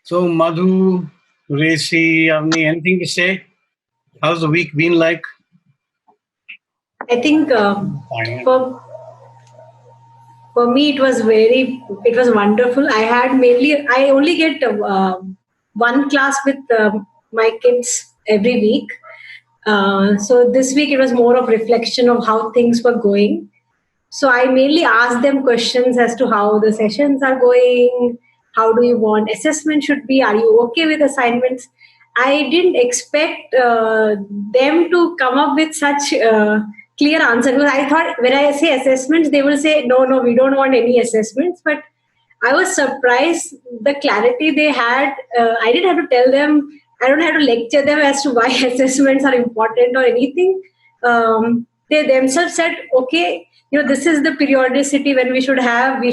So, Madhu, Resi, Avni, anything to say? How's the week been like? I think for me it was wonderful. I only get one class with my kids every week. So this week it was more of reflection of how things were going. So I mainly asked them questions as to how the sessions are going, how do you want assessment should be, are you okay with assignments? I didn't expect them to come up with such clear answers. Because I thought when I say assessments, they will say, no, no, we don't want any assessments. But I was surprised the clarity they had. I didn't have to tell them, I don't have to lecture them as to why assessments are important or anything. They themselves said, okay, this is the periodicity when we should have, you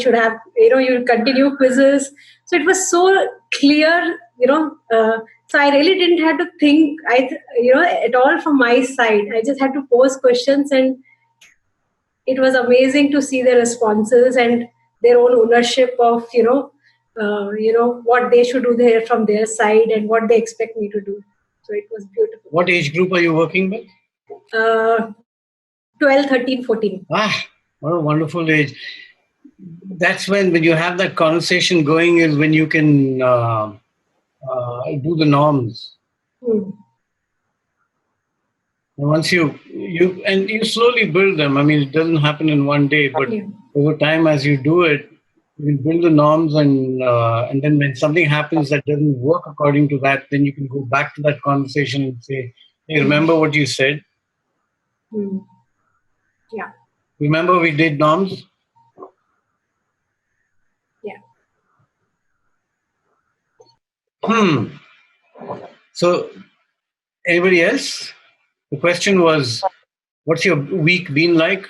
continue quizzes. So it was so clear, so I really didn't have to think, at all from my side. I just had to pose questions, and it was amazing to see their responses and their own ownership of what they should do there from their side and what they expect me to do. So it was beautiful. What age group are you working with? 12, 13, 14. What a wonderful age. That's when you have that conversation going is when you can do the norms. Once you slowly build them. I mean, it doesn't happen in one day, but over time, as you do it, you build the norms, and then when something happens that doesn't work according to that, then you can go back to that conversation and say, "Hey, remember what you said? Yeah. Remember we did norms." Yeah. So, anybody else? The question was, what's your week been like?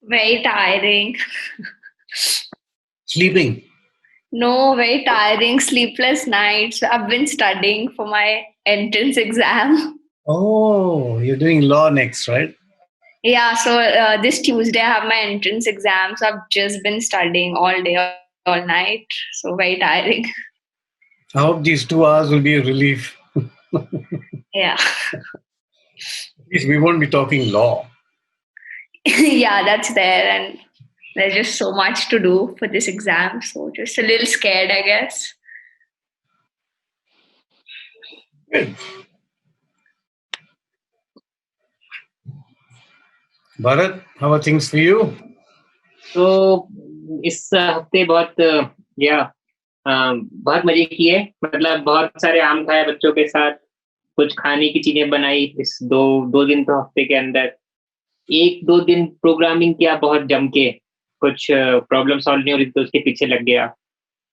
Very tiring. Sleeping? No, very tiring. Sleepless nights. I've been studying for my entrance exam. Oh, you're doing law next, right? Yeah, so this Tuesday I have my entrance exam. So I've just been studying all day, all night. So very tiring. I hope these 2 hours will be a relief. Yeah. At least we won't be talking law. Yeah, that's there. And there's just so much to do for this exam. So just a little scared, I guess. Good. Bharat, how are things for you? तो इस हफ्ते बहुत मजे किए. मतलब बहुत सारे आम खाए बच्चों के साथ, कुछ खाने की चीजें बनाई इस दो दिन तो हफ्ते के अंदर. 1-2 दिन प्रोग्रामिंग किया बहुत जम के, कुछ प्रॉब्लम सॉल्व नहीं हो रही तो उसके पीछे लग गया.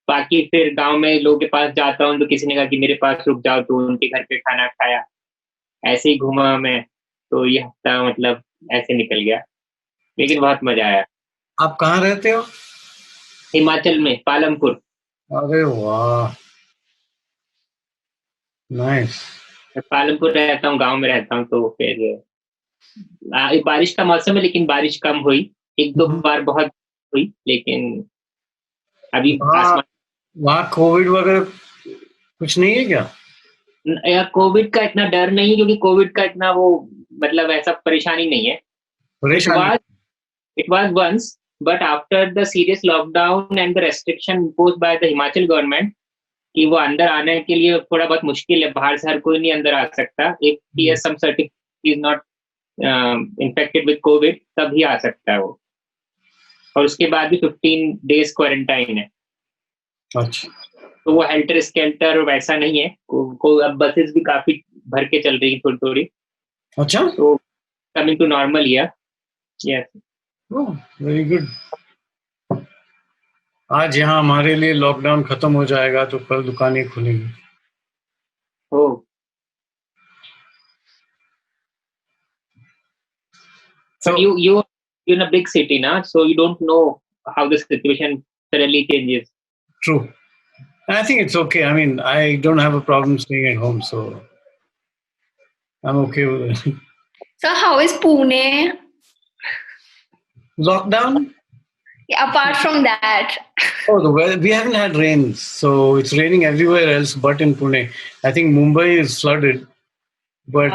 बाकी फिर गांव में लोगों के पास जाता हूँ तो किसी ने कहा कि मेरे पास रुक जाओ, तो उनके घर पे खाना खाया. ऐसे ही घूमा मैं. तो ये हफ्ता मतलब ऐसे निकल गया, लेकिन बहुत मजा आया. आप कहाँ रहते हो? हिमाचल में, पालमपुर. अरे वाह, नाइस. पालमपुर रहता हूँ, गांव में रहता हूँ. तो फिर बारिश का मौसम है, लेकिन बारिश कम हुई. 1-2 बार बहुत हुई, लेकिन अभी वहाँ कोविड वगैरह कुछ नहीं है क्या? कोविड का इतना डर नहीं है, क्योंकि कोविड का इतना वो मतलब ऐसा परेशानी नहीं है. It was once, but after the serious lockdown and the restriction imposed by the Himachal government, कि वो अंदर आने के लिए थोड़ा बहुत मुश्किल है, बाहर से हर कोई नहीं अंदर आ सकता. If he has some certificate is not infected with COVID, तब ही आ सकता है वो. और उसके बाद भी 15 days क्वारंटाइन है. अच्छा. तो वो हेल्टर स्केल्टर वैसा नहीं है. अब बसेस भी काफी भर के चल रही थोड़ी. अच्छा. तो coming to normal here. Yes. Very good. आज यहाँ हमारे लिए लॉकडाउन खत्म हो जाएगा तो कल दुकानें खुलेंगी. ओह. So you're in a big city now, so you don't know how the situation suddenly changes. True. I think it's okay. I mean, I don't have a problem staying at home, so I'm okay with it. So how is Pune? Lockdown? Yeah, apart from that. Oh, the weather. We haven't had rain, so it's raining everywhere else but in Pune. I think Mumbai is flooded, but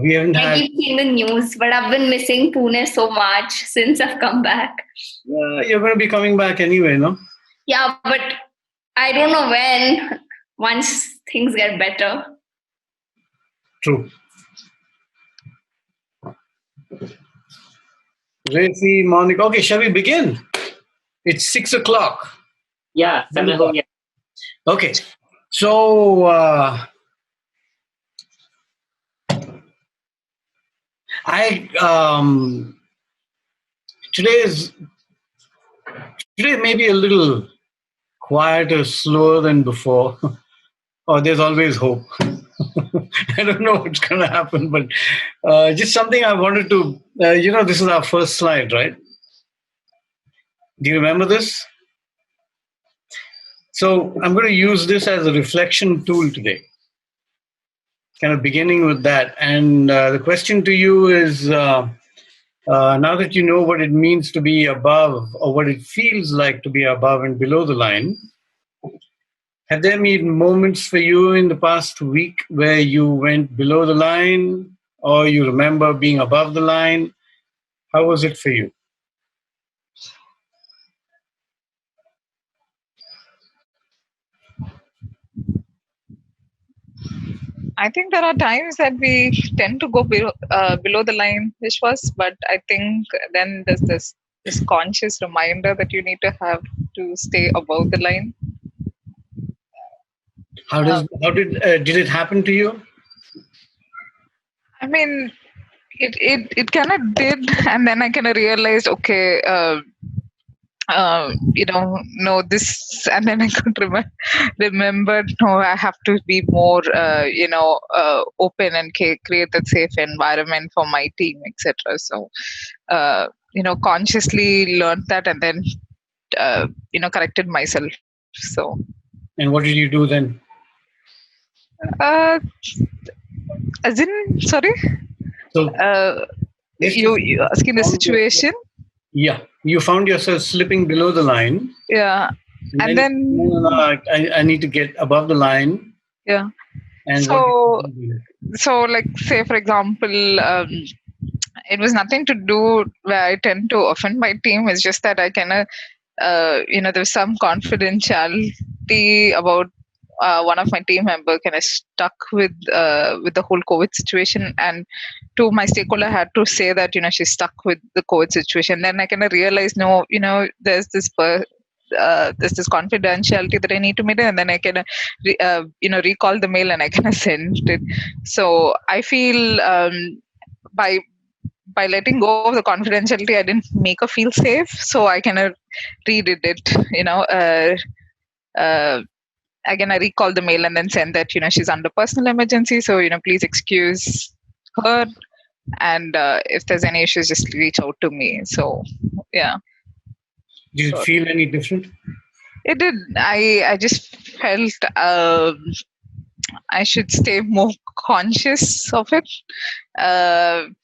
we haven't I had. keep seeing the news, but I've been missing Pune so much since I've come back. You're going to be coming back anyway, no? Yeah, but I don't know when. Once things get better. True. Racy, Monica. Okay, shall we begin? It's 6 o'clock. Yeah, समय हो गया. Okay, so today may be a little quieter, slower than before. Oh, there's always hope. I don't know what's going to happen, but just something I wanted to. This is our first slide, right? Do you remember this? So I'm going to use this as a reflection tool today. Kind of beginning with that, and the question to you is. Now that you know what it means to be above or what it feels like to be above and below the line, have there been moments for you in the past week where you went below the line or you remember being above the line? How was it for you? I think there are times that we tend to go below the line, but I think then there's this conscious reminder that you need to have to stay above the line. Did it happen to you? I mean, it kind of did, and then I kind of realized, okay, no, this, and then I could remember, no, I have to be more, open and create that safe environment for my team, etc. So, consciously learned that, and then, corrected myself. So. And what did you do then? As in, sorry. So, you asking the situation? Yeah, you found yourself slipping below the line. Yeah, and then I need to get above the line. Yeah. And so like, say for example, it was nothing to do where I tend to offend my team. It's just that I kind of, there's some confidentiality about one of my team member kind of stuck with the whole COVID situation, and to my stakeholder had to say that she's stuck with the COVID situation. Then I kind of realized, no, there's this confidentiality that I need to maintain, and then I can recall the mail and I kind of sent it. So I feel by letting go of the confidentiality, I didn't make her feel safe, so I kind of redid it. Again, I recalled the mail and then sent that she's under personal emergency, so please excuse her, and if there's any issues, just reach out to me. So yeah. Did it feel any different? It did. I just felt I should stay more conscious of it, and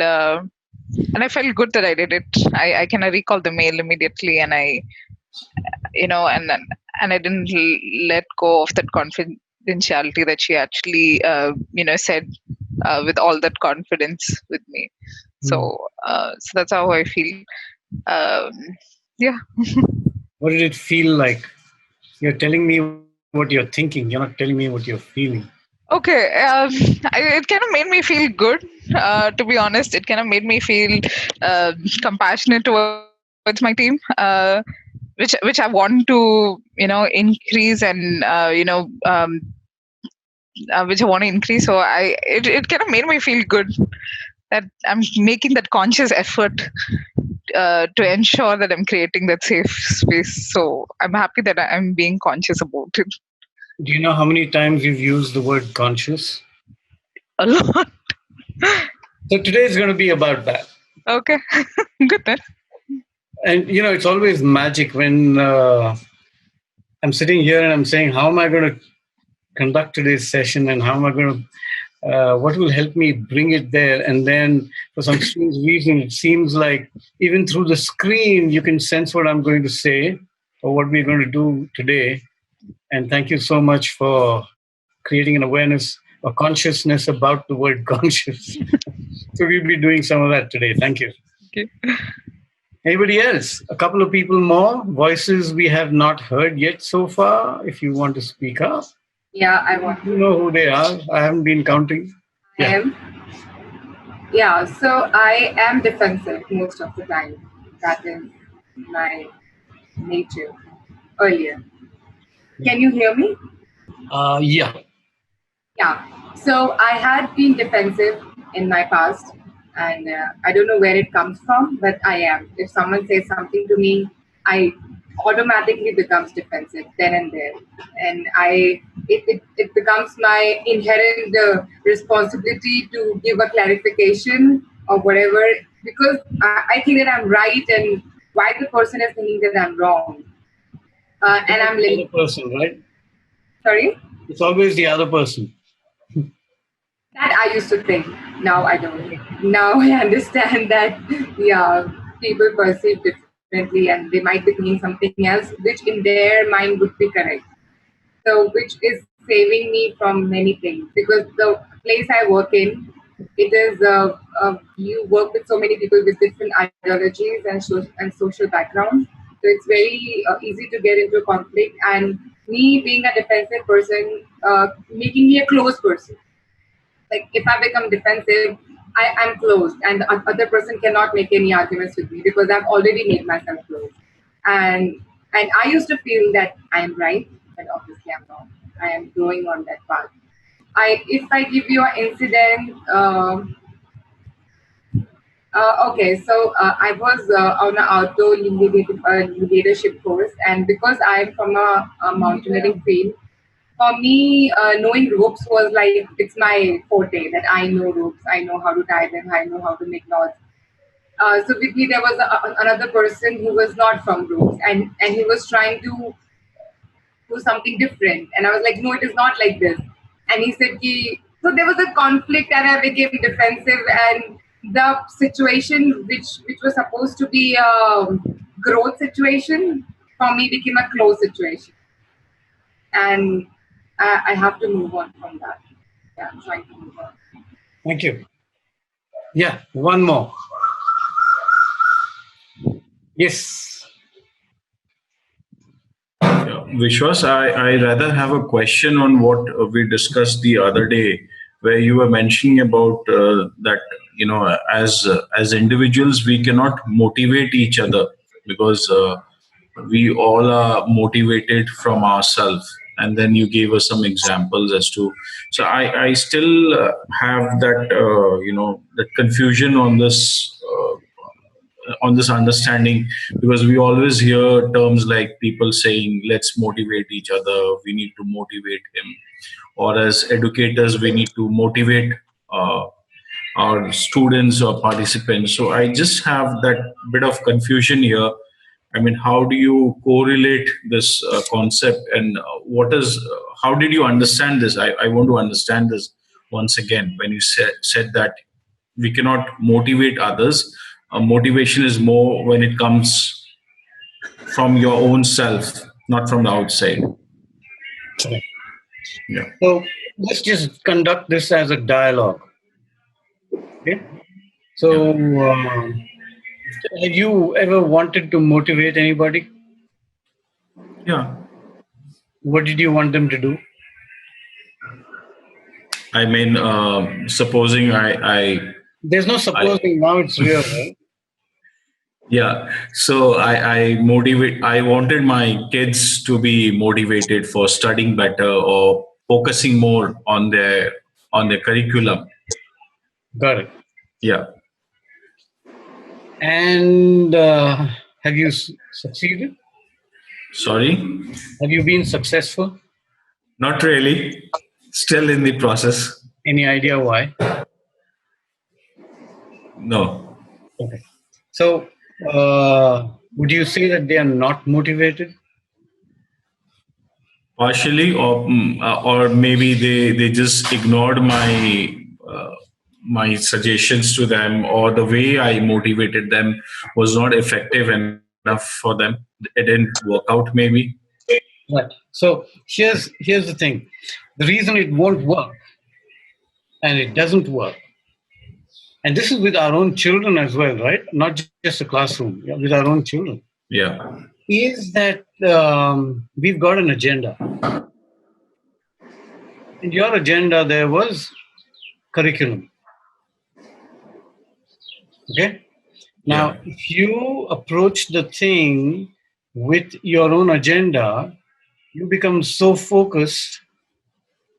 I felt good that I did it. I kind of recall the mail immediately, and I I didn't let go of that confidentiality that she actually said with all that confidence with me. So that's how I feel. Yeah. What did it feel like? You're telling me what you're thinking. You're not telling me what you're feeling. Okay. It kind of made me feel good. To be honest, it kind of made me feel compassionate towards my team, which I want to increase, and which I want to increase. So it kind of made me feel good that I'm making that conscious effort to ensure that I'm creating that safe space. So I'm happy that I'm being conscious about it. Do you know how many times you've used the word conscious? A lot. So today is going to be about that. Okay. Good then. And it's always magic when I'm sitting here and I'm saying, how am I going to conduct today's session, and how am I going to what will help me bring it there? And then for some strange reason, it seems like even through the screen, you can sense what I'm going to say. for what we're going to do today. And thank you so much for creating an awareness or consciousness about the word conscious. So we'll be doing some of that today. Thank you. Thank you. Anybody else? A couple of people more. Voices we have not heard yet so far. If you want to speak up. Yeah, I want to. You know who they are. I haven't been counting. I am. Yeah, so I am defensive most of the time. That is my nature earlier. Can you hear me? Yeah. Yeah. So I had been defensive in my past, and I don't know where it comes from, but I am. If someone says something to me, I automatically becomes defensive then and there, and it becomes my inherent responsibility to give a clarification or whatever, because I think that I'm right, and why the person is thinking that I'm wrong, and I'm the other person, right? Sorry. It's always the other person. That I used to think. Now I don't. Now I understand that, yeah, people perceive differently and they might be thinking something else, which in their mind would be correct. So, which is saving me from many things, because the place I work in, it is you work with so many people with different ideologies and social backgrounds. So it's very easy to get into conflict. And me being a defensive person, making me a closed person. Like if I become defensive, I'm closed, and the other person cannot make any arguments with me because I've already made myself closed. And I used to feel that I am right, but obviously I'm not. I am growing on that path. If I give you an incident, okay, so I was on an outdoor leadership course, and because I'm from a mountaineering field, for me, knowing ropes was like, it's my forte, that I know ropes, I know how to tie them, I know how to make knots. So with me, there was another person who was not from ropes, and he was trying to do something different. And I was like, no, it is not like this. And he said, so there was a conflict, and I became defensive. And the situation, which was supposed to be a growth situation, for me became a close situation. And I have to move on from that. Yeah, I'm trying to move on. Thank you. Yeah, one more. Yes. Yeah. Vishwas, I rather have a question on what we discussed the other day, where you were mentioning about that, as individuals, we cannot motivate each other because we all are motivated from ourselves. And then you gave us some examples as to, so I still have that, that confusion on this understanding, because we always hear terms like people saying, let's motivate each other, we need to motivate him, or as educators we need to motivate our students or participants. So I just have that bit of confusion here. I mean, how do you correlate this concept, and how did you understand this? I want to understand this once again. When you said that we cannot motivate others, motivation is more when it comes from your own self, not from the outside. Okay. Yeah. So let's just conduct this as a dialogue. Okay. So, have you ever wanted to motivate anybody? Yeah. What did you want them to do? I mean, supposing I There's no supposing, now it's real, right? Yeah. So I wanted my kids to be motivated for studying better or focusing more on their curriculum. Got it. Yeah. And have you succeeded? Sorry? Have you been successful? Not really. Still in the process. Any idea why? No. Okay. So, would you say that they are not motivated? Partially, or maybe they just ignored my suggestions to them, or the way I motivated them was not effective enough. enough for them. It didn't work out, maybe. Right. So here's the thing. The reason it won't work and it doesn't work, and this is with our own children as well, right? Not just a classroom, with our own children. Yeah. Is that we've got an agenda. In your agenda, there was curriculum. Okay? Now, Yeah. if you approach the thing with your own agenda, you become so focused.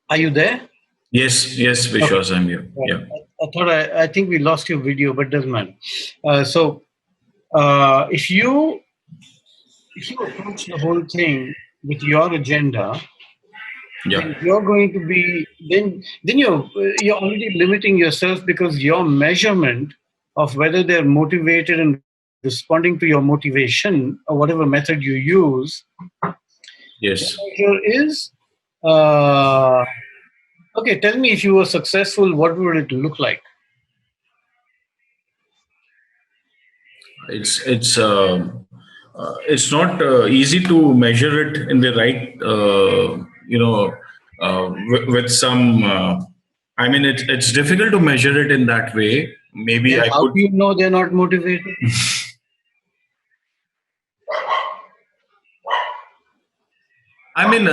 Are you there? Yes, Vishwas, I'm here. Right. Yeah. I think we lost your video, but doesn't matter. If you approach the whole thing with your agenda, then you're going to be then you're already limiting yourself, because your measurement of whether they're motivated and responding to your motivation or whatever method you use, yes, the measure is okay. Tell me, if you were successful, what would it look like? It's not easy to measure it in the right with some I mean it's difficult to measure it in that way. Maybe Then I how could. do you know they're not motivated? I mean,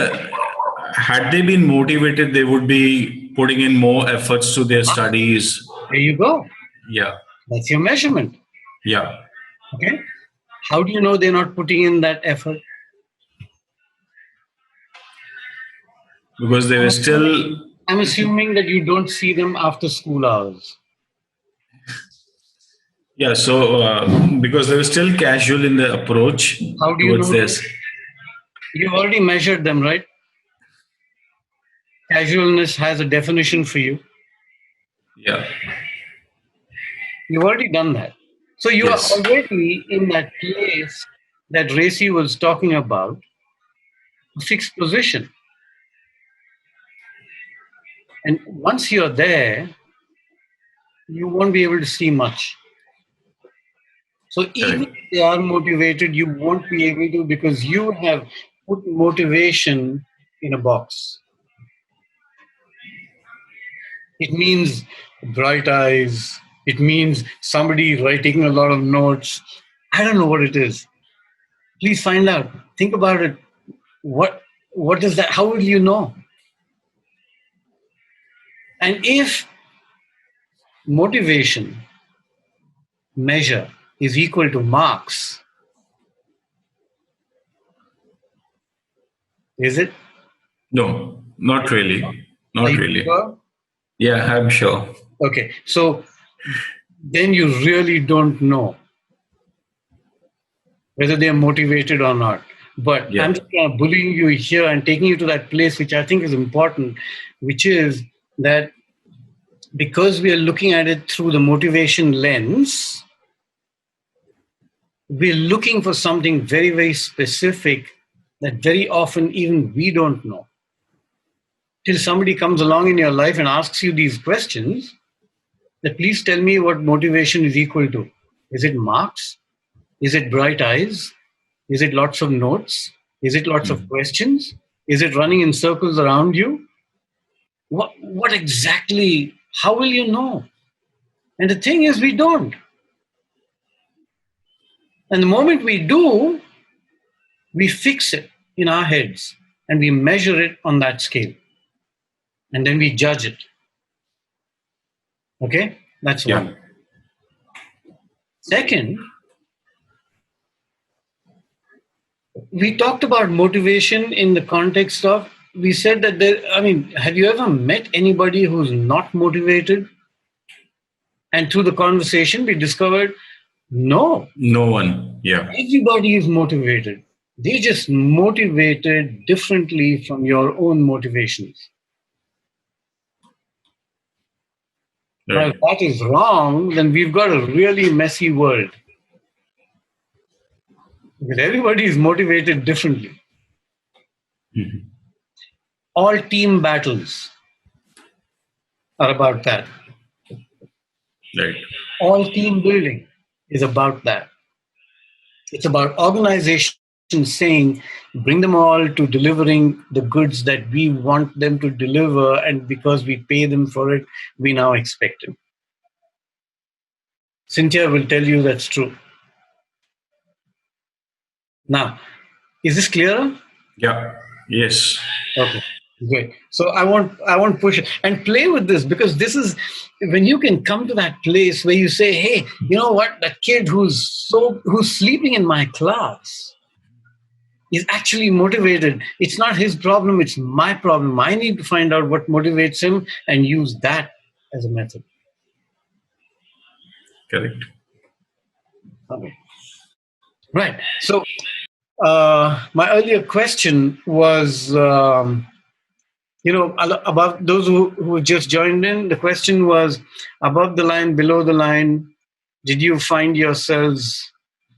had they been motivated, they would be putting in more efforts to their studies. There you go. Yeah. That's your measurement. Yeah. Okay. How do you know they're not putting in that effort? Because they were still. I'm assuming that you don't see them after school hours. Yeah. So because they were still casual in the approach How do you towards know this. You've already measured them, right? Casualness has a definition for you. Yeah. You've already done that. So you Yes. are already in that place that Racy was talking about, a fixed position. And once you're there, you won't be able to see much. So even if they are motivated, you won't be able to, because you have put motivation in a box. It means bright eyes. It means somebody writing a lot of notes. I don't know what it is. Please find out. Think about it. What is that? How will you know? And if motivation measure is equal to marks, is it? No, not really. Are Not you really. sure? Yeah, I'm sure. Okay, so then you really don't know whether they are motivated or not. But Yeah. I'm just bullying you here and taking you to that place which I think is important, which is that because we are looking at it through the motivation lens, we're looking for something very, very specific that very often even we don't know. Till somebody comes along in your life and asks you these questions, that please tell me what motivation is equal to. Is it marks? Is it bright eyes? Is it lots of notes? Is it lots of questions? Is it running in circles around you? What exactly? How will you know? And the thing is, we don't. And the moment we do, we fix it in our heads and we measure it on that scale. And then we judge it. Okay? That's Yeah. one. Second, we talked about motivation in the context of, we said that have you ever met anybody who's not motivated? And through the conversation, we discovered no one. Yeah. Everybody is motivated. They just motivated differently from your own motivations. Right. Now, if that is wrong, then we've got a really messy world. Because everybody is motivated differently. Mm-hmm. All team battles are about that. Right. All team building is about that. It's about organization saying, bring them all to delivering the goods that we want them to deliver, and because we pay them for it, we now expect it. Cynthia will tell you that's true. Now, is this clearer? Yeah. Yes. Okay, great. So I want push it and play with this, because this is when you can come to that place where you say, hey, you know what? That kid who's sleeping in my class is actually motivated. It's not his problem, it's my problem. I need to find out what motivates him and use that as a method. Correct. Okay. Right. So my earlier question was, above those who just joined in, the question was above the line, below the line. Did you find yourselves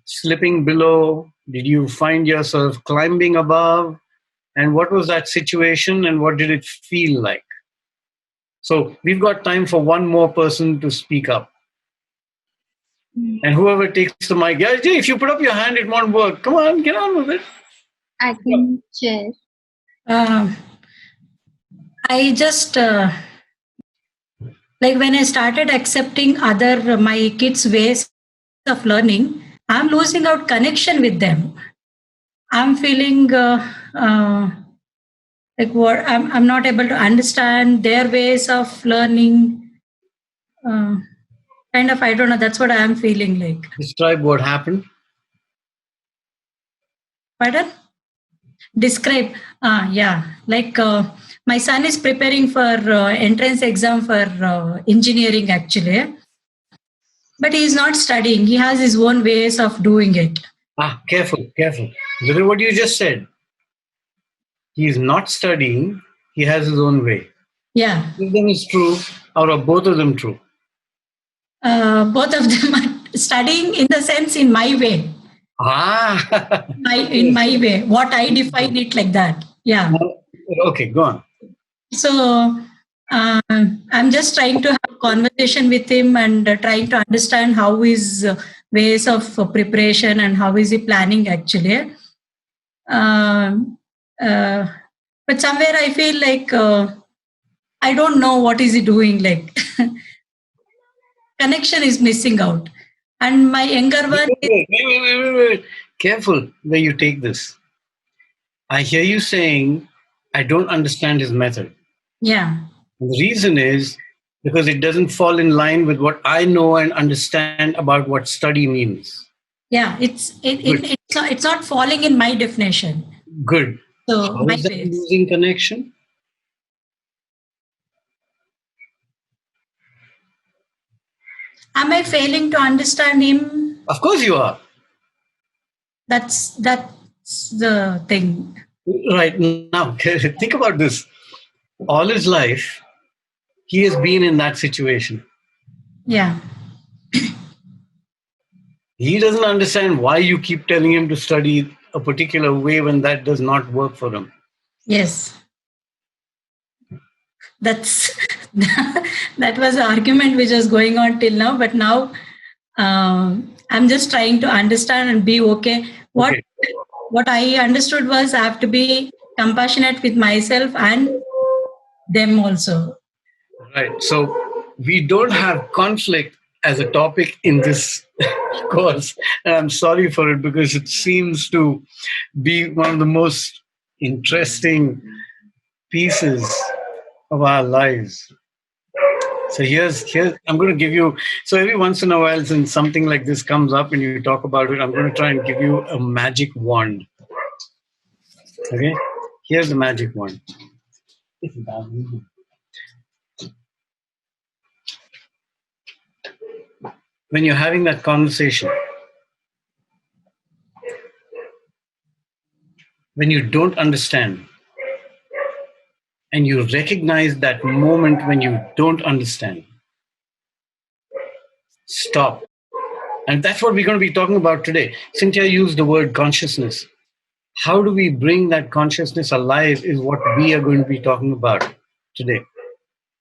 slipping below? Did you find yourself climbing above? And what was that situation and what did it feel like? So we've got time for one more person to speak up. And whoever takes the mic, yeah, if you put up your hand, it won't work. Come on, get on with it. I can share. I just like when I started accepting other my kids' ways of learning, I'm losing out connection with them. I'm feeling like what I'm not able to understand their ways of learning. Kind of, I don't know. That's what I'm feeling like. Describe what happened. Pardon? Describe. Yeah. Like my son is preparing for entrance exam for engineering actually. But he is not studying. He has his own ways of doing it. Careful. Look at what you just said. He is not studying. He has his own way. Yeah. One of them is true, or are both of them true? Both of them are studying in the sense in my way. In my way. What I define it like that. Yeah. Okay, go on. So I'm just trying to have a conversation with him and trying to understand how his ways of preparation and how is he planning actually. But somewhere I feel like I don't know what is he doing. Like connection is missing out, and my younger one. Wait. Careful where you take this. I hear you saying, I don't understand his method. Yeah. The reason is because it doesn't fall in line with what I know and understand about what study means. Yeah, it's not falling in my definition. Good. So how is that losing connection? Am I failing to understand him? Of course you are. That's the thing. Right. Now, think about this. All his life, he has been in that situation. Yeah. He doesn't understand why you keep telling him to study a particular way when that does not work for him. Yes. That was the argument which was going on till now. But now I'm just trying to understand and be okay. What I understood was I have to be compassionate with myself and them also. Right. So we don't have conflict as a topic in this course. And I'm sorry for it because it seems to be one of the most interesting pieces of our lives. So here's I'm going to give you, so every once in a while, since something like this comes up and you talk about it, I'm going to try and give you a magic wand. Okay, here's the magic wand. When you're having that conversation, when you don't understand, and you recognize that moment when you don't understand, stop. And that's what we're going to be talking about today. Cynthia used the word consciousness. How do we bring that consciousness alive is what we are going to be talking about today.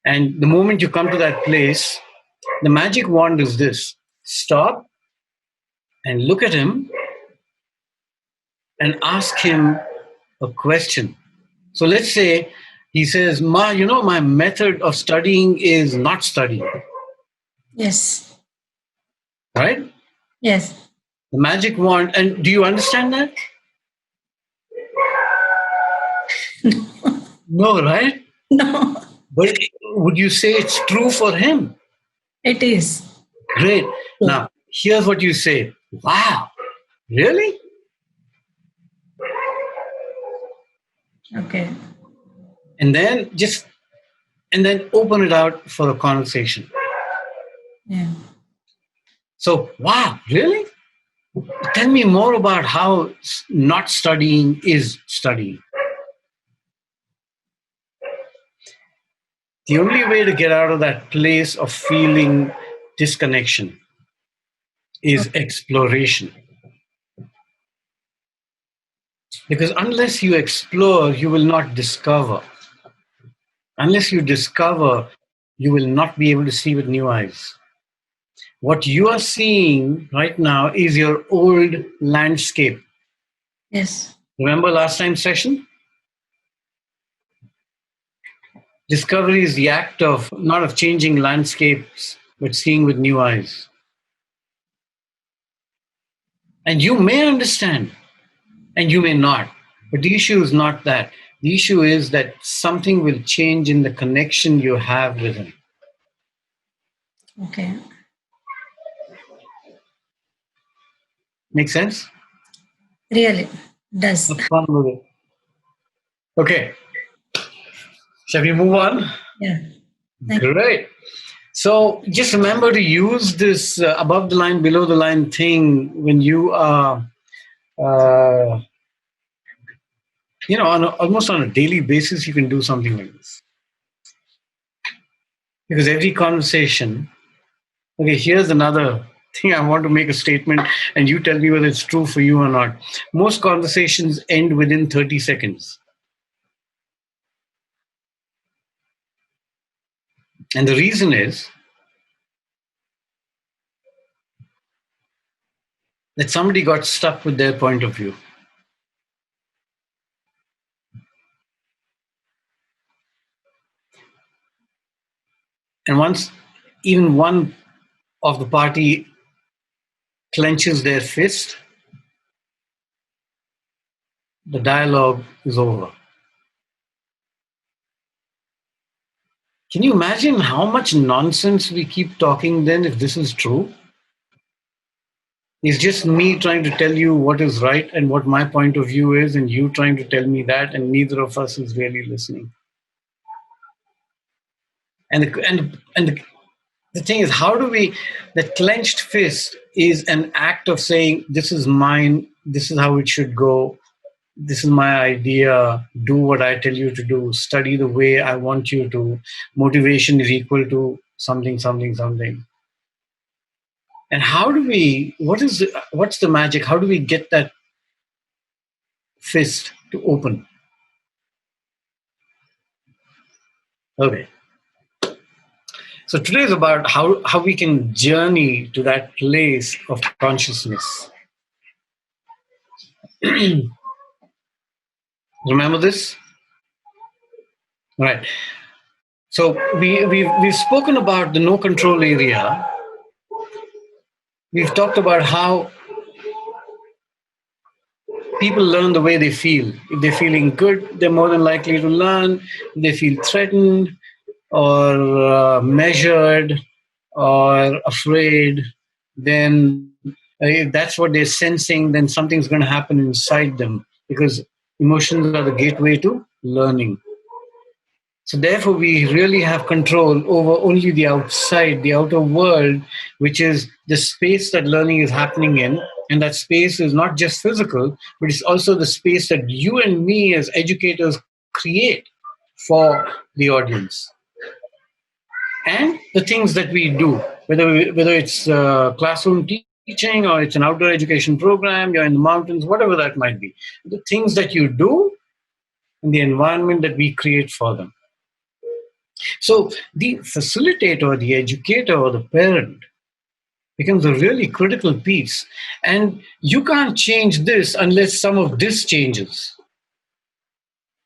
And the moment you come to that place, the magic wand is this: stop and look at him and ask him a question. So let's say he says, Ma, my method of studying is not studying. Yes. Right? Yes. The magic wand. And do you understand that? No, right? No. But would you say it's true for him? It is. Great. Now, here's what you say. Wow, really? Okay. And then open it out for a conversation. Yeah. So, wow, really? Tell me more about how not studying is studying. The only way to get out of that place of feeling disconnection is exploration. Because unless you explore, you will not discover. Unless you discover, you will not be able to see with new eyes. What you are seeing right now is your old landscape. Yes. Remember last time's session? Discovery is the act of not of changing landscapes, but seeing with new eyes. And you may understand, and you may not. But the issue is not that. The issue is that something will change in the connection you have with him. Okay. Make sense? Really does. Have fun with it. Okay. Shall we move on? Yeah. Great. So just remember to use this above the line, below the line thing when you are, almost on a daily basis, you can do something like this. Because every conversation, okay, here's another thing I want to make a statement, and you tell me whether it's true for you or not. Most conversations end within 30 seconds. And the reason is that somebody got stuck with their point of view. And once even one of the party clenches their fist, the dialogue is over. Can you imagine how much nonsense we keep talking then if this is true? It's just me trying to tell you what is right and what my point of view is, and you trying to tell me that, and neither of us is really listening. And the thing is, how do we? That clenched fist is an act of saying, "This is mine. This is how it should go. This is my idea. Do what I tell you to do. Study the way I want you to. Motivation is equal to something, something, something." And how do we? What's the magic? How do we get that fist to open? Okay. So today is about how we can journey to that place of consciousness. Remember this? Right. So we've spoken about the no control area. We've talked about how people learn the way they feel. If they're feeling good, they're more than likely to learn. If they feel threatened or measured or afraid, then if that's what they're sensing, then something's going to happen inside them because emotions are the gateway to learning. So therefore, we really have control over only the outside, the outer world, which is the space that learning is happening in. And that space is not just physical, but it's also the space that you and me as educators create for the audience. And the things that we do, whether it's classroom teaching or it's an outdoor education program, you're in the mountains, whatever that might be. The things that you do and the environment that we create for them. So the facilitator, the educator, or the parent becomes a really critical piece. And you can't change this unless some of this changes.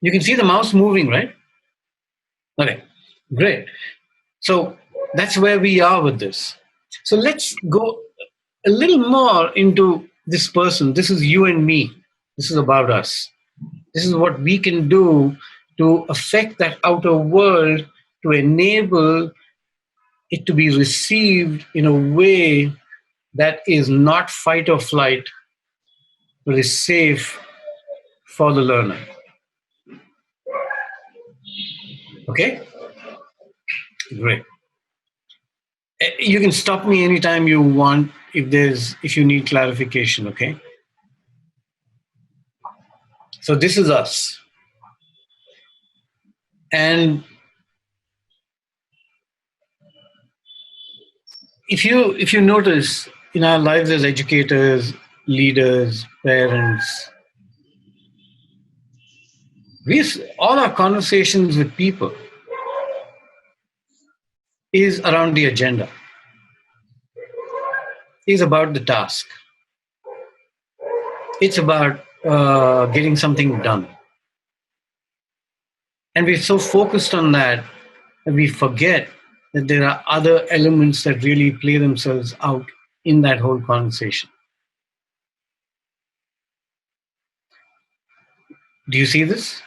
You can see the mouse moving, right? Okay, great. So that's where we are with this. So let's go a little more into this person. This is you and me. This is about us. This is what we can do to affect that outer world, to enable it to be received in a way that is not fight or flight, but is safe for the learner. Okay? Great. You can stop me anytime you want if you need clarification, okay? So this is us. And if you notice in our lives as educators, leaders, parents, all our conversations with people is around the agenda, is about the task. It's about getting something done. And we're so focused on that we forget that there are other elements that really play themselves out in that whole conversation. Do you see this?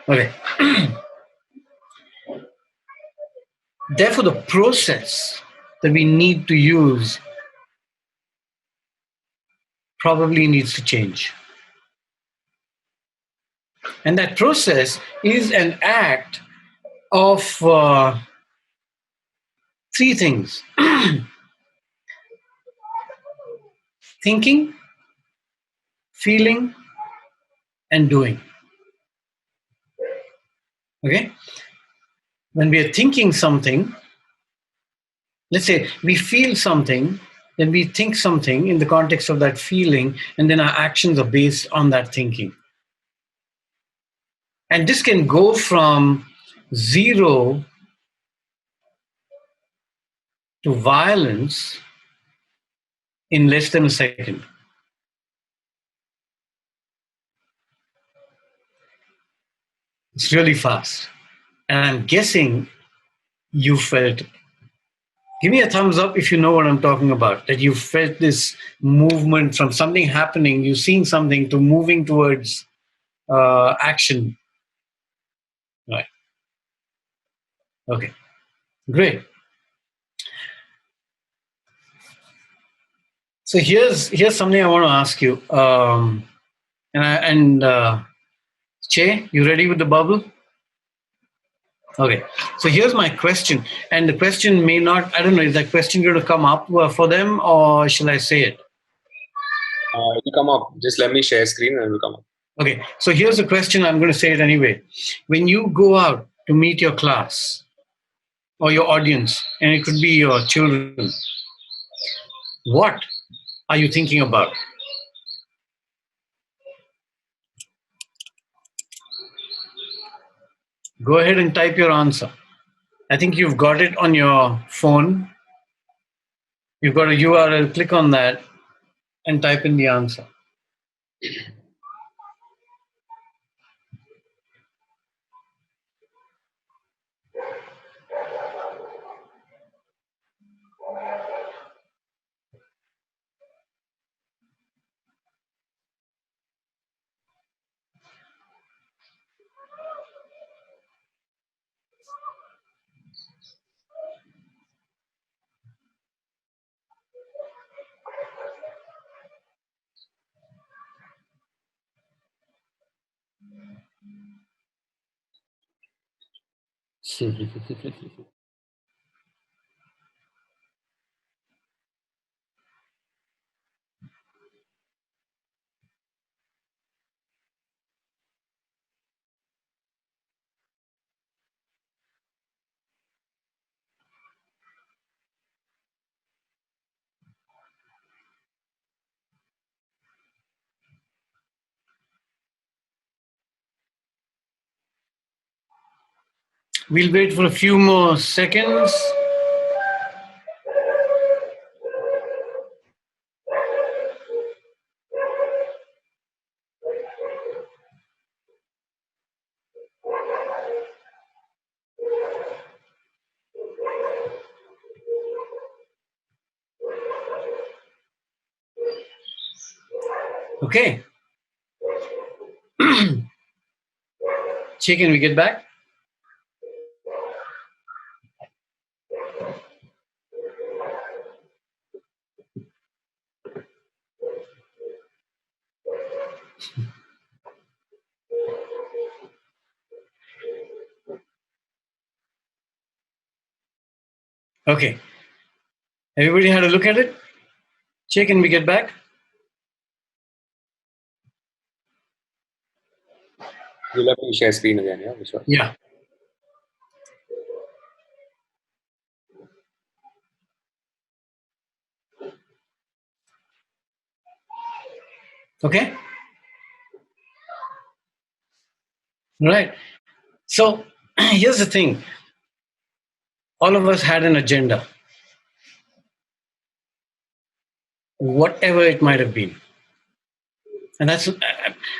Okay. Therefore, the process that we need to use probably needs to change. And that process is an act of three things: thinking, feeling, and doing. Okay? When we are thinking something, let's say we feel something, then we think something in the context of that feeling, and then our actions are based on that thinking. And this can go from zero to violence in less than a second. It's really fast. And I'm guessing you felt it. Give me a thumbs up if you know what I'm talking about, that you felt this movement from something happening, you seeing something, to moving towards action. Right. Okay. Great. So here's something I want to ask you. Che, you ready with the bubble? Okay. So here's my question, and the question may not. I don't know. Is that question going to come up for them, or shall I say it? It will come up. Just let me share screen and it will come up. Okay. So here's the question. I'm going to say it anyway. When you go out to meet your class or your audience, and it could be your children, what are you thinking about? Go ahead and type your answer. I think you've got it on your phone. You've got a URL. Click on that and type in the answer. We'll wait for a few more seconds. Okay. Che, can we get back? Okay. Everybody had a look at it? Che, can we get back? You'll have to share screen again, yeah? Vishwas? Yeah. Okay. Right. So here's the thing. All of us had an agenda, whatever it might have been. And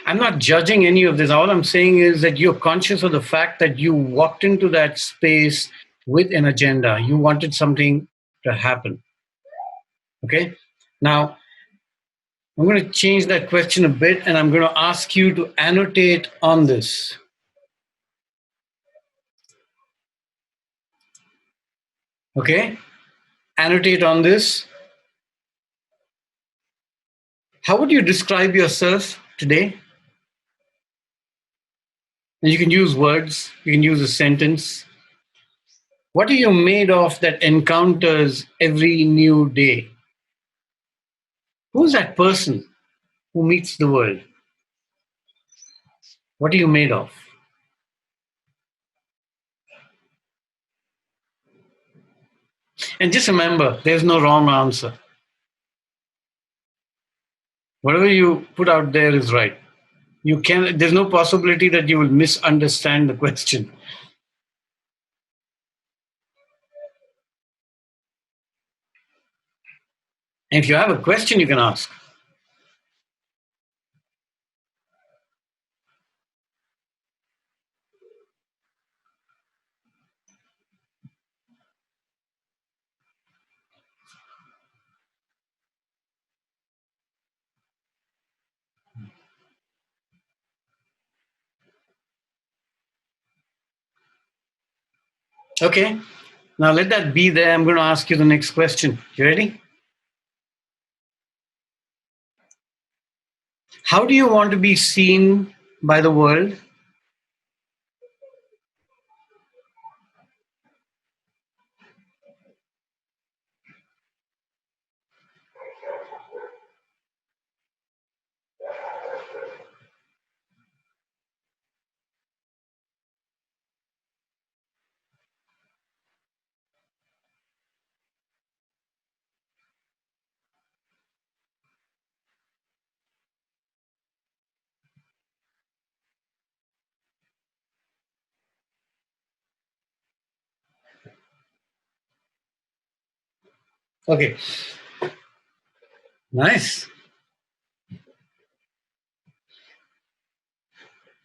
I'm not judging any of this. All I'm saying is that you're conscious of the fact that you walked into that space with an agenda. You wanted something to happen. Okay. Now, I'm going to change that question a bit and I'm going to ask you to annotate on this. Okay. Annotate on this. How would you describe yourself today? And you can use words, you can use a sentence. What are you made of that encounters every new day? Who's that person who meets the world? What are you made of? And just remember, there's no wrong answer. Whatever you put out there is right. There's no possibility that you will misunderstand the question. And if you have a question, you can ask. Okay, now let that be there. I'm going to ask you the next question. You ready? How do you want to be seen by the world? Okay, nice.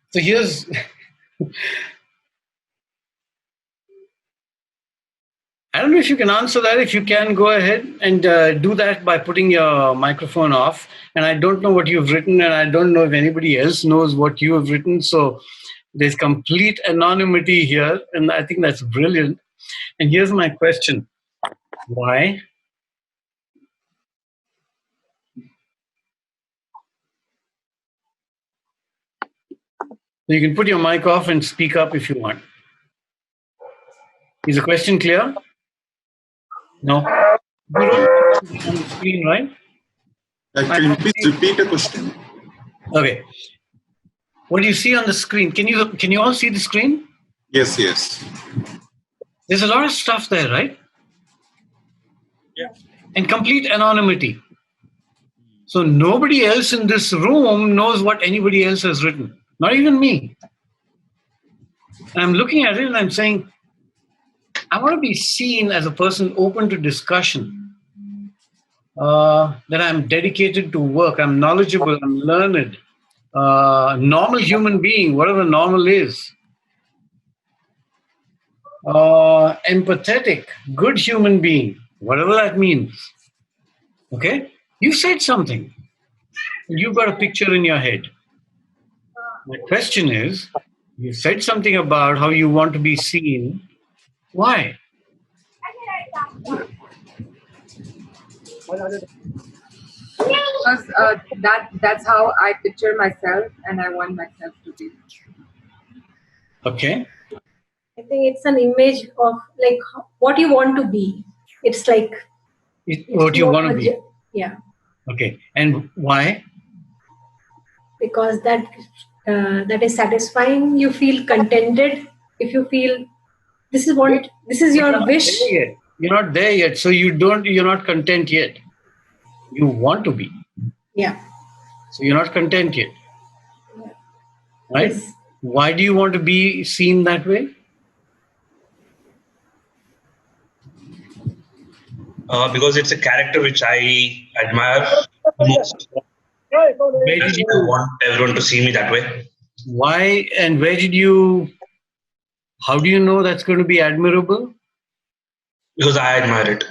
So here's, I don't know if you can answer that. If you can, go ahead and do that by putting your microphone off. And I don't know what you've written, and I don't know if anybody else knows what you have written. So there's complete anonymity here, and I think that's brilliant. And here's my question. Why? So you can put your mic off and speak up if you want. Is the question clear? No? You don't see it on the screen, right? Can you please repeat the question? Okay. What do you see on the screen? Can you all see the screen? Yes, yes. There's a lot of stuff there, right? Yeah. And complete anonymity. So nobody else in this room knows what anybody else has written. Not even me. And I'm looking at it and I'm saying, I want to be seen as a person open to discussion. That I'm dedicated to work. I'm knowledgeable. I'm learned. Normal human being, whatever normal is. Empathetic, good human being, whatever that means. Okay? You said something. you've got a picture in your head. My question is, you said something about how you want to be seen. Why? Because that's how I picture myself, and I want myself to be. Okay. I think it's an image of like what you want to be. It's like What you want to be. Yeah. Okay. And why? Because that is satisfying. You feel contented. If you feel this is your wish. You're not there yet. So you're not content yet. You want to be. Yeah. So you're not content yet. Yeah. Right? Yes. Why do you want to be seen that way? Because it's a character which I admire the most. I want everyone to see me that way. Why and how do you know that's going to be admirable? Because I admire it.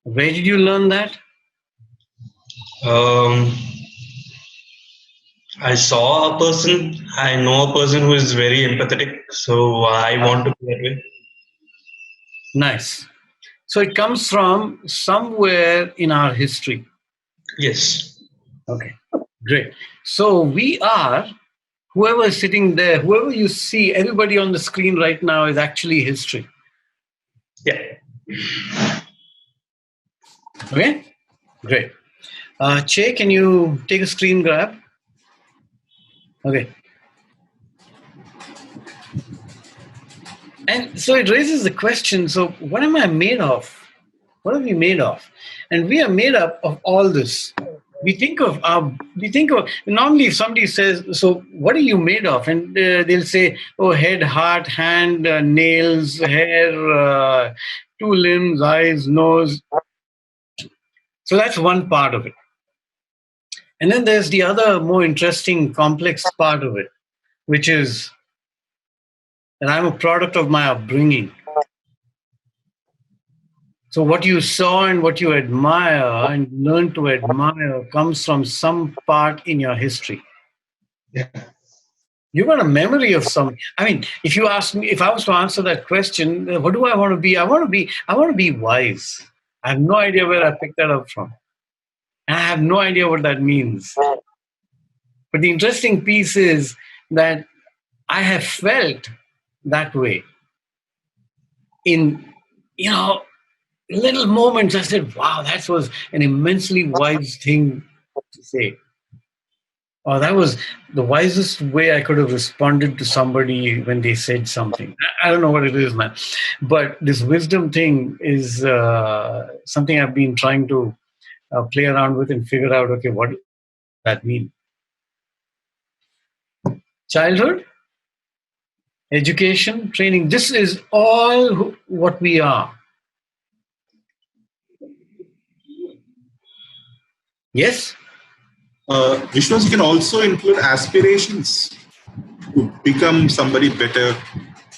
Where did you learn that? I saw a person, I know a person who is very empathetic, so I want to be that way. Nice. So it comes from somewhere in our history. Yes. Okay, great. So we are, whoever is sitting there, whoever you see, everybody on the screen right now is actually history. Yeah. Okay, great. Che, can you take a screen grab? Okay. And so it raises the question, so what am I made of? What are we made of? And we are made up of all this. We think of normally if somebody says, so what are you made of? And they'll say, oh, head, heart, hand, nails, hair, 2 limbs, eyes, nose. So that's one part of it. And then there's the other more interesting, complex part of it, which is that I'm a product of my upbringing. So what you saw and what you admire and learn to admire comes from some part in your history. Yeah. You've got a memory of something. I mean, if you ask me, if I was to answer that question, what do I want to be? I want to be wise. I have no idea where I picked that up from. And I have no idea what that means. But the interesting piece is that I have felt that way in, little moments. I said, wow, that was an immensely wise thing to say. Oh, that was the wisest way I could have responded to somebody when they said something. I don't know what it is, man. But this wisdom thing is something I've been trying to play around with and figure out, okay, what does that mean? Childhood, education, training, this is all what we are. Yes? Vishwas, you can also include aspirations to become somebody better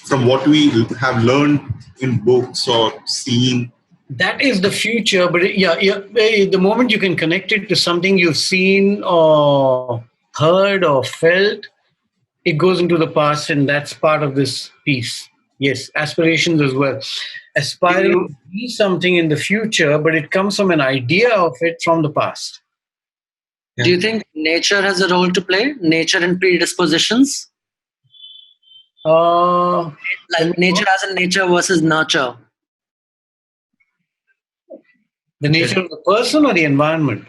from what we have learned in books or seen. That is the future, but the moment you can connect it to something you've seen or heard or felt, it goes into the past, and that's part of this piece. Yes, aspirations as well. Aspiring to be something in the future, but it comes from an idea of it from the past. Yeah. Do you think nature has a role to play? Nature and predispositions? Like nature as in nature versus nurture. The nature of the person or the environment?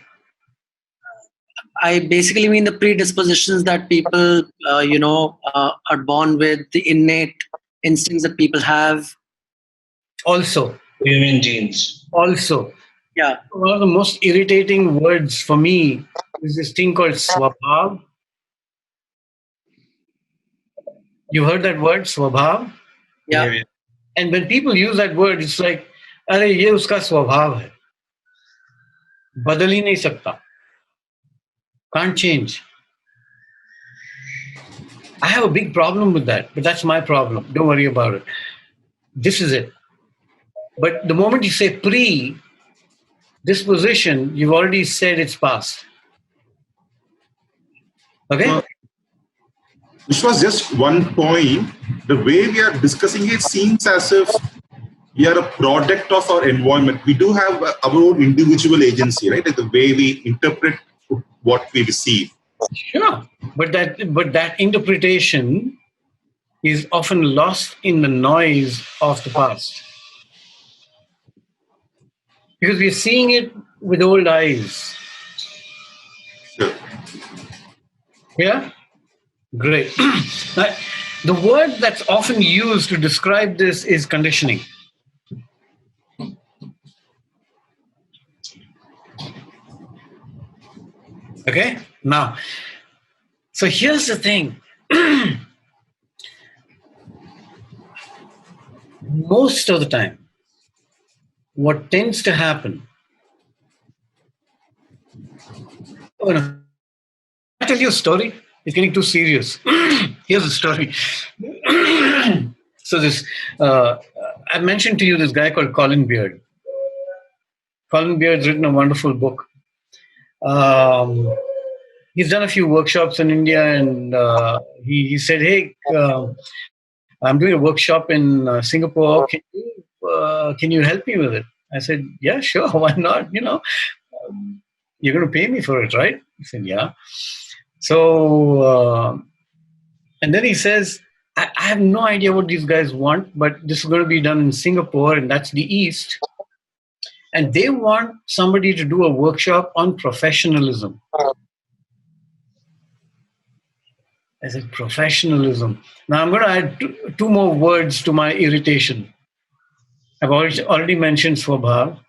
I basically mean the predispositions that people, are born with, the innate instincts that people have. Also. You mean genes? Also. Yeah. One of the most irritating words for me is this thing called swabhav. You heard that word, swabhav? Yeah. And when people use that word, it's like, अरे ये उसका स्वभाव है, बदल ही नहीं सकता, can't change. I have a big problem with that, but that's my problem. Don't worry about it. This is it. But the moment you say pre-disposition, you've already said it's past. Okay. Which was just one point. The way we are discussing it seems as if we are a product of our environment. We do have our own individual agency, right? The way we interpret what we receive. Sure, but that interpretation is often lost in the noise of the past because we're seeing it with old eyes. Sure. Yeah, great. Now, the word that's often used to describe this is conditioning. Okay, now, so here's the thing. Most of the time, what tends to happen. Oh no! I tell you a story. It's getting too serious. Here's a story. So this, I mentioned to you this guy called Colin Beard. Colin Beard's written a wonderful book. He's done a few workshops in India, and he said, "Hey, I'm doing a workshop in Singapore. Can you help me with it?" I said, "Yeah, sure. Why not? You're going to pay me for it, right?" He said, "Yeah." So, and then he says, I have no idea what these guys want, but this is going to be done in Singapore, and that's the East. And they want somebody to do a workshop on professionalism. I said, professionalism. Now I'm going to add two more words to my irritation. I've already mentioned Swabhav.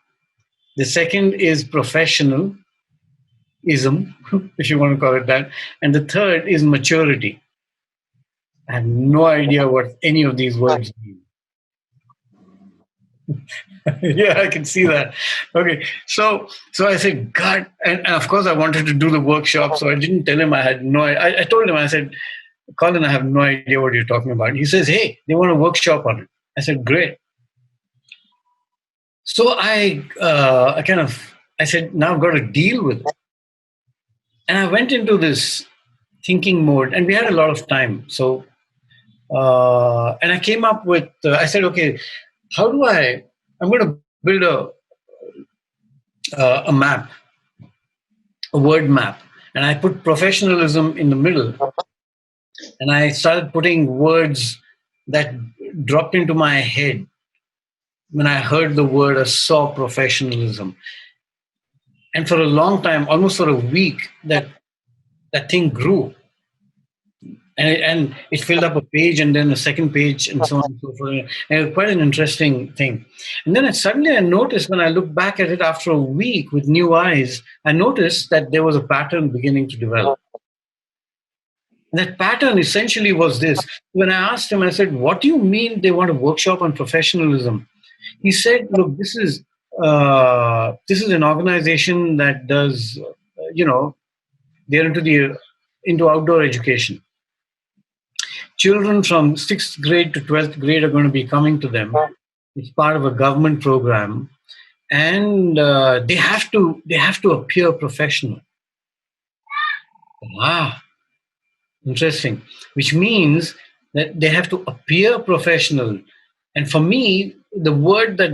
The second is professionalism, if you want to call it that. And the third is maturity. I have no idea what any of these words mean. Yeah, I can see that. Okay, so I said, God, and of course I wanted to do the workshop, so I didn't tell him I had no. I told him, I said, Colin, I have no idea what you're talking about. He says, hey, they want a workshop on it. I said, great. So I said, now I've got to deal with it, and I went into this thinking mode, and we had a lot of time. So, and I came up with. I said, okay, how do I'm going to build a map, a word map, and I put professionalism in the middle, and I started putting words that dropped into my head when I heard the word or saw professionalism. And for a long time, almost for a week, that thing grew. And it filled up a page and then a second page and so on and so forth. And it was quite an interesting thing. And then suddenly I noticed, when I looked back at it after a week with new eyes, I noticed that there was a pattern beginning to develop. And that pattern essentially was this. When I asked him, I said, what do you mean they want a workshop on professionalism? He said, look, this is an organization that does, they're into outdoor education. Children from 6th grade to 12th grade are going to be coming to them. It's part of a government program, and they have to appear professional. Interesting. Which means that they have to appear professional. And for me, the word that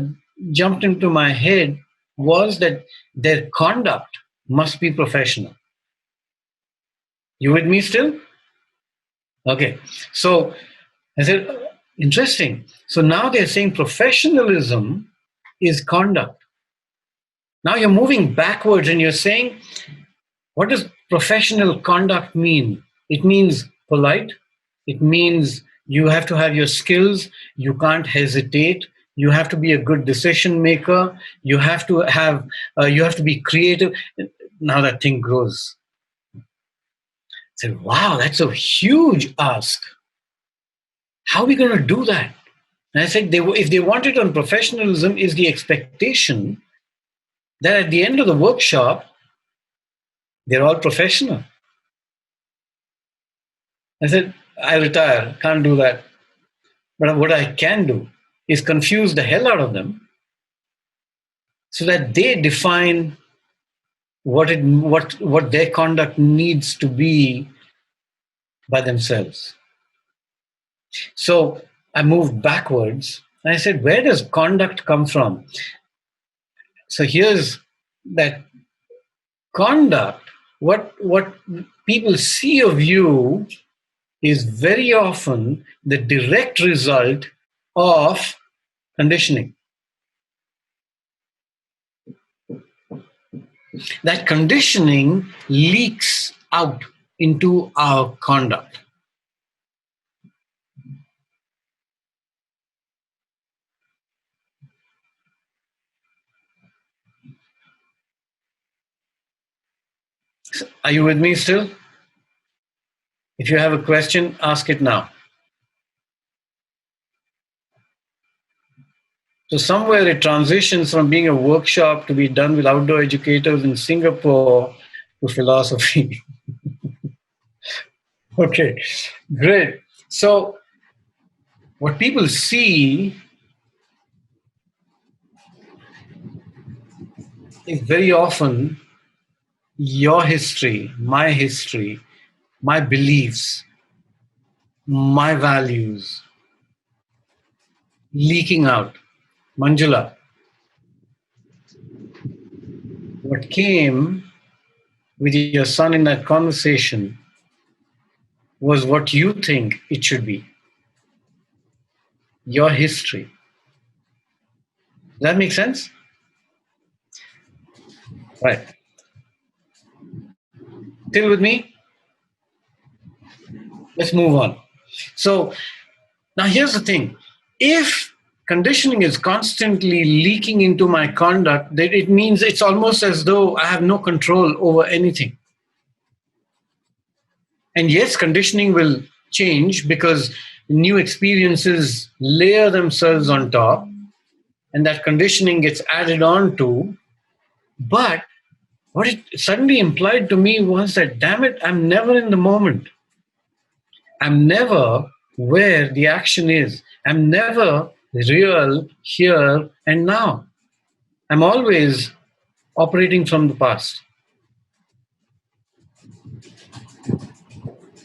jumped into my head was that their conduct must be professional. You with me still? Okay. So I said, interesting. So now they're saying professionalism is conduct. Now you're moving backwards and you're saying, what does professional conduct mean? It means polite. It means you have to have your skills. You can't hesitate. You have to be a good decision maker. You have to have. You have to be creative. Now that thing grows. I said, "Wow, that's a huge ask. How are we going to do that?" And I said, if they want it on professionalism, is the expectation that at the end of the workshop, they're all professional. I said, I retire, can't do that. But what I can do is confuse the hell out of them so that they define what their conduct needs to be by themselves. So I moved backwards and I said, where does conduct come from? So here's that conduct. What people see of you is very often the direct result of conditioning. That conditioning leaks out into our conduct. Are you with me still? If you have a question, ask it now. So somewhere it transitions from being a workshop to be done with outdoor educators in Singapore to philosophy. Okay, great. So what people see is very often your history, my beliefs, my values leaking out. Manjula, what came with your son in that conversation was what you think it should be. Your history. Does that make sense? Right. Still with me? Let's move on. So now here's the thing. If conditioning is constantly leaking into my conduct, then it means it's almost as though I have no control over anything. And yes, conditioning will change because new experiences layer themselves on top, and that conditioning gets added on to. But what it suddenly implied to me was that, damn it, I'm never in the moment. I'm never where the action is. I'm never real here and now. I'm always operating from the past.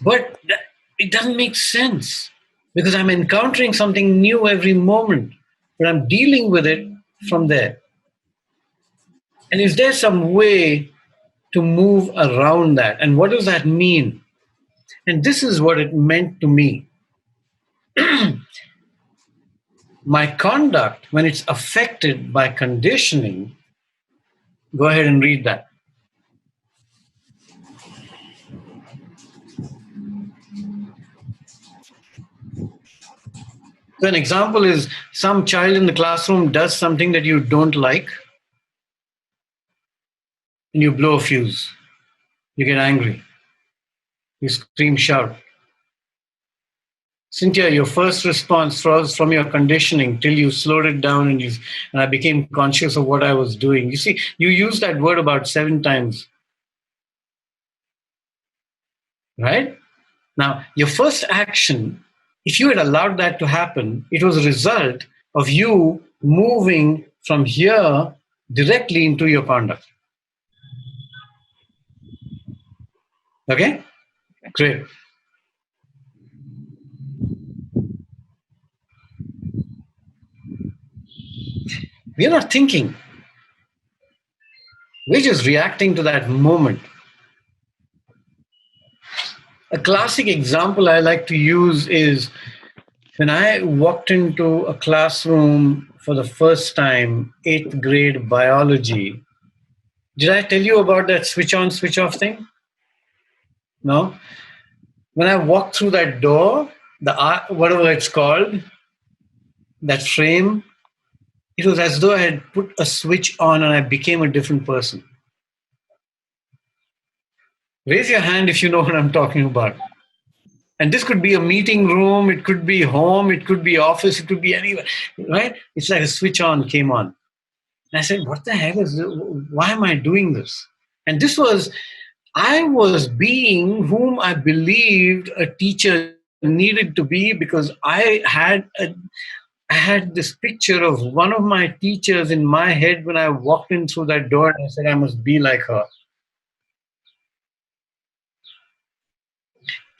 But it doesn't make sense because I'm encountering something new every moment, but I'm dealing with it from there. And is there some way to move around that? And what does that mean? And this is what it meant to me. My conduct, when it's affected by conditioning, go ahead and read that. So an example is some child in the classroom does something that you don't like, and you blow a fuse. You get angry. You scream, shout. Cynthia, your first response was from your conditioning till you slowed it down and I became conscious of what I was doing. You see, you used that word about 7 times. Right? Now, your first action, if you had allowed that to happen, it was a result of you moving from here directly into your conduct. Okay? Great. We're not thinking. We're just reacting to that moment. A classic example I like to use is when I walked into a classroom for the first time, 8th grade biology. Did I tell you about that switch on, switch off thing? No? When I walked through that door, whatever it's called, that frame, it was as though I had put a switch on and I became a different person. Raise your hand if you know what I'm talking about. And this could be a meeting room, it could be home, it could be office, it could be anywhere, right? It's like a switch on came on. And I said, what the hell is this? Why am I doing this? And I was being whom I believed a teacher needed to be because I had this picture of one of my teachers in my head when I walked in through that door and I said, I must be like her.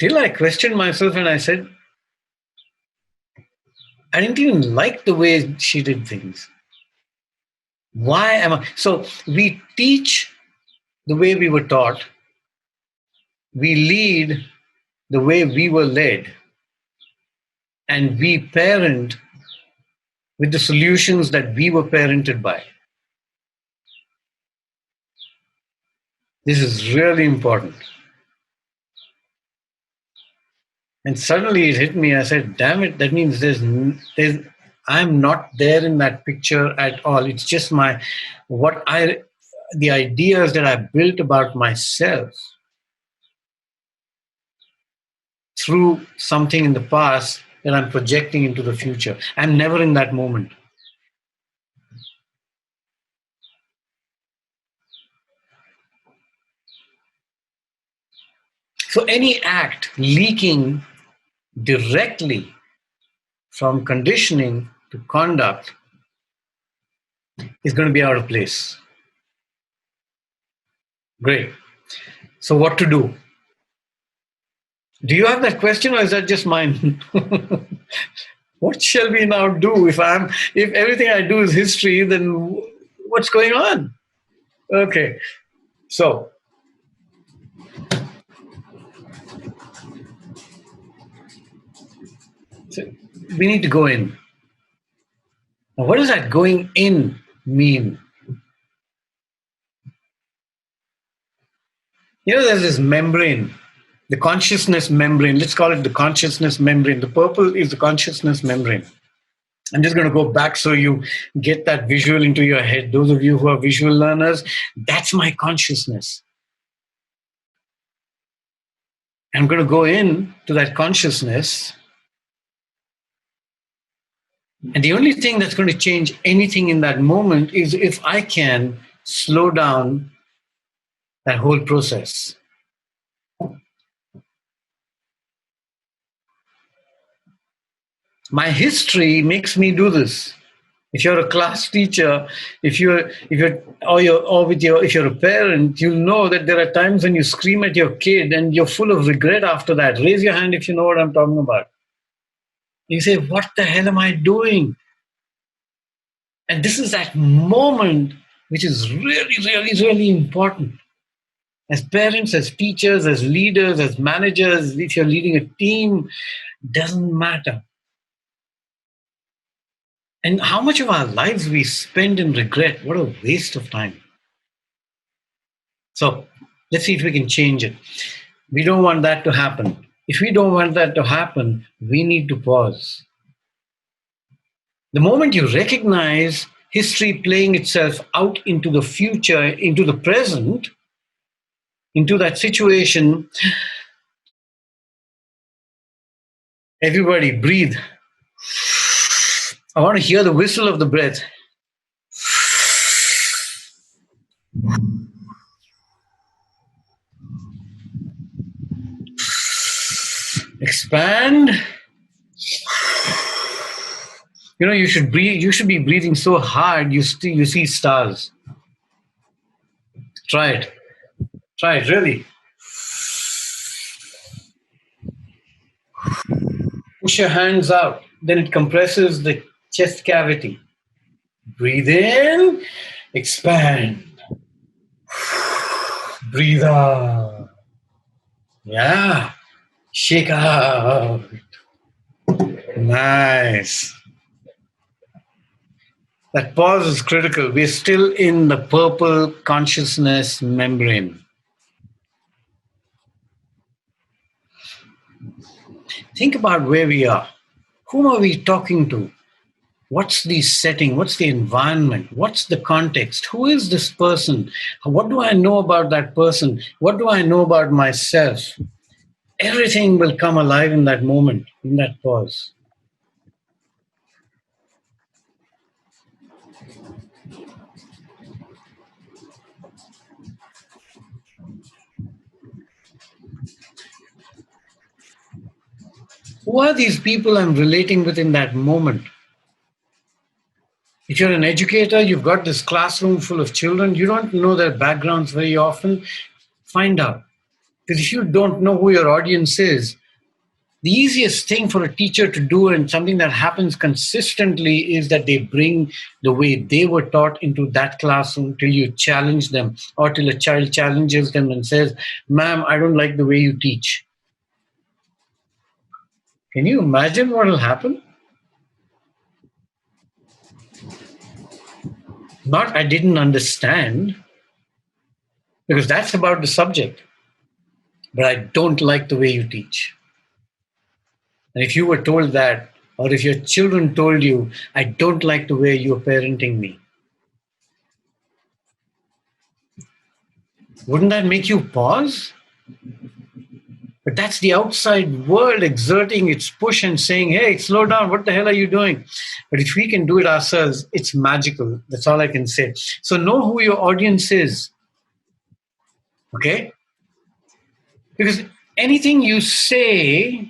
Till I questioned myself and I said, I didn't even like the way she did things. Why am I? So we teach the way we were taught, we lead the way we were led, and we parent with the solutions that we were parented by. This is really important. And suddenly it hit me. I said, damn it, that means I'm not there in that picture at all. It's just the ideas that I built about myself through something in the past that I'm projecting into the future. I'm never in that moment. So any act leaking directly from conditioning to conduct is going to be out of place. Great. So what to do? Do you have that question, or is that just mine? What shall we now do? If everything I do is history, then what's going on? Okay. So we need to go in. Now, what does that going in mean? There's this membrane, the consciousness membrane. Let's call it the consciousness membrane. The purple is the consciousness membrane. I'm just going to go back so you get that visual into your head. Those of you who are visual learners, that's my consciousness. I'm going to go in to that consciousness. And the only thing that's going to change anything in that moment is if I can slow down that whole process. My history makes me do this. If you're a class teacher, if you're a parent, you'll know that there are times when you scream at your kid and you're full of regret after that. Raise your hand if you know what I'm talking about. You say, what the hell am I doing? And this is that moment which is really, really, really important. As parents, as teachers, as leaders, as managers, if you're leading a team, doesn't matter. And how much of our lives we spend in regret, what a waste of time. So let's see if we can change it. We don't want that to happen. If we don't want that to happen, we need to pause. The moment you recognize history playing itself out into the future, into the present, into that situation, everybody breathe. I want to hear the whistle of the breath. Expand. You should breathe. You should be breathing so hard you see stars. Try it. Try it, really. Push your hands out. Then it compresses the chest cavity. Breathe in. Expand. Breathe out. Yeah. Shake out. Nice. That pause is critical. We're still in the purple consciousness membrane. Think about where we are. Whom are we talking to? What's the setting? What's the environment? What's the context? Who is this person? What do I know about that person? What do I know about myself? Everything will come alive in that moment, in that pause. Who are these people I'm relating with in that moment? If you're an educator, you've got this classroom full of children, you don't know their backgrounds very often, find out. Because if you don't know who your audience is, the easiest thing for a teacher to do, and something that happens consistently, is that they bring the way they were taught into that classroom till you challenge them, or till a child challenges them and says, "Ma'am, I don't like the way you teach." Can you imagine what will happen? Not, "I didn't understand," because that's about the subject, but "I don't like the way you teach." And if you were told that, or if your children told you, "I don't like the way you're parenting me," wouldn't that make you pause? But that's the outside world exerting its push and saying, "Hey, slow down. What the hell are you doing?" But if we can do it ourselves, it's magical. That's all I can say. So know who your audience is. Okay? Because anything you say,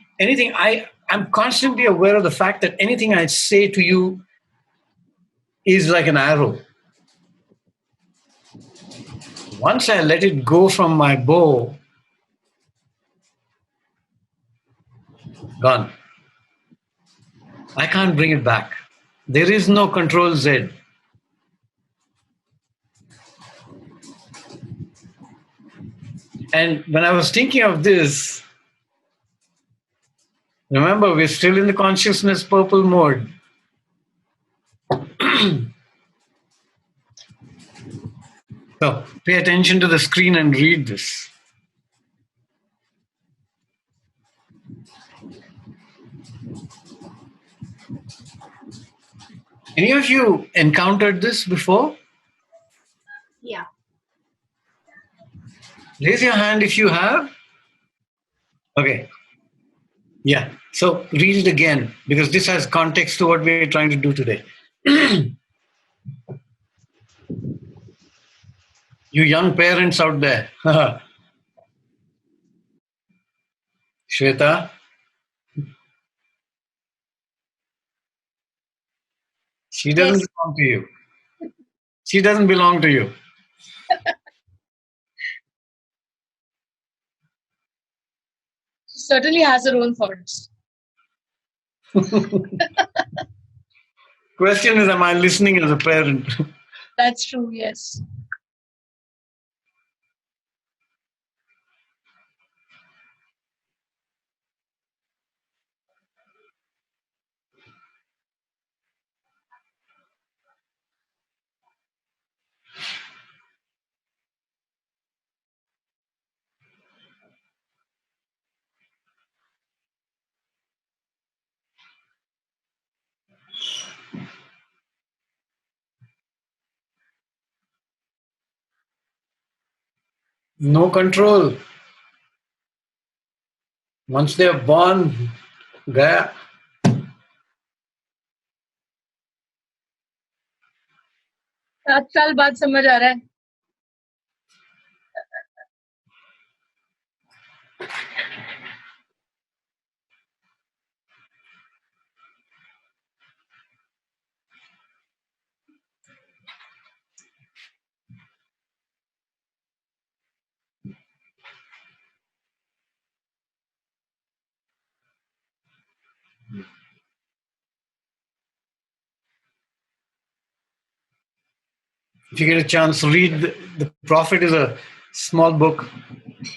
I'm constantly aware of the fact that anything I say to you is like an arrow. Once I let it go from my bow, gone. I can't bring it back. There is no control Z. And when I was thinking of this, remember, we're still in the consciousness purple mode. So pay attention to the screen and read this. Any of you encountered this before? Yeah. Raise your hand if you have. Okay. Yeah. So read it again, because this has context to what we're trying to do today. You young parents out there. Shweta? She doesn't Yes. belong to you. She doesn't belong to you. She certainly has her own faults. Question is, am I listening as a parent? That's true, yes. No control. Once they're born, gaya. 7 साल बाद समझ आ रहा है. If you get a chance, read The Prophet is a small book.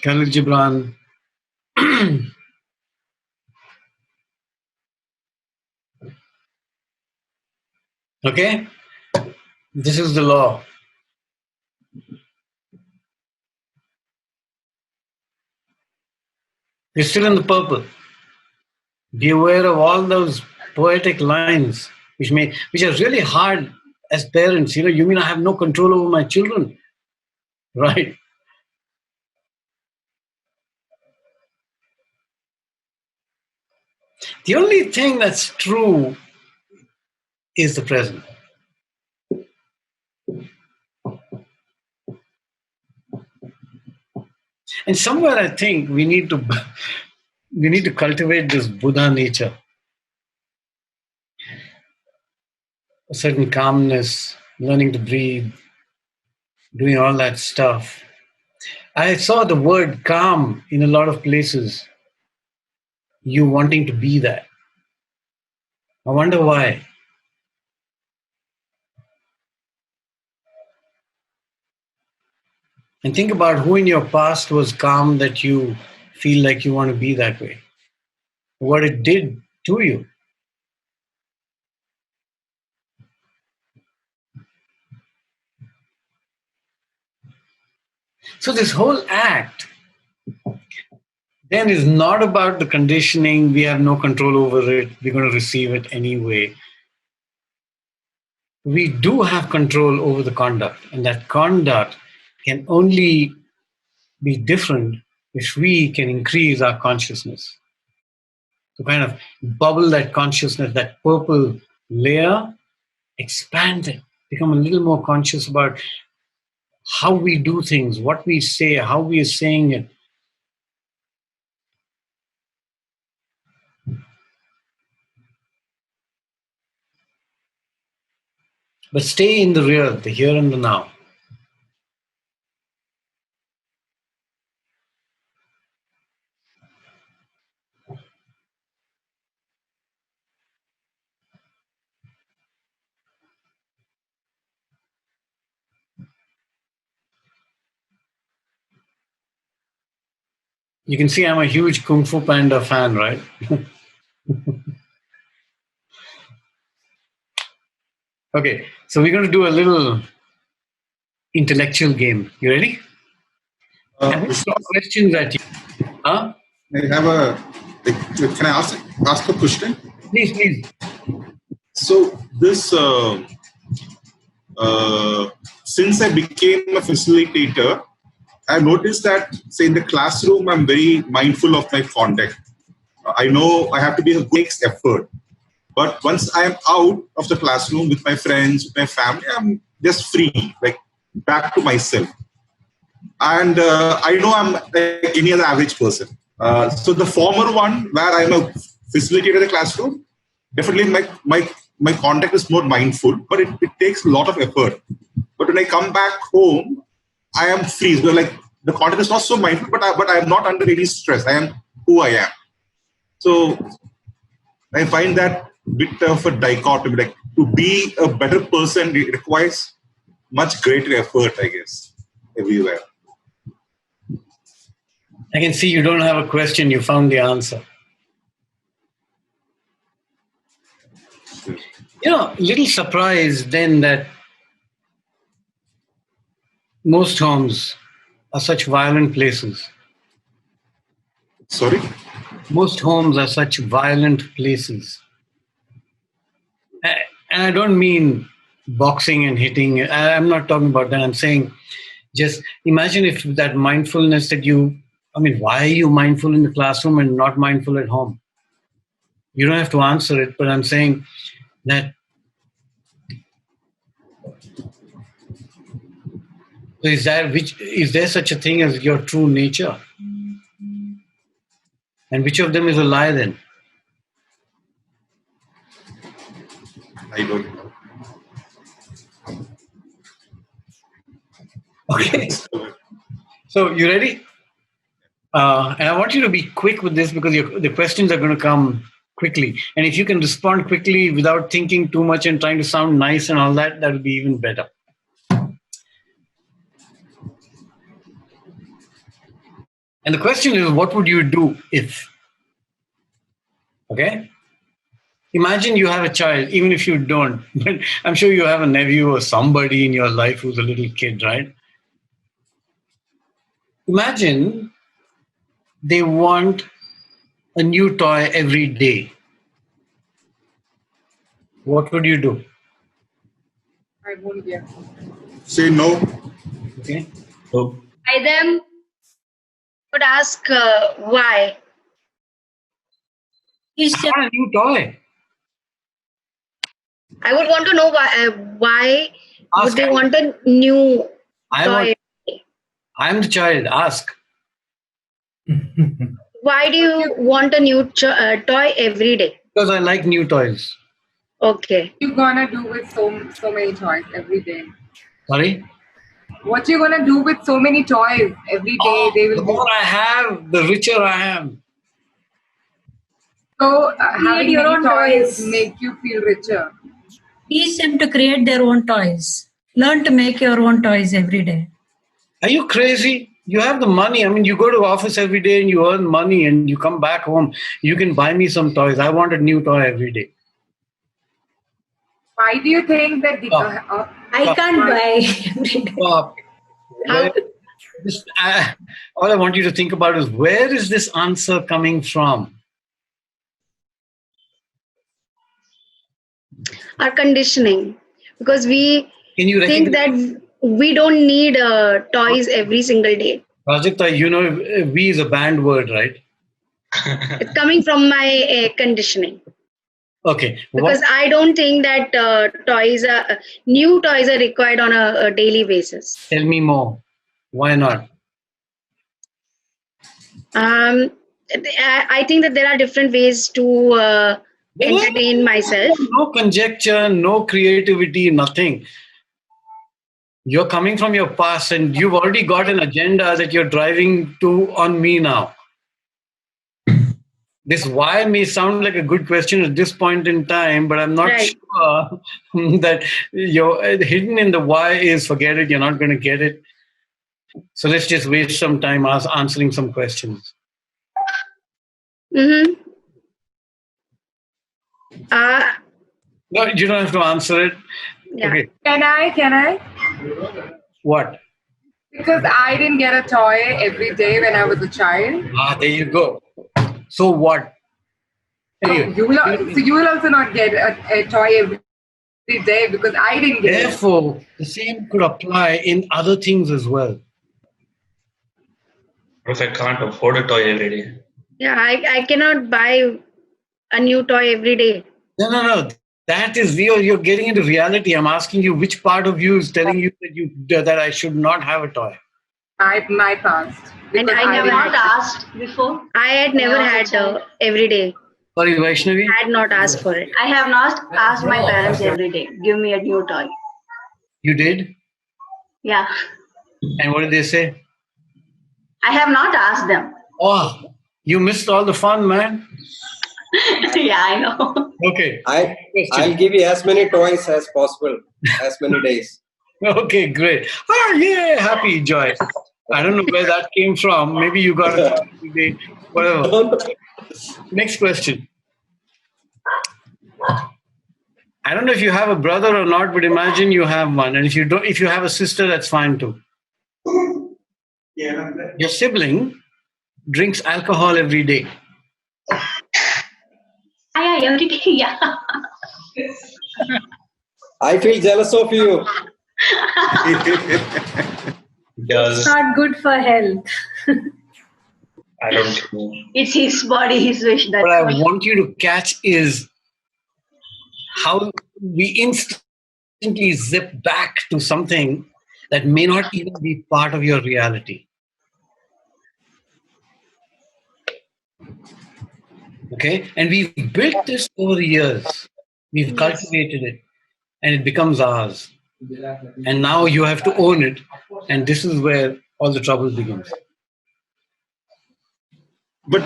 Khalil Gibran. Okay? This is the law. You're still in the purple. Be aware of all those poetic lines, which are really hard as parents. You mean I have no control over my children? Right. The only thing that's true is the present. And somewhere I think we need to cultivate this Buddha nature, a certain calmness, learning to breathe, doing all that stuff. I saw the word calm in a lot of places. You wanting to be that. I wonder why. And think about who in your past was calm that you feel like you want to be that way. What it did to you. So this whole act then is not about the conditioning. We have no control over it. We're going to receive it anyway. We do have control over the conduct, and that conduct can only be different if we can increase our consciousness. To kind of bubble that consciousness, that purple layer, expand it, become a little more conscious about how we do things, what we say, how we are saying it. But stay in the real, the here and the now. You can see I'm a huge Kung Fu Panda fan, right? Okay, so we're going to do a little intellectual game. You ready? I have some questions at you. Huh? I have a. Can I ask a question? Please, please. So this, since I became a facilitator, I noticed that, say, in the classroom, I'm very mindful of my conduct. I know I have to be a good effort. But once I am out of the classroom with my friends, with my family, I'm just free, like back to myself. And I know I'm like any other average person. So the former one, where I'm a facilitator in the classroom, definitely my contact is more mindful, but it takes a lot of effort. But when I come back home, I am free. So like the contact is not so mindful, but I am not under any stress. I am who I am. So I find that bit of a dichotomy. Like to be a better person, it requires much greater effort, I guess, everywhere. I can see you don't have a question. You found the answer. You know, little surprised then that most homes are such violent places. Sorry? Most homes are such violent places. And I don't mean boxing and hitting. I'm not talking about that. I'm saying just imagine if that mindfulness that why are you mindful in the classroom and not mindful at home? You don't have to answer it, but I'm saying that is there such a thing as your true nature? And which of them is a lie then? I don't know. Okay. So you ready? And I want you to be quick with this because the questions are going to come quickly. And if you can respond quickly without thinking too much and trying to sound nice and all that, that would be even better. And the question is, what would you do if? Okay? Imagine you have a child, even if you don't, but I'm sure you have a nephew or somebody in your life who's a little kid, right? Imagine they want a new toy every day. What would you do? I won't get. Say no. Okay. So I then would ask why. A new toy. I would want to know why would they want a new toy? I'm the child. Ask. Why do you want a new toy every day? Because I like new toys. Okay. You're gonna do with so many toys every day. Sorry? What you gonna do with so many toys every day? They will the more I have, the richer I am. So having your many own toys toys. make you feel richer. Teach them to create their own toys. Learn to make your own toys every day. Are you crazy? You have the money. I mean, you go to office every day and you earn money and you come back home. You can buy me some toys. I want a new toy every day. Why do you think that the I can't buy every day? Stop. All I want you to think about is, where is this answer coming from? Our conditioning, because we Can you think that we don't need toys every single day. Prajakta, you know, we is a banned word, right? It's coming from my conditioning. Okay. Because I don't think that new toys are required on a daily basis. Tell me more. Why not? I think that there are different ways to entertain myself. No conjecture, no creativity, nothing. You're coming from your past and you've already got an agenda that you're driving to on me now. This why may sound like a good question at this point in time, but I'm not sure that you're hidden in the why is forget it, you're not going to get it. So let's just waste some time answering some questions. Mm-hmm. No, you don't have to answer it. Yeah. Okay. Can I? What? Because I didn't get a toy every day when I was a child. There you go. So what? Anyway. You will also not get a toy every day because I didn't get it. Therefore, the same could apply in other things as well. If I can't afford a toy every day? Yeah, I cannot buy a new toy every day. No. That is real. You're getting into reality. I'm asking you, which part of you is telling you that I should not have a toy? My past. And I never not asked before. I had never had every day. Sorry, Vaishnavi? I had not asked for it. I have not asked my parents every day, give me a new toy. You did? Yeah. And what did they say? I have not asked them. Oh, you missed all the fun, man. Yeah, I know. Okay. I'll give you as many toys as possible, as many days. Okay, great. Yeah, happy, joy. I don't know where that came from. Maybe you got a toy today, whatever. Next question. I don't know if you have a brother or not, but imagine you have one. And if you have a sister, that's fine too. Your sibling drinks alcohol every day. Every day, yeah. I feel jealous of you. It's not good for health. I don't know. It's his body, his wish. What I want you to catch is how we instantly zip back to something that may not even be part of your reality. Okay? And we've built this over years. We've cultivated it and it becomes ours. And now you have to own it. And this is where all the trouble begins. But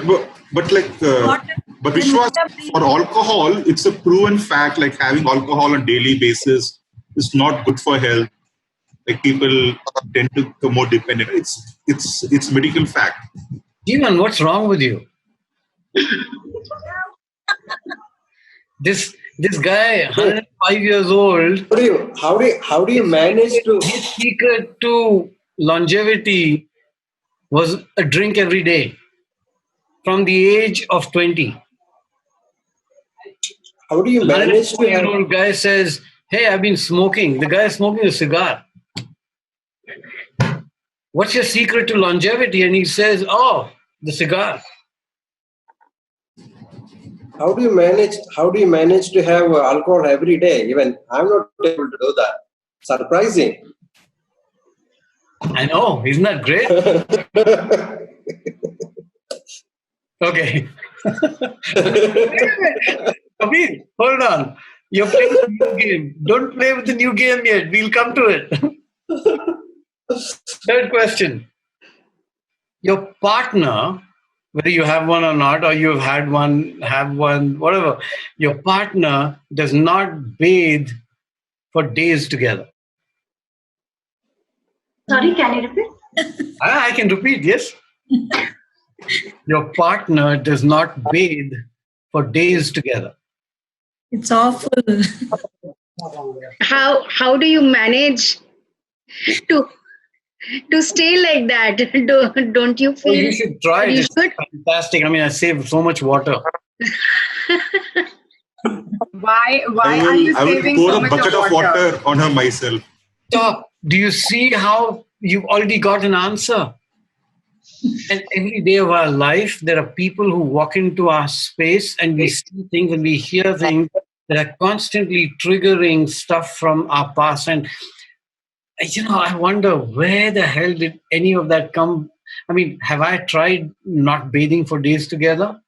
Vishwas, for alcohol, it's a proven fact, like having alcohol on a daily basis is not good for health. Like people tend to become more dependent. It's medical fact. Jeevan, what's wrong with you? This guy, 105 years old. How do you manage to? His secret to longevity was a drink every day from the age of 20. How do you manage to? An old guy says, "Hey, I've been smoking." The guy is smoking a cigar. What's your secret to longevity? And he says, "Oh, the cigar." How do you manage to have alcohol every day? Even I'm not able to do that. Surprising. I know, isn't that great? Okay. Kabir, hold on. You're playing the new game. Don't play with the new game yet. We'll come to it. Third question. Your partner, whether you have one or not, or you've had one, have one, whatever, your partner does not bathe for days together. Sorry, can you repeat? I can repeat, yes. Your partner does not bathe for days together. It's awful. How do you manage to stay like that? Don't you feel? You should try it. You It's fantastic. I mean, I save so much water. Why are you saving pour so a much bucket of water on her myself. Stop. Do you see how you've already got an answer? And every day of our life, there are people who walk into our space and we see things and we hear things that are constantly triggering stuff from our past. And, I wonder where the hell did any of that come? I mean, have I tried not bathing for days together?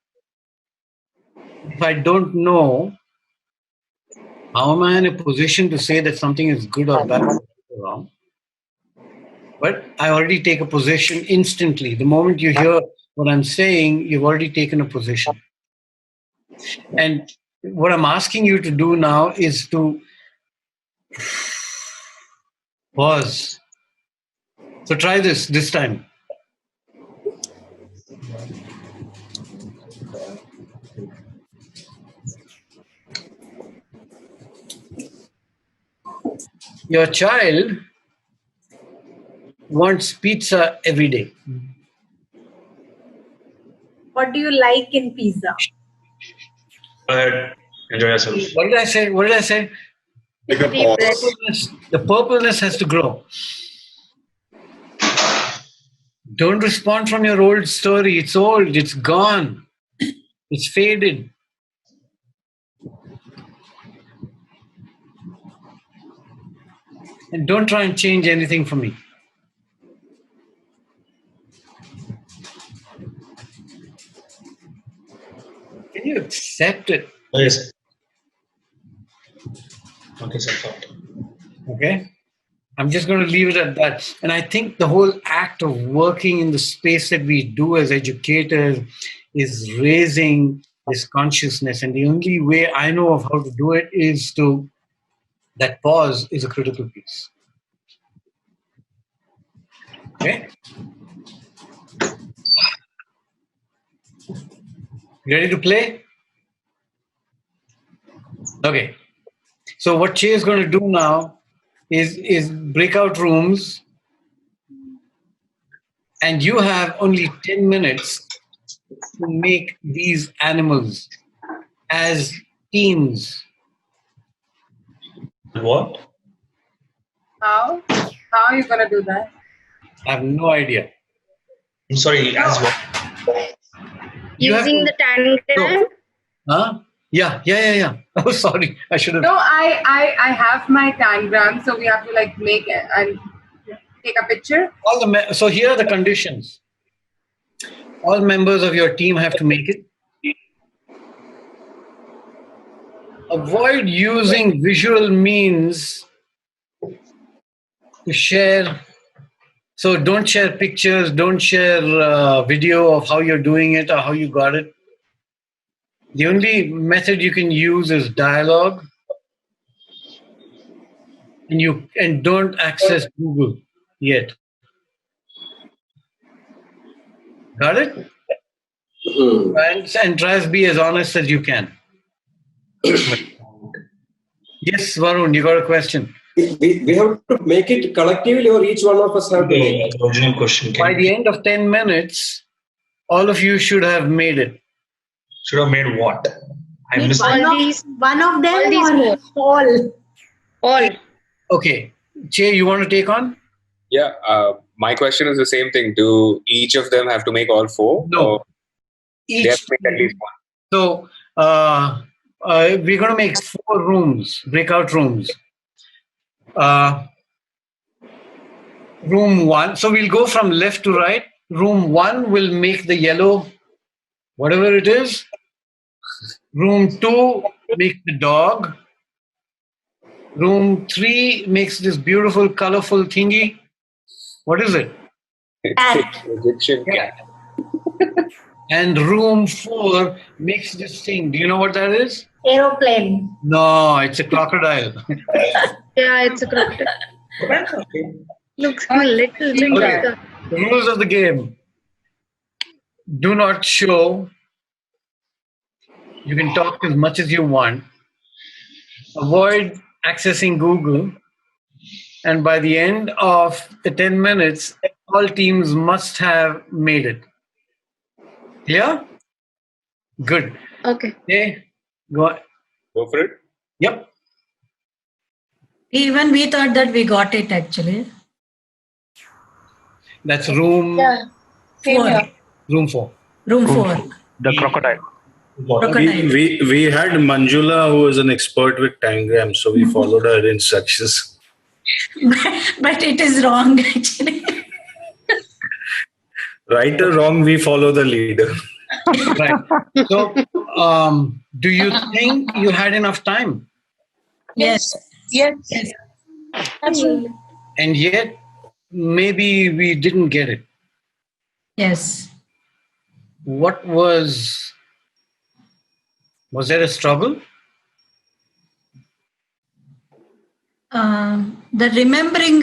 If I don't know, how am I in a position to say that something is good or bad or wrong? But I already take a position instantly. The moment you hear what I'm saying, you've already taken a position. And what I'm asking you to do now is to pause. So try this time. Your child wants pizza every day. What do you like in pizza? Go ahead. Enjoy yourself. What did I say? The purpleness has to grow. Don't respond from your old story. It's old. It's gone. It's faded. And don't try and change anything for me. Can you accept it? Yes. Okay, sir. Okay? I'm just going to leave it at that. And I think the whole act of working in the space that we do as educators is raising this consciousness. And the only way I know of how to do it is that pause is a critical piece. Okay? Ready to play? Okay. So what Che is going to do now is breakout rooms, and you have only 10 minutes to make these animals as teams. What? How are you gonna do that? I have no idea. I'm sorry, as what? Using the tangram? Huh? Yeah. Oh, sorry. I should have. No, I have my tangram, so we have to like make it and take a picture. So here are the conditions. All members of your team have to make it. Avoid using visual means to share. So don't share pictures, don't share video of how you're doing it or how you got it. The only method you can use is dialogue. And don't access Google yet. Got it? And try to be as honest as you can. Yes, Varun, you got a question. We have to make it collectively, or each one of us have to make it? Original question. By the end of 10 minutes, all of you should have made it. Should have made what? I missed One of them or all? Okay. Che, you want to take on? Yeah. My question is the same thing. Do each of them have to make all four? No. They have to make at least one. So we're going to make 4 rooms, breakout rooms. Room 1. So we'll go from left to right. Room 1 will make the yellow, whatever it is. Room 2 makes the dog. Room 3 makes this beautiful, colorful thingy. What is it? Egyptian cat. And room 4 makes this thing. Do you know what that is? Aeroplane. No, it's a crocodile. Yeah, it's a crocodile. Looks a little bit like a... The rules of the game. Do not show. You can talk as much as you want. Avoid accessing Google. And by the end of the 10 minutes, all teams must have made it. Clear? Good. Okay. Okay. Go for it. Yep. Even we thought that we got it actually. That's room Same here. room 4. Room 4. The crocodile. We had Manjula, who is an expert with tangrams, so we followed her instructions. But it is wrong actually. Right or wrong, we follow the leader. Right. So, do you think you had enough time? Yes. Yes. Absolutely. And yet, maybe we didn't get it. Yes. What was there a struggle? The remembering,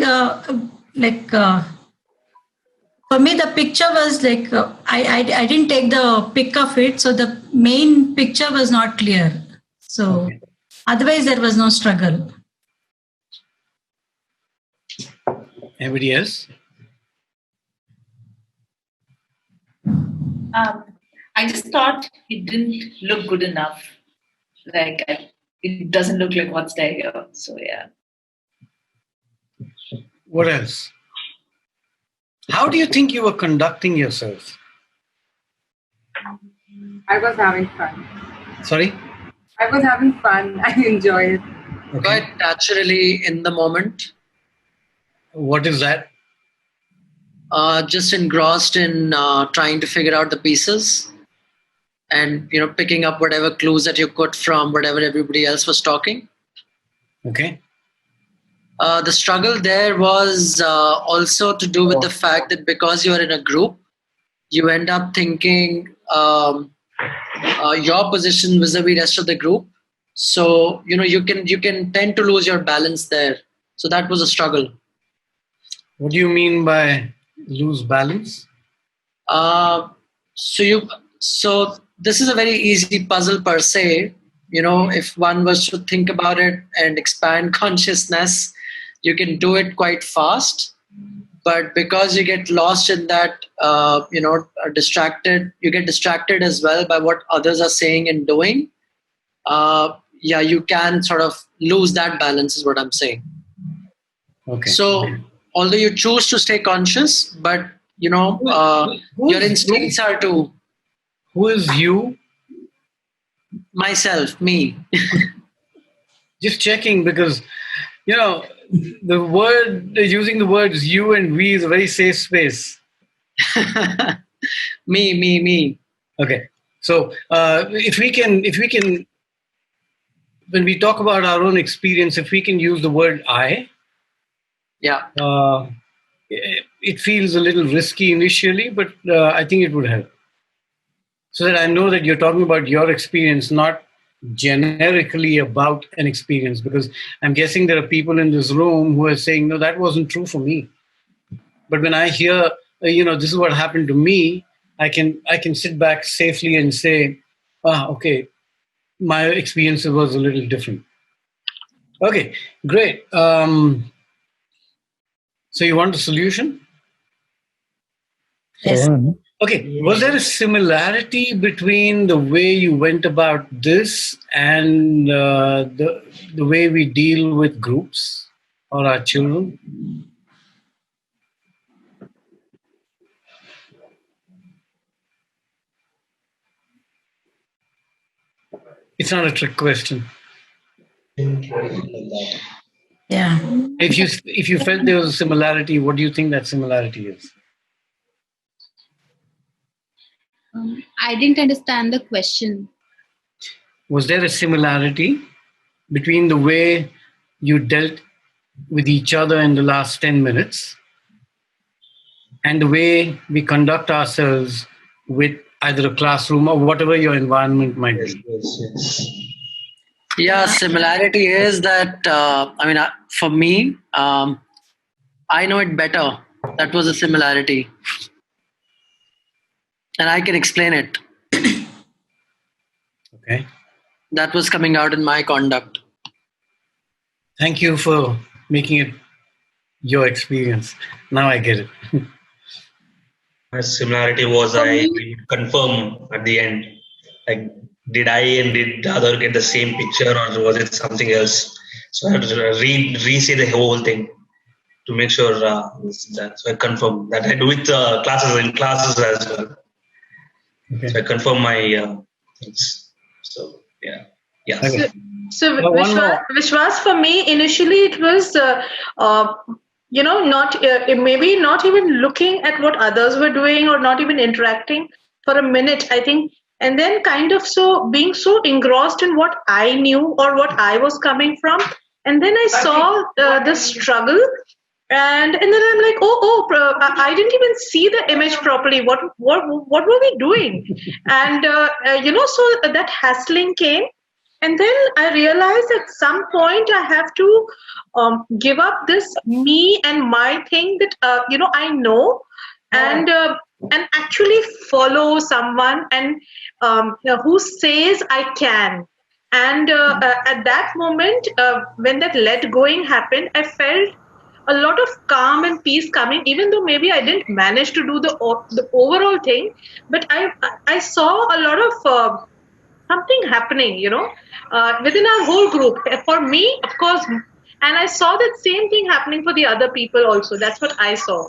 for me, the picture was like, I didn't take the pic of it, so the main picture was not clear. So otherwise, there was no struggle. Anybody else? I just thought it didn't look good enough. It doesn't look like what's there here. So yeah. What else? How do you think you were conducting yourself? I was having fun. Sorry? I was having fun. I enjoyed it. Quite naturally in the moment. What is that? Just engrossed in trying to figure out the pieces and, picking up whatever clues that you could from whatever everybody else was talking. Okay. The struggle there was also to do with the fact that because you're in a group, you end up thinking your position vis-a-vis rest of the group. So, you can tend to lose your balance there. So that was a struggle. What do you mean by lose balance? So this is a very easy puzzle per se. If one was to think about it and expand consciousness, you can do it quite fast. But because you get lost in that, distracted, you get distracted as well by what others are saying and doing. You can sort of lose that balance is what I'm saying. Okay. So although you choose to stay conscious, but your instincts are to... Who is you? Myself, me. Just checking because, using the words you and we is a very safe space. Me. Okay. So if we can, when we talk about our own experience, if we can use the word I, it feels a little risky initially, but I think it would help. So that I know that you're talking about your experience, not generically about an experience, because I'm guessing there are people in this room who are saying, no, that wasn't true for me. But when I hear, this is what happened to me, I can sit back safely and say, okay, my experience was a little different. Okay, great. So you want a solution? Yes. Okay, was there a similarity between the way you went about this and the way we deal with groups or our children? It's not a trick question. Yeah. If you felt there was a similarity, what do you think that similarity is? I didn't understand the question. Was there a similarity between the way you dealt with each other in the last 10 minutes and the way we conduct ourselves with either a classroom or whatever your environment might be? Yeah, similarity is that, for me, I know it better. That was a similarity. And I can explain it. Okay. That was coming out in my conduct. Thank you for making it your experience. Now I get it. My similarity was I confirm at the end. Like, did I and did the other get the same picture, or was it something else? So I had to re-say the whole thing to make sure that. So I confirm that I do with classes as well. Okay. So I confirm my things. So yeah. So Vishwas, for me, initially it was, not maybe not even looking at what others were doing or not even interacting for a minute, I think, and then kind of being so engrossed in what I knew or what I was coming from, and then I saw the struggle. And then I'm like, I didn't even see the image properly. What were we doing? And so that hassling came, and then I realized at some point I have to give up this me and my thing that I know, and actually follow someone and who says I can. And at that moment, when that let going happened, I felt a lot of calm and peace coming, even though maybe I didn't manage to do the overall thing, but I saw a lot of something happening, within our whole group. For me, of course, and I saw that same thing happening for the other people also. That's what I saw.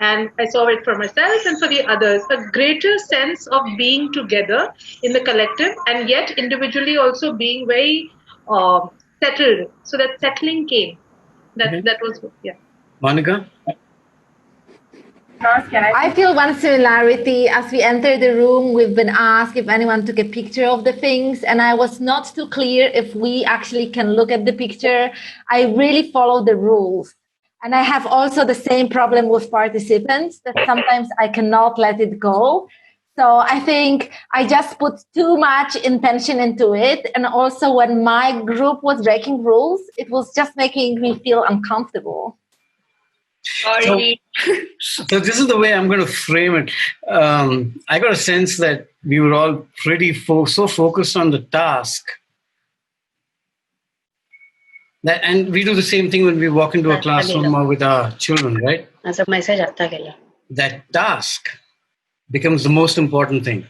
And I saw it for myself and for the others. A greater sense of being together in the collective, and yet individually also being very settled. So that settling came. That was, yeah. Monica? I feel one similarity. As we enter the room, we've been asked if anyone took a picture of the things, and I was not too clear if we actually can look at the picture. I really follow the rules. And I have also the same problem with participants that sometimes I cannot let it go. So I think I just put too much intention into it. And also when my group was breaking rules, it was just making me feel uncomfortable. So this is the way I'm going to frame it. I got a sense that we were all pretty so focused on the task. And we do the same thing when we walk into a classroom or with our children, right? That task becomes the most important thing.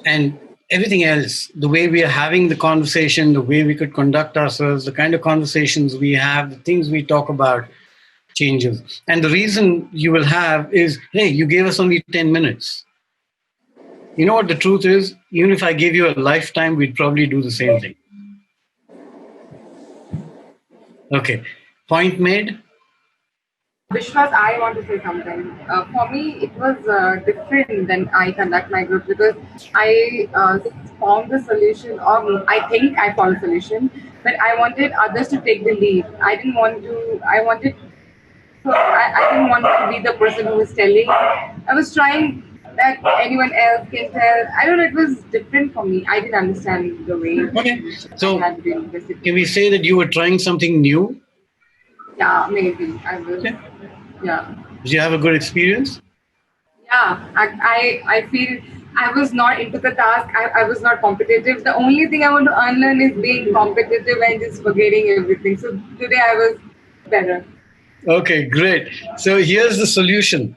And everything else, the way we are having the conversation, the way we could conduct ourselves, the kind of conversations we have, the things we talk about changes. And the reason you will have is, hey, you gave us only 10 minutes. You know what the truth is? Even if I gave you a lifetime, we'd probably do the same thing. Okay. Point made? Vishwas, I want to say something. For me, it was different than I conduct my group, because I found the solution, or I think I found a solution, but I wanted others to take the lead. I didn't want to, I didn't want to be the person who was telling. I was trying that anyone else can tell. I don't know, it was different for me. I didn't understand the way. Okay. So can we say that you were trying something new? Yeah, maybe. I was. Okay. Yeah. Did you have a good experience? Yeah, I feel I was not into the task. I was not competitive. The only thing I want to unlearn is being competitive and just forgetting everything. So today I was better. Okay, great. So here's the solution.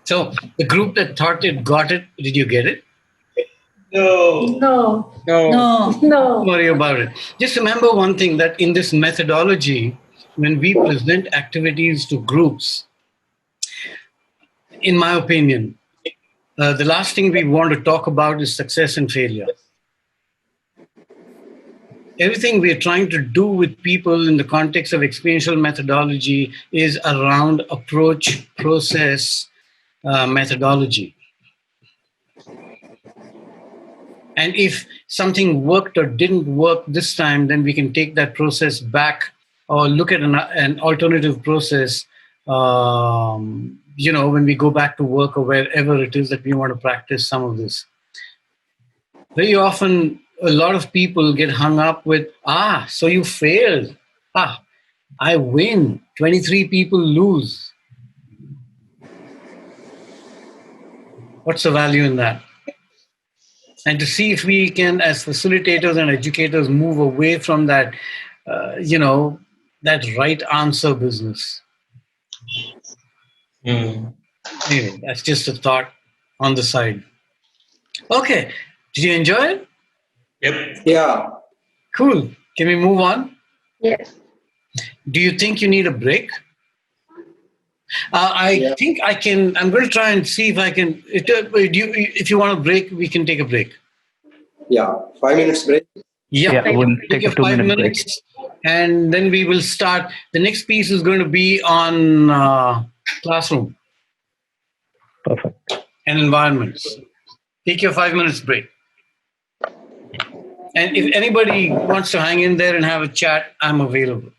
So the group that thought it got it, did you get it? No. Don't worry about it. Just remember one thing, that in this methodology, when we present activities to groups, in my opinion, The last thing we want to talk about is success and failure. Everything we're trying to do with people in the context of experiential methodology is around approach, process, methodology. And if something worked or didn't work this time, then we can take that process back or look at an alternative process, when we go back to work or wherever it is that we want to practice some of this. Very often, a lot of people get hung up with, so you failed. I win. 23 people lose. What's the value in that? And to see if we can, as facilitators and educators, move away from that, that right answer business. Anyway, that's just a thought on the side. Okay. Did you enjoy it? Yep. Yeah. Cool. Can we move on? Yes. Do you think you need a break? I think I can. I'm going to try and see if I can. If you want a break, we can take a break. Yeah. 5 minutes break. Yeah, we'll take a 2-minute break. And then we will start. The next piece is going to be on classroom. Perfect. And environments. Take your 5 minutes break. And if anybody wants to hang in there and have a chat, I'm available.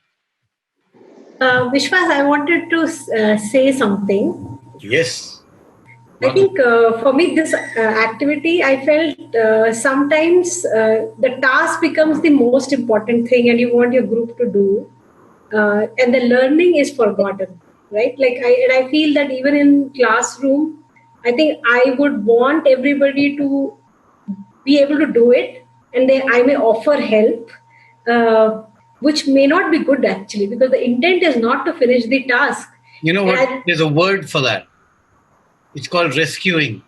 Vishwas, I wanted to say something. Yes. I think for me, this activity, I felt sometimes the task becomes the most important thing and you want your group to do. And the learning is forgotten, right? I feel that even in classroom, I think I would want everybody to be able to do it. And then I may offer help, which may not be good actually, because the intent is not to finish the task. You know what? There's a word for that. It's called rescuing.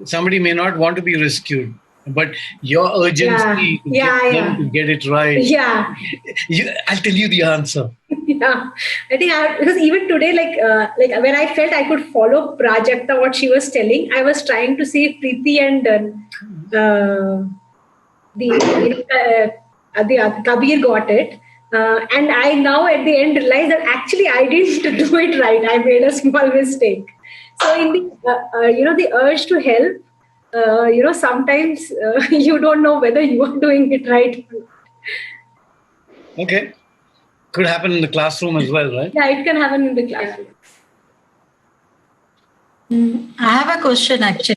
Somebody may not want to be rescued, but your urgency to get it right. Yeah. I'll tell you the answer. Yeah, I think because even today, like when I felt I could follow Prajakta, what she was telling, I was trying to see if Preeti and the Kabir got it. And I now at the end realized that actually I didn't do it right. I made a small mistake. So in the the urge to help, sometimes you don't know whether you are doing it right. Okay. Could happen in the classroom as well, right? Yeah, it can happen in the classroom. I have a question actually.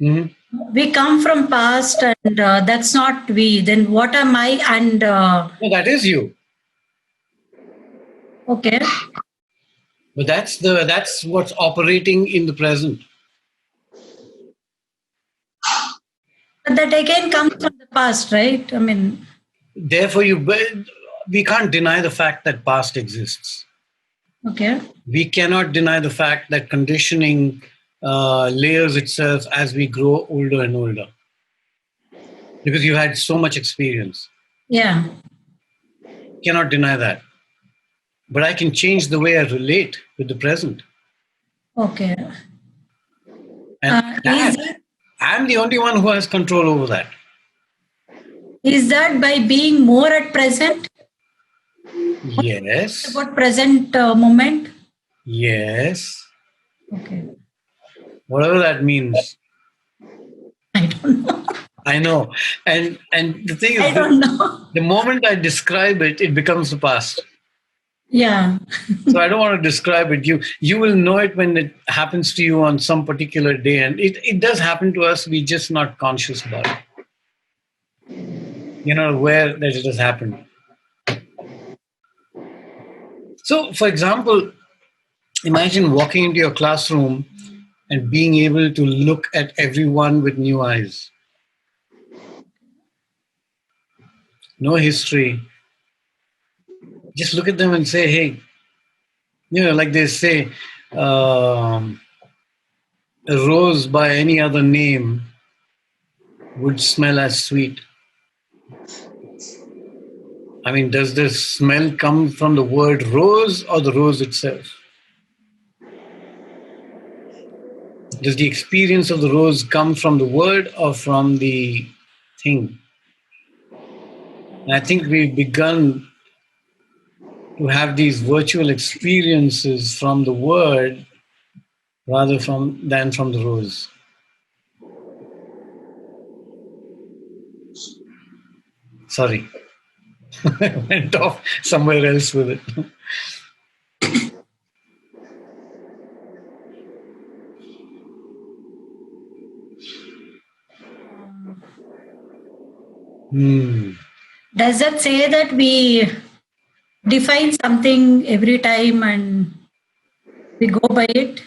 Mm-hmm. We come from past and that's not we. Then what am I? And no, that is you. Okay. But that's what's operating in the present. But that again comes from the past, right? I mean. Therefore, we can't deny the fact that past exists. Okay. We cannot deny the fact that conditioning layers itself as we grow older and older. Because you had so much experience. Yeah. Cannot deny that. But I can change the way I relate with the present. Okay. And I'm the only one who has control over that. Is that by being more at present? Yes. About present moment? Yes. Okay. Whatever that means. I don't know. I know. And the thing is, I don't know. The moment I describe it, it becomes the past. Yeah. So I don't want to describe it. You will know it when it happens to you on some particular day. And it does happen to us. We're just not conscious about it. You're not aware that it has happened. So, for example, imagine walking into your classroom and being able to look at everyone with new eyes. No history. Just look at them and say, hey, like they say, a rose by any other name would smell as sweet. I mean, does the smell come from the word rose or the rose itself? Does the experience of the rose come from the word or from the thing? And I think we've begun to have these virtual experiences from the word rather than from the rose. Sorry. I went off somewhere else with it. Does that say that we define something every time and we go by it?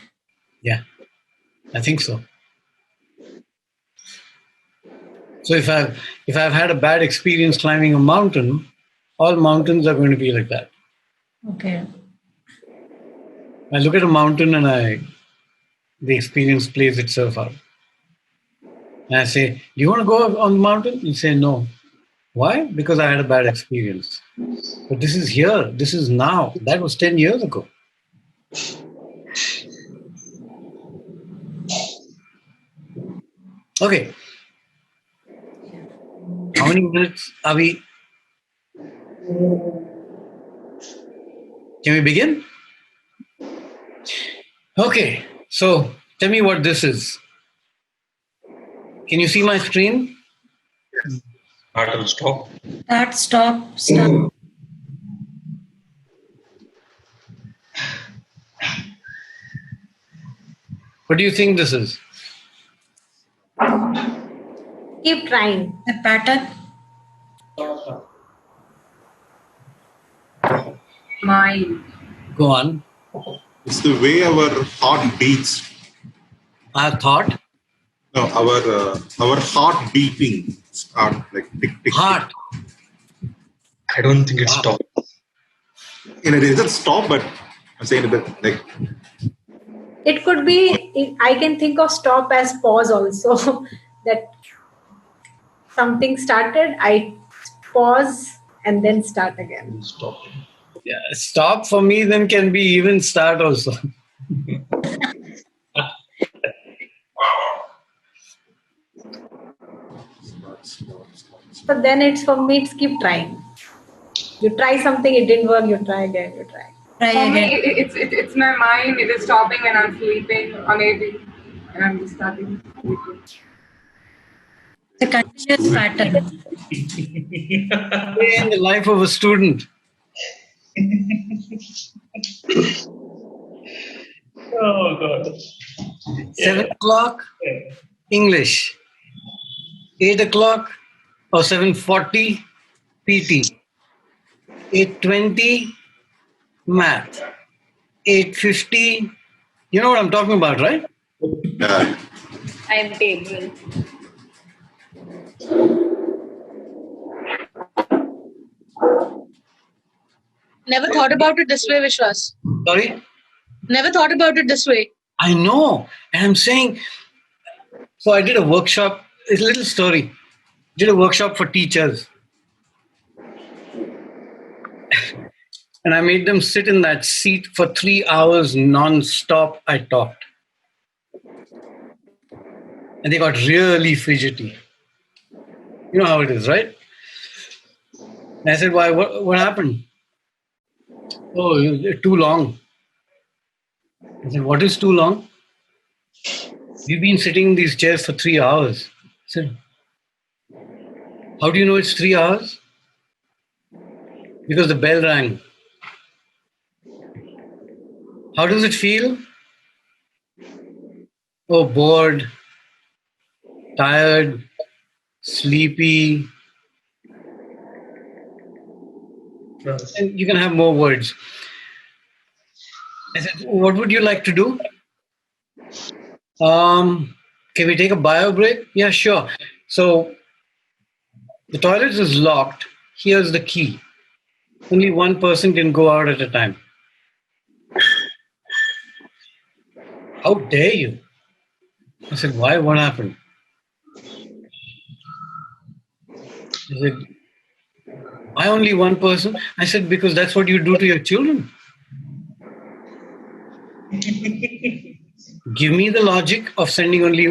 Yeah, I think so. So if I've had a bad experience climbing a mountain, all mountains are going to be like that. Okay. I look at a mountain and the experience plays itself out. And I say, do you want to go on the mountain? You say no. Why? Because I had a bad experience. But this is here. This is now. That was 10 years ago. Okay. How many minutes are we? Can we begin? Okay. So tell me what this is. Can you see my screen? Start and stop. Stop. What do you think this is? Keep trying. A pattern? Mind. Go on. It's the way our heart beats. Our thought? No, our heart beating. Start like tick tick. Heart. I don't think it stops. It doesn't stop, but I'm saying a bit like. It could be, I can think of stop as pause also. That something started, I pause and then start again. Stop. Yeah, stop for me then can be even start also. But then it's for me, it's keep trying. You try something, it didn't work, you try again, you try. For me, it's my mind. It is stopping when I'm sleeping or maybe and I'm just starting. The continuous pattern. In the life of a student. Oh God. 7 o'clock, English. 8 o'clock or 7:40, PT. 8:20, math. 8:50, you know what I'm talking about, right? Timetable. Never thought about it this way, Vishwas. Sorry? Never thought about it this way. I know. And I'm saying, so I did a workshop, it's a little story. Did a workshop for teachers. And I made them sit in that seat for 3 hours non-stop. I talked. And they got really fidgety. You know how it is, right? And I said, why? What happened? Oh, you're too long. I said, what is too long? We've been sitting in these chairs for 3 hours. I said, how do you know it's 3 hours? Because the bell rang. How does it feel? Oh, bored, tired, sleepy. And you can have more words. I said, what would you like to do? Can we take a bio break? Yeah, sure. So the toilet is locked. Here's the key. Only one person can go out at a time. How dare you? I said, why? What happened? He said, why only one person? I said, because that's what you do to your children. Give me the logic of sending only.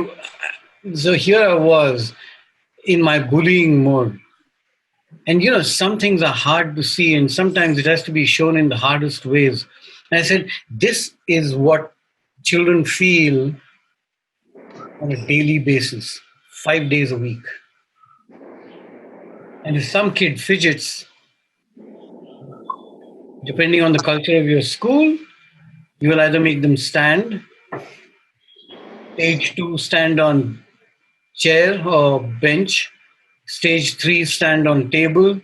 So here I was in my bullying mode. And some things are hard to see, and sometimes it has to be shown in the hardest ways. And I said, this is what children feel on a daily basis, 5 days a week. And if some kid fidgets, depending on the culture of your school, you will either make them stand, stage 2 stand on chair or bench, stage 3 stand on table,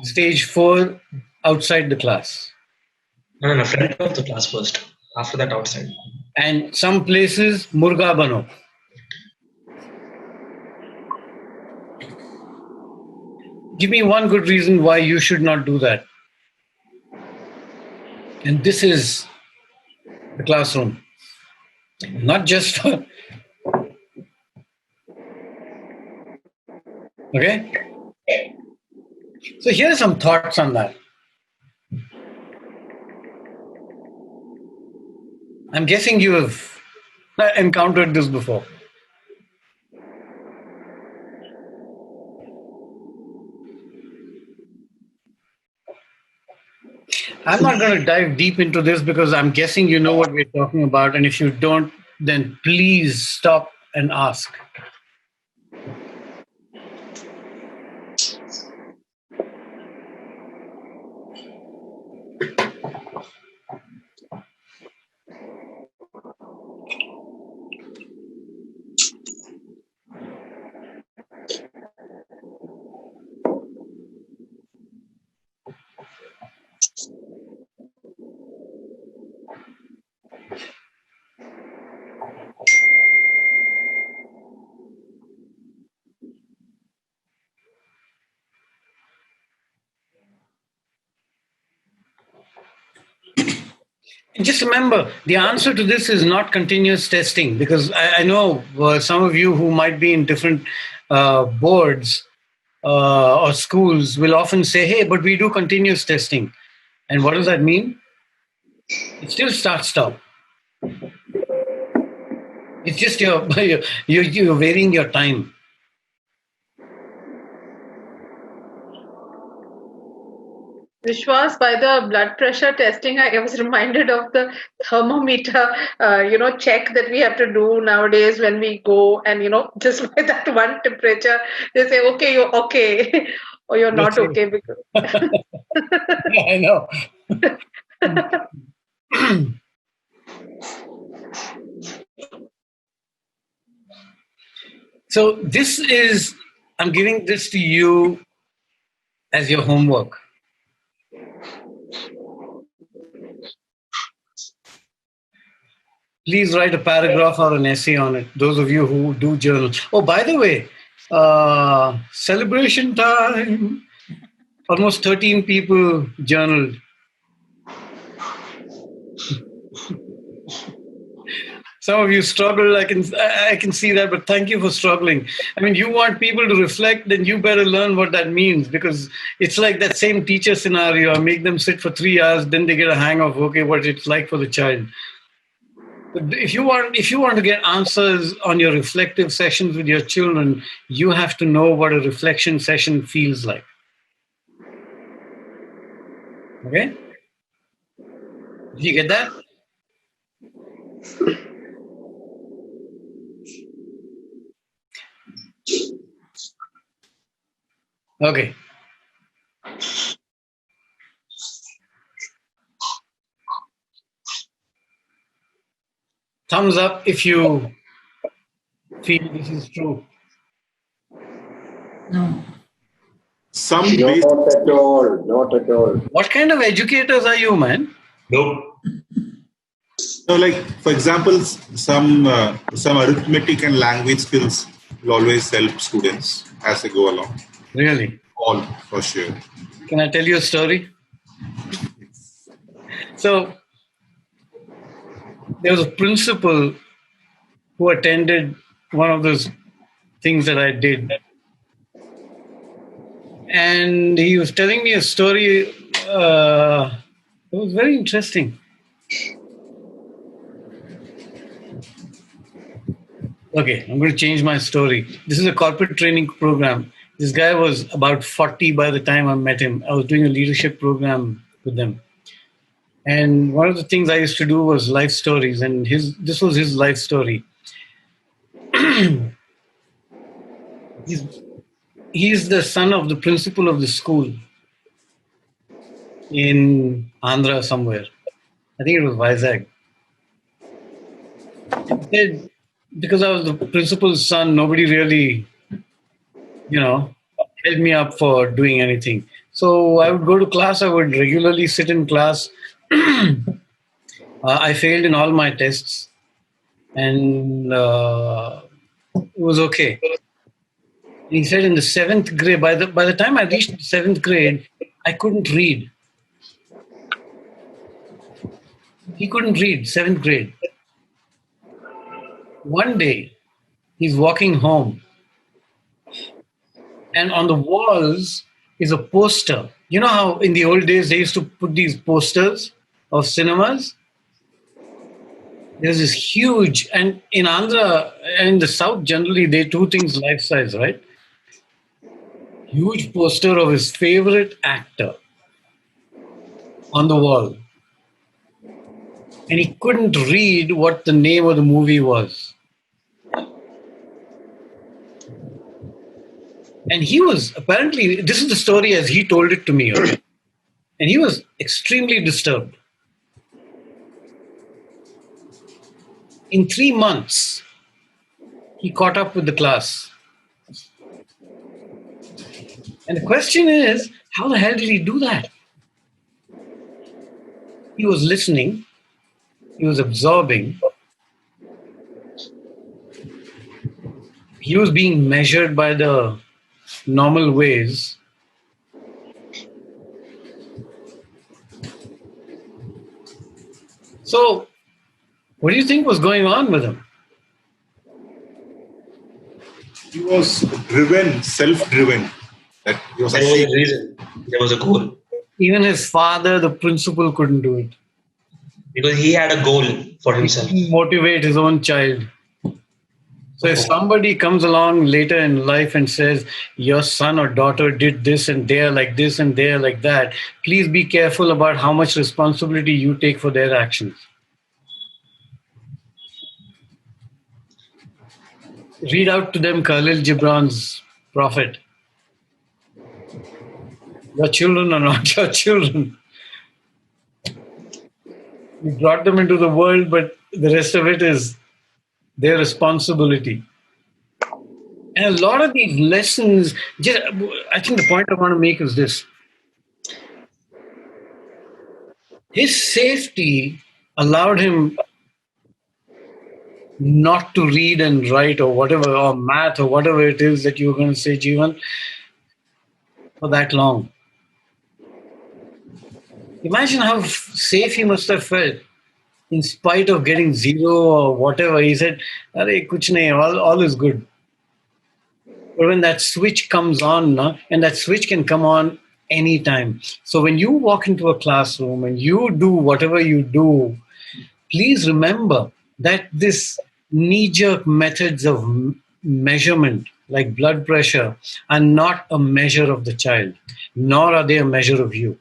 stage 4 outside the class. No, front of the class first. After that, outside. And some places, murga bano. Give me one good reason why you should not do that. And this is the classroom. Not just for... Okay? So here are some thoughts on that. I'm guessing you have encountered this before. I'm not going to dive deep into this because I'm guessing you know what we're talking about. And if you don't, then please stop and ask. Just remember, the answer to this is not continuous testing, because I know some of you who might be in different boards or schools will often say, hey, but we do continuous testing. And what does that mean? It still start-stop. It's just you're varying your time. Vishwas, by the blood pressure testing, I was reminded of the thermometer, check that we have to do nowadays when we go, and just by that one temperature, they say, okay, you're okay, or you're not okay. Because Yeah, I know. So I'm giving this to you as your homework. Please write a paragraph or an essay on it, those of you who do journal. Oh, by the way, celebration time. Almost 13 people journaled. Some of you struggle, I can see that, but thank you for struggling. I mean, you want people to reflect, then you better learn what that means, because it's like that same teacher scenario. I make them sit for 3 hours, then they get a hang of, okay, what it's like for the child. But if you want to get answers on your reflective sessions with your children, you have to know what a reflection session feels like. Okay? Did you get that? Okay. Thumbs up if you feel this is true. No. Not at all. Not at all. What kind of educators are you, man? Nope. So, like, for example, some arithmetic and language skills will always help students as they go along. Really? All, for sure. Can I tell you a story? So, there was a principal who attended one of those things that I did. And he was telling me a story. It was very interesting. Okay, I'm going to change my story. This is a corporate training program. This guy was about 40 by the time I met him. I was doing a leadership program with them. And one of the things I used to do was life stories, and this was his life story. He's the son of the principal of the school in Andhra somewhere. I think it was Vizag. He said, because I was the principal's son, nobody really, held me up for doing anything. So I would go to class. I would regularly sit in class. I failed in all my tests, and it was okay. He said in the 7th grade, by the time I reached 7th grade, I couldn't read. He couldn't read, 7th grade. One day, he's walking home, and on the walls is a poster. You know how in the old days they used to put these posters of cinemas? There's this huge, and in Andhra and in the South generally, they do things life size, right? Huge poster of his favorite actor on the wall. And he couldn't read what the name of the movie was. And he was apparently, this is the story as he told it to me, okay? And he was extremely disturbed. In 3 months, he caught up with the class. And the question is, how the hell did he do that? He was listening, he was absorbing, he was being measured by the normal ways. So, what do you think was going on with him? He was driven, self-driven. There was a reason. There was a goal. Even his father, the principal, couldn't do it. Because he had a goal for himself. He couldn't motivate his own child. So if somebody comes along later in life and says, your son or daughter did this and they're like this and they're like that, please be careful about how much responsibility you take for their actions. Read out to them Khalil Gibran's Prophet. Your children are not your children. You brought them into the world, but the rest of it is their responsibility. And a lot of these lessons, I think the point I want to make is this. His safety allowed him not to read and write or whatever, or math or whatever it is that you're going to say, Jeevan, for that long. Imagine how safe he must have felt. In spite of getting 0 or whatever, he said, "Arey, kuch nahi, all is good." But when that switch comes on, and that switch can come on anytime. So when you walk into a classroom and you do whatever you do, please remember that this knee-jerk methods of measurement, like blood pressure, are not a measure of the child, nor are they a measure of you.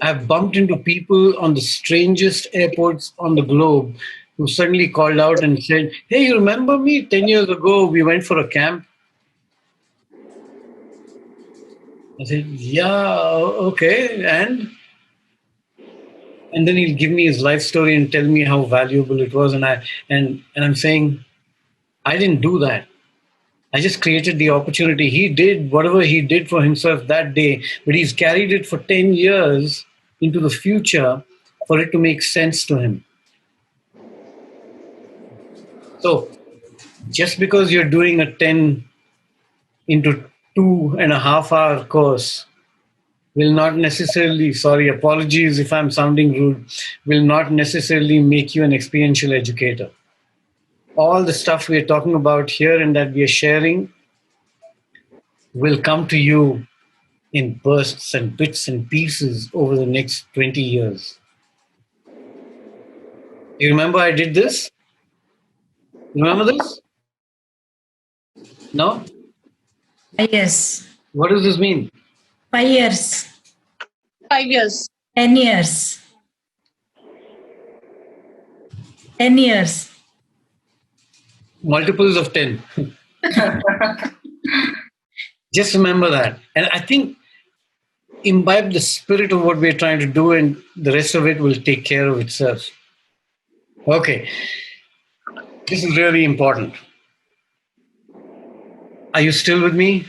I've bumped into people on the strangest airports on the globe who suddenly called out and said, "Hey, you remember me? 10 years ago, we went for a camp." I said, "Yeah, okay, and?" And then he'll give me his life story and tell me how valuable it was. And I'm saying, I didn't do that. I just created the opportunity. He did whatever he did for himself that day, but he's carried it for 10 years into the future for it to make sense to him. So just because you're doing a 10 into 2.5 hour course will not necessarily, sorry, apologies if I'm sounding rude, will not necessarily make you an experiential educator. All the stuff we're talking about here and that we are sharing will come to you in bursts and bits and pieces over the next 20 years. You remember I did this? Remember this? No? 5 years. What does this mean? 5 years. 5 years. 10 years. 10 years. Multiples of 10. Just remember that. And I think imbibe the spirit of what we're trying to do, and the rest of it will take care of itself. Okay. This is really important. Are you still with me?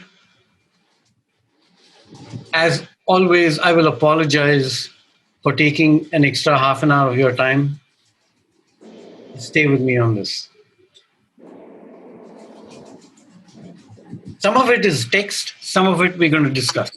As always, I will apologize for taking an extra half an hour of your time. Stay with me on this. Some of it is text, some of it we're going to discuss.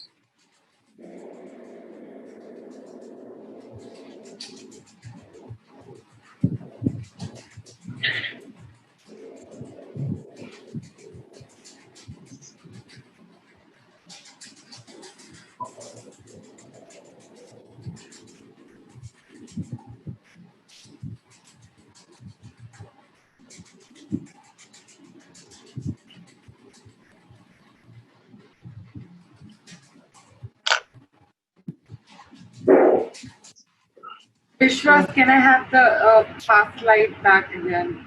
Vishwas, can I have the past slide back again?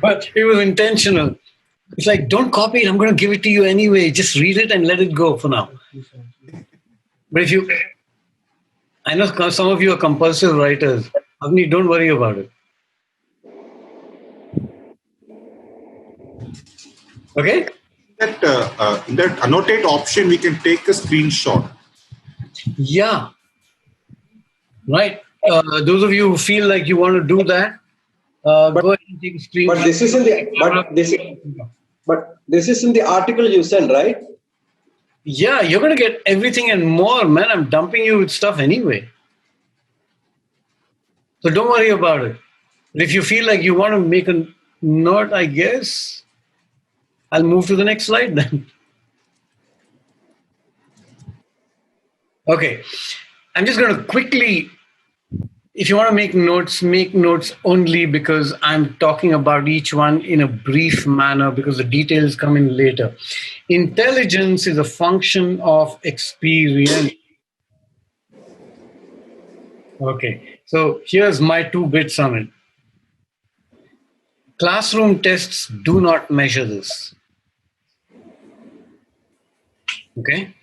But it was intentional. It's like, don't copy it. I'm going to give it to you anyway. Just read it and let it go for now. But if you, I know some of you are compulsive writers. Avni, don't worry about it. Okay? In that annotate option, we can take a screenshot. Yeah. Right. Those of you who feel like you want to do that, go ahead and take a screenshot. But this is in the this is in the article you sent, right? Yeah, you're going to get everything and more, man. I'm dumping you with stuff anyway. So don't worry about it. But if you feel like you want to make a note, I guess I'll move to the next slide then. Okay. I'm just going to quickly, if you want to make notes only because I'm talking about each one in a brief manner because the details come in later. Intelligence is a function of experience. Okay, so here's my 2 bits on it. Classroom tests do not measure this. Okay?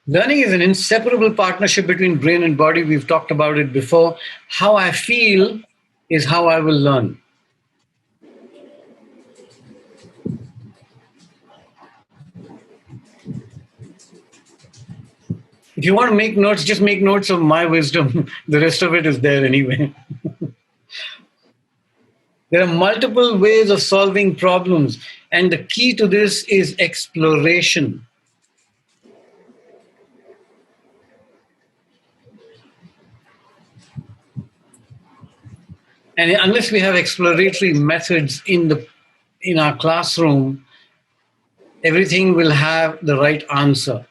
Learning is an inseparable partnership between brain and body. We've talked about it before. How I feel is how I will learn. If you want to make notes, just make notes of my wisdom. The rest of it is there anyway. There are multiple ways of solving problems, and the key to this is exploration. And unless we have exploratory methods in our classroom, everything will have the right answer.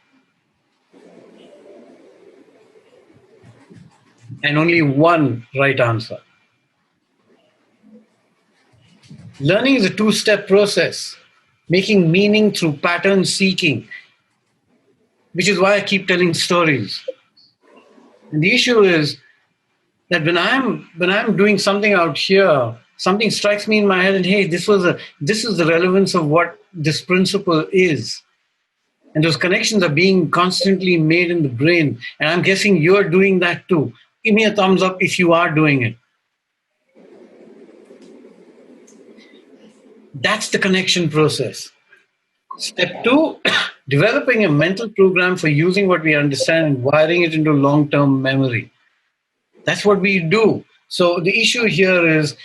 And only one right answer. Learning is a 2-step process, making meaning through pattern seeking, which is why I keep telling stories. And the issue is that when I'm doing something out here, something strikes me in my head and hey, this is the relevance of what this principle is. And those connections are being constantly made in the brain. And I'm guessing you're doing that too. Give me a thumbs up if you are doing it. That's the connection process. Step 2, developing a mental program for using what we understand and wiring it into long-term memory. That's what we do. So the issue here is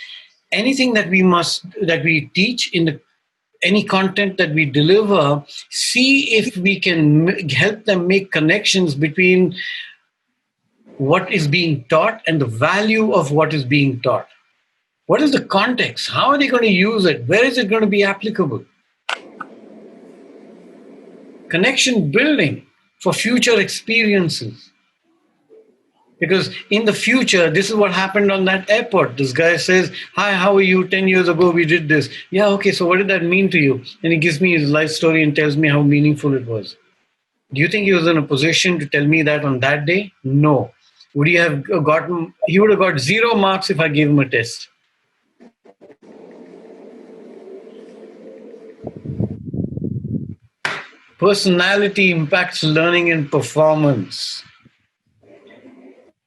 anything that we teach in any content that we deliver, see if we can help them make connections between what is being taught and the value of what is being taught. What is the context? How are they going to use it? Where is it going to be applicable? Connection building for future experiences. Because in the future, this is what happened on that airport. This guy says, "Hi, how are you? 10 years ago, we did this." Yeah, okay, so what did that mean to you? And he gives me his life story and tells me how meaningful it was. Do you think he was in a position to tell me that on that day? No. Would he have gotten, he would have got 0 marks if I gave him a test. Personality impacts learning and performance.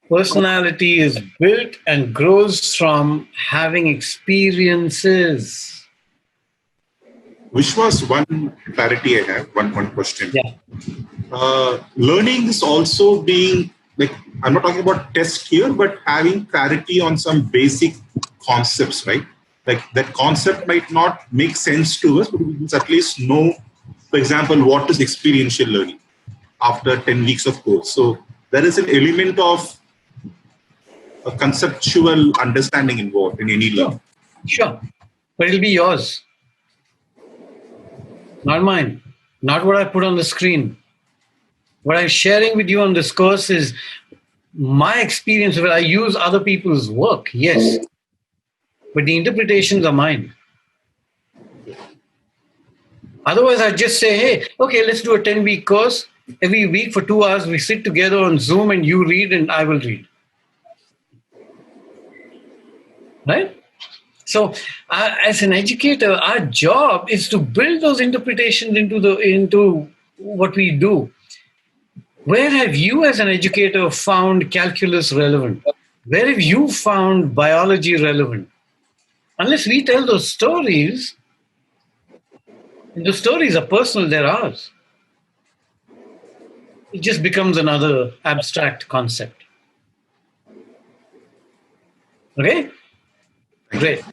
Personality is built and grows from having experiences. Which was one clarity I have, one question. Yeah. Learning is also being, like, I'm not talking about test here, but having clarity on some basic concepts, right? Like that concept might not make sense to us, but we must at least know, for example, what is experiential learning after 10 weeks of course. So there is an element of a conceptual understanding involved in any learning. Sure. But it'll be yours. Not mine. Not what I put on the screen. What I'm sharing with you on this course is my experience of it. I use other people's work, yes. But the interpretations are mine. Otherwise, I'd just say, hey, okay, let's do a 10-week course. Every week for 2 hours, we sit together on Zoom and you read and I will read. Right? So, as an educator, our job is to build those interpretations into what we do. Where have you, as an educator, found calculus relevant? Where have you found biology relevant? Unless we tell those stories, and the stories are personal, they're ours. It just becomes another abstract concept. Okay? Great.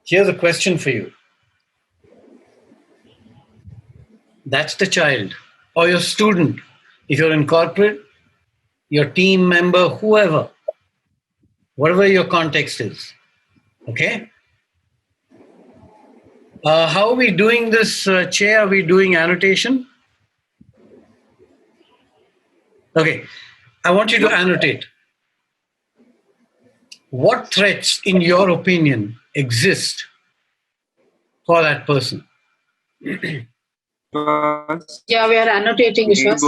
Here's a question for you. That's the child or your student. If you're in corporate, your team member, whoever, whatever your context is. Okay? How are we doing this, Che? Are we doing annotation? Okay. I want you to annotate. What threats, in your opinion, exist for that person? Yeah, we are annotating, Vishwas.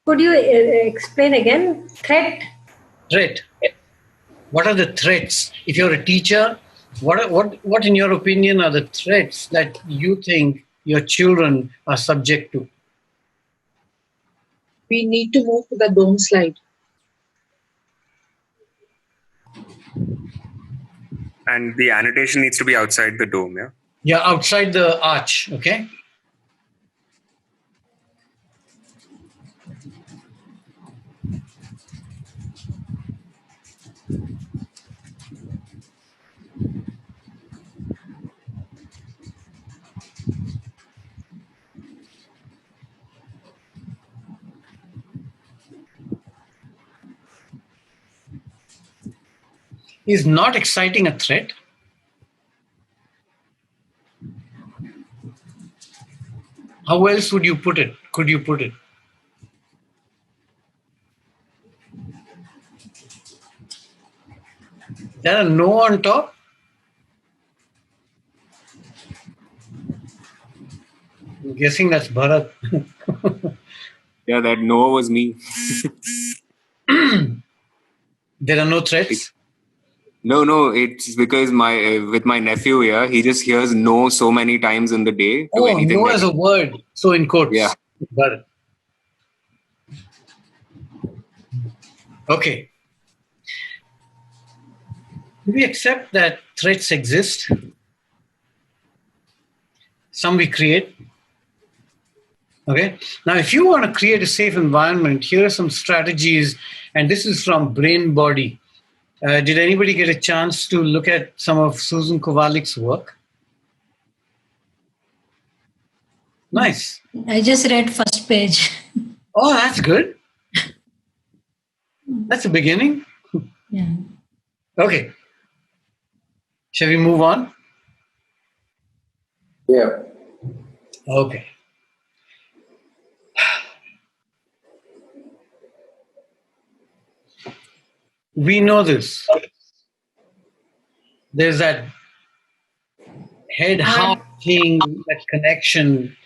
Could you explain again? Threat? Threat. What are the threats? If you're a teacher, what in your opinion are the threats that you think your children are subject to? We need to move to the dome slide. And the annotation needs to be outside the dome, yeah? Yeah, outside the arch, okay? Is not exciting a threat? How else would you put it? Could you put it? There are no on top? I'm guessing that's Bharat. Yeah, that no was me. There are no threats? No, it's because with my nephew here, he just hears no so many times in the day. To anything no as a word. So in quotes. Yeah. Bharat. Okay. Do we accept that threats exist? Some we create. Okay. Now, if you want to create a safe environment, here are some strategies, and this is from Brain Body. Did anybody get a chance to look at some of Susan Kovalik's work? Nice. I just read first page. Oh, that's good. That's a beginning. Yeah. Okay. Shall we move on? Yeah. Okay. we know this. There's that head-heart thing, that connection.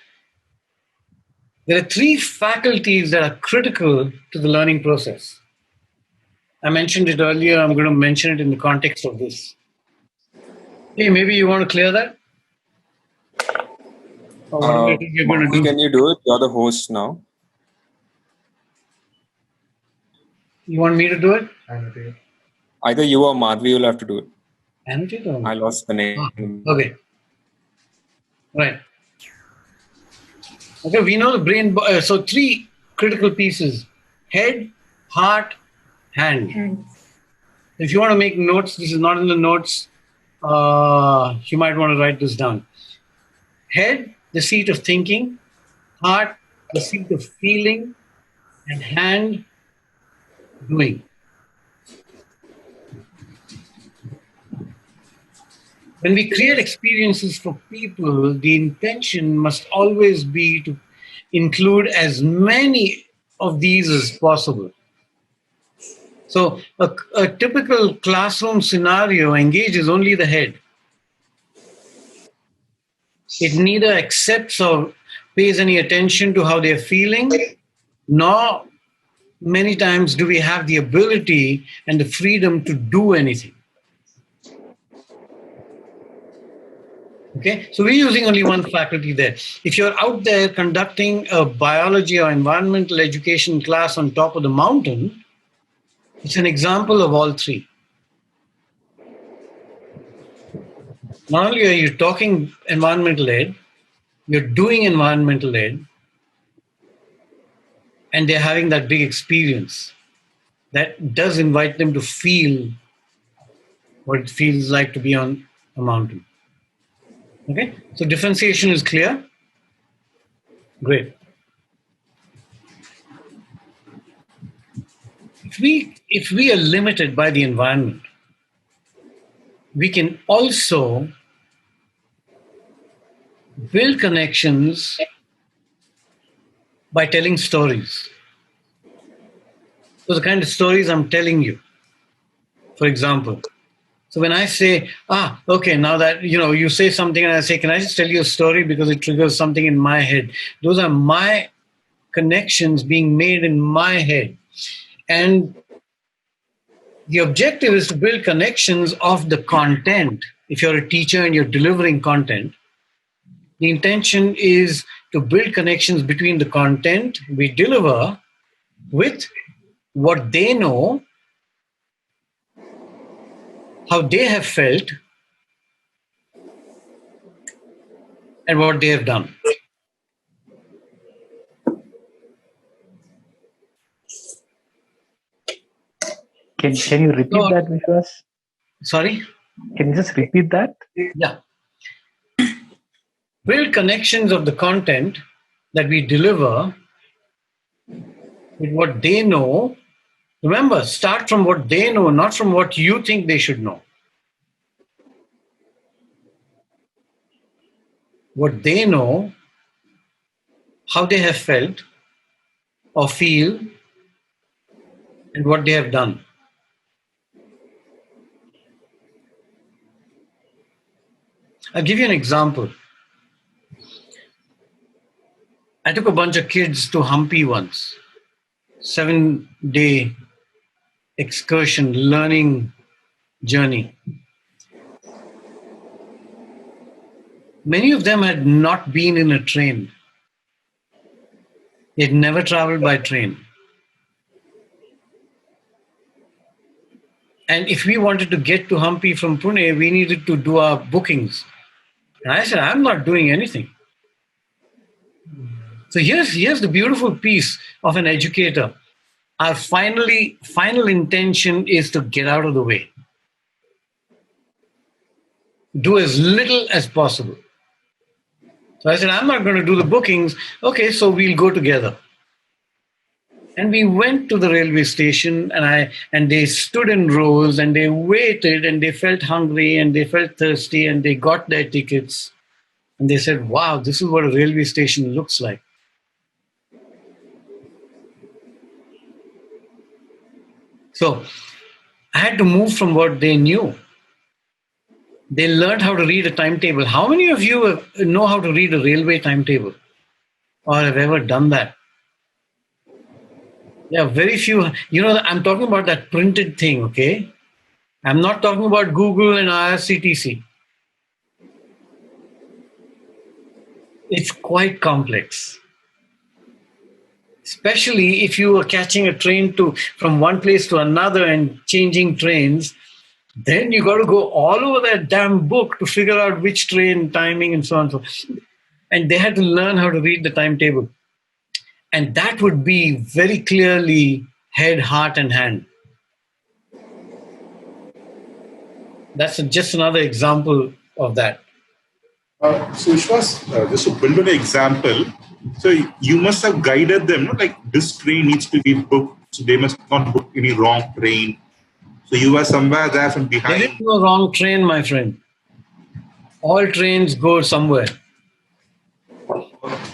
There are three faculties that are critical to the learning process. I mentioned it earlier. I'm going to mention it in the context of this. Hey, maybe you want to clear that? Or whatever it is you're going to do. Can you do it? You're the host now. You want me to do it? Either you or Madhvi will have to do it. Annotate or? I lost the name. Okay. Right. Okay, we know the brain. So three critical pieces: head, heart, hand. If you want to make notes, this is not in the notes. You might want to write this down. Head, the seat of thinking. Heart, the seat of feeling. And hand, doing. When we create experiences for people, the intention must always be to include as many of these as possible. So a typical classroom scenario engages only the head. It neither accepts or pays any attention to how they're feeling, nor many times do we have the ability and the freedom to do anything. Okay, so we're using only one faculty there. If you're out there conducting a biology or environmental education class on top of the mountain, it's an example of all three. Not only are you talking environmental ed, you're doing environmental ed, and they're having that big experience that does invite them to feel what it feels like to be on a mountain. Okay, so differentiation is clear. Great. If we are limited by the environment, we can also build connections by telling stories. So the kind of stories I'm telling you, for example. So when I say, okay, now that, you say something and I say, can I just tell you a story because it triggers something in my head? Those are my connections being made in my head. And the objective is to build connections of the content. If you're a teacher and you're delivering content, the intention is to build connections between the content we deliver with what they know, how they have felt, and what they have done. Can you repeat that, Vishwas? Sorry? Can you just repeat that? Yeah. Build connections of the content that we deliver with what they know. Remember, start from what they know, not from what you think they should know. What they know, how they have felt or feel, and what they have done. I'll give you an example. I took a bunch of kids to Hampi once. 7-day excursion, learning journey. Many of them had not been in a train. They'd never traveled by train. And if we wanted to get to Hampi from Pune, we needed to do our bookings. And I said, I'm not doing anything. So here's the beautiful piece of an educator. Our final intention is to get out of the way. Do as little as possible. So I said, I'm not going to do the bookings. Okay, so we'll go together. And we went to the railway station and they stood in rows and they waited and they felt hungry and they felt thirsty and they got their tickets. And they said, wow, this is what a railway station looks like. So I had to move from what they knew. They learned how to read a timetable. How many of you know how to read a railway timetable or have ever done that? Yeah, very few. You know, I'm talking about that printed thing, okay? I'm not talking about Google and IRCTC. It's quite complex. Especially if you are catching a train from one place to another and changing trains, then you got to go all over that damn book to figure out which train timing and so on. And they had to learn how to read the timetable. And that would be very clearly head, heart, and hand. That's just another example of that. So Vishwas, just to build on an example, so you must have guided them, no? Like this train needs to be booked, so they must not book any wrong train. So you were somewhere there from behind. There is no wrong train, my friend. All trains go somewhere.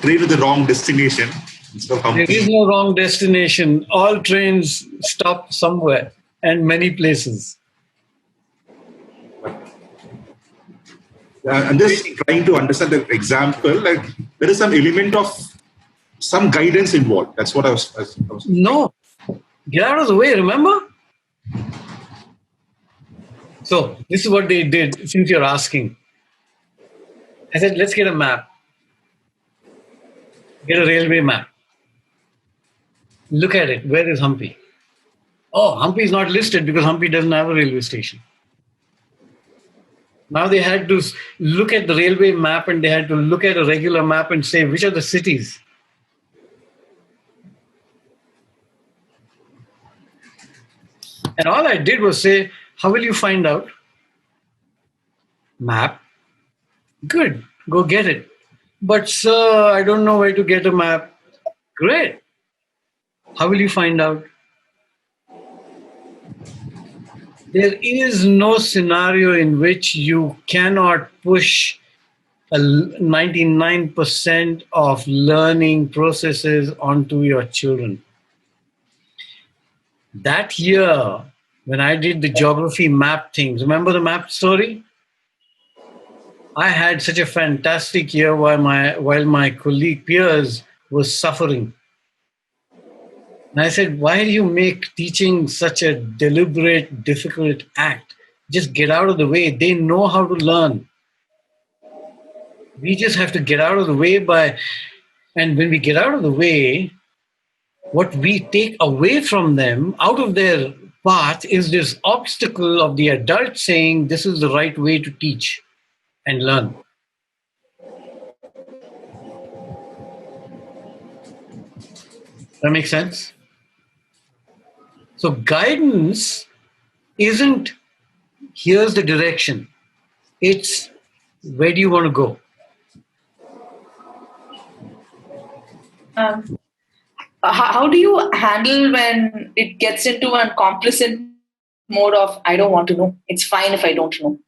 Train to the wrong destination. There is no wrong destination. All trains stop somewhere and many places. I'm just trying to understand the example. Like there is some element of some guidance involved. That's what I was. No, get out of the way. Remember. So this is what they did. Since you're asking, I said, let's get a map. Get a railway map. Look at it. Where is Hampi? Oh, Hampi is not listed because Hampi doesn't have a railway station. Now they had to look at the railway map and they had to look at a regular map and say, which are the cities? And all I did was say, how will you find out? Map. Good. Go get it. But sir, I don't know where to get a map. Great. How will you find out? There is no scenario in which you cannot push 99% of learning processes onto your children. That year, when I did the geography map things, remember the map story? I had such a fantastic year while my colleague peers was suffering. And I said, why do you make teaching such a deliberate, difficult act? Just get out of the way. They know how to learn. We just have to get out of the way and when we get out of the way, what we take away from them, out of their path, is this obstacle of the adult saying this is the right way to teach and learn. That makes sense? So guidance isn't here's the direction. It's where do you want to go? How do you handle when it gets into a complacent mode of I don't want to know. It's fine if I don't know.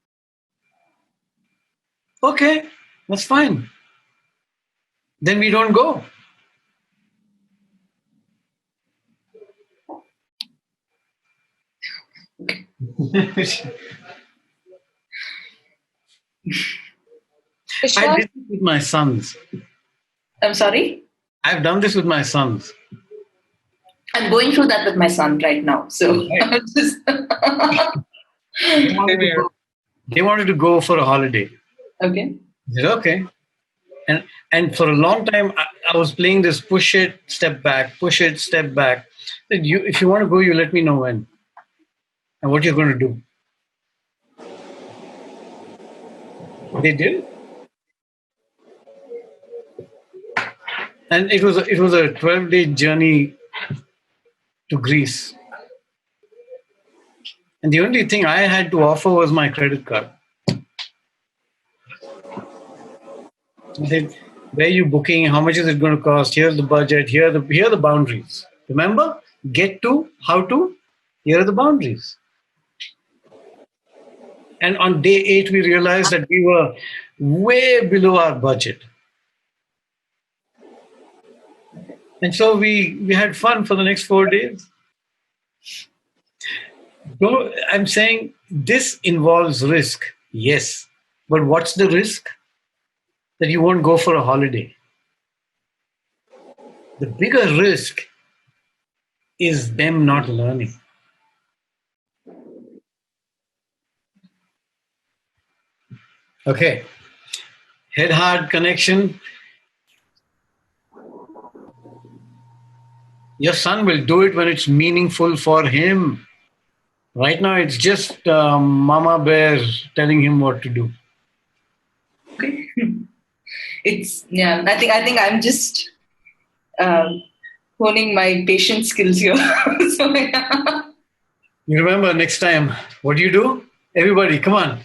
Okay, that's fine. Then we don't go. I did this with my sons. I'm sorry? I've done this with my sons. I'm going through that with my son right now. So just they wanted to go for a holiday. Okay. I said, okay. And for a long time, I was playing this push it, step back, push it, step back. If you want to go, you let me know when and what you're going to do. They did. And it was a 12-day journey to Greece. And the only thing I had to offer was my credit card. I said, where are you booking? How much is it going to cost? Here's the budget. Here are the boundaries. Remember? Get to, how to, here are the boundaries. And on day 8, we realized that we were way below our budget. And so we had fun for the next 4 days. No, I'm saying this involves risk. Yes. But what's the risk? That you won't go for a holiday. The bigger risk is them not learning. Okay. Head hard connection. Your son will do it when it's meaningful for him. Right now, it's just Mama Bear telling him what to do. Okay. It's I think I'm just honing my patient skills here. So, yeah. You remember next time, what do you do? Everybody, come on.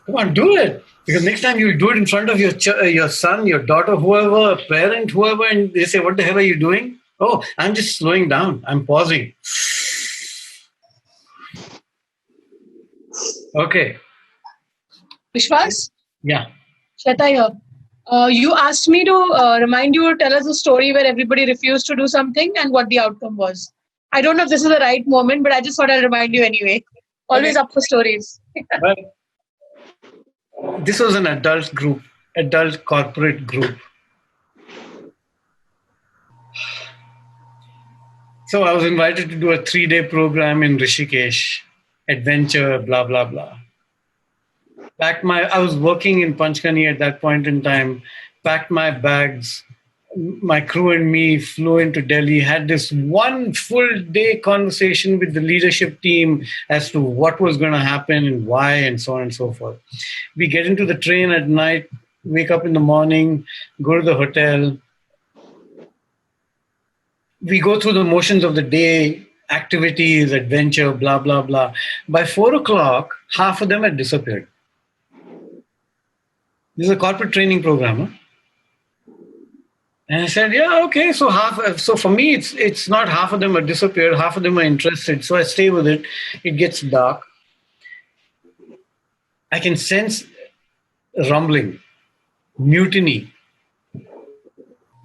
Come on, do it. Because next time you'll do it in front of your son, your daughter, whoever, parent, whoever, and they say, what the hell are you doing? Oh, I'm just slowing down. I'm pausing. Okay. Vishwas? Yeah. Shweta here. You asked me to remind you to tell us a story where everybody refused to do something and what the outcome was. I don't know if this is the right moment, but I just thought I'd remind you anyway. Always up for stories. Well, this was an adult group, adult corporate group. So I was invited to do a 3-day program in Rishikesh, adventure, blah, blah, blah. I was working in Panchkani at that point in time, packed my bags. My crew and me flew into Delhi, had this one full day conversation with the leadership team as to what was going to happen and why and so on and so forth. We get into the train at night, wake up in the morning, go to the hotel. We go through the motions of the day, activities, adventure, blah, blah, blah. By 4 o'clock, half of them had disappeared. This is a corporate training program. Huh? And I said, yeah, okay. So for me, it's not half of them are disappeared, half of them are interested. So I stay with it. It gets dark. I can sense rumbling, mutiny.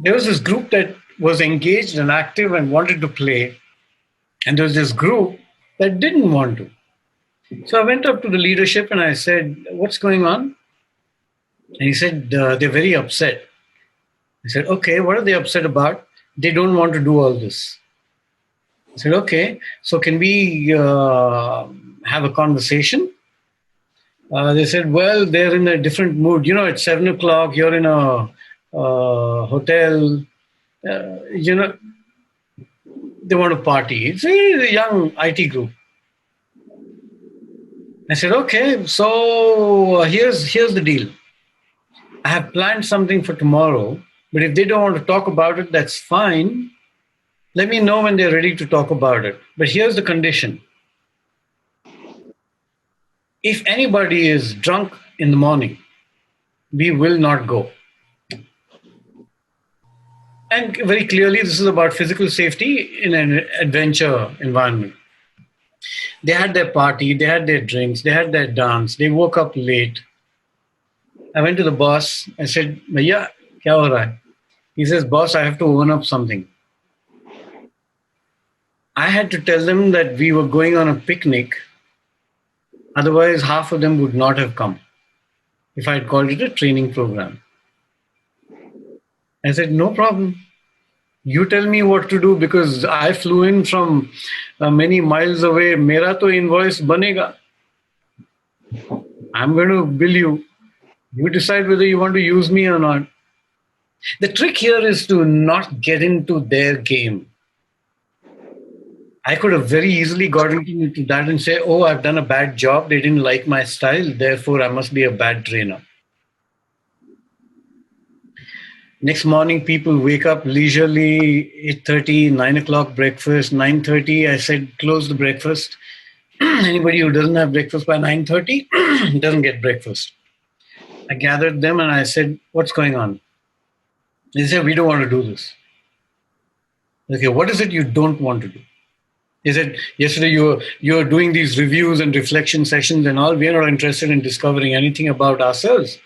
There was this group that was engaged and active and wanted to play. And there was this group that didn't want to. So I went up to the leadership and I said, what's going on? And he said, they're very upset. I said, okay, what are they upset about? They don't want to do all this. I said, okay, so can we have a conversation? They said, well, they're in a different mood. You know, it's 7 o'clock, you're in a hotel, you know, they want to party. It's a young IT group. I said, okay, so here's the deal. I have planned something for tomorrow, but if they don't want to talk about it, that's fine. Let me know when they're ready to talk about it. But here's the condition. If anybody is drunk in the morning, we will not go. And very clearly, this is about physical safety in an adventure environment. They had their party, they had their drinks, they had their dance, they woke up late. I went to the boss. I said, Bhaiya, kya ho raha hai? He says, boss, I have to own up something. I had to tell them that we were going on a picnic. Otherwise, half of them would not have come if I had called it a training program. I said, no problem. You tell me what to do because I flew in from many miles away. Mera to invoice banega. I'm going to bill you. You decide whether you want to use me or not. The trick here is to not get into their game. I could have very easily gotten into that and say, oh, I've done a bad job. They didn't like my style. Therefore, I must be a bad trainer. Next morning, people wake up leisurely, 8:30, 9 o'clock breakfast, 9:30. I said, close the breakfast. Anybody who doesn't have breakfast by 9:30 doesn't get breakfast. I gathered them and I said, what's going on? They said, we don't want to do this. Okay, what is it you don't want to do? They said, yesterday you were doing these reviews and reflection sessions and all. We are not interested in discovering anything about ourselves.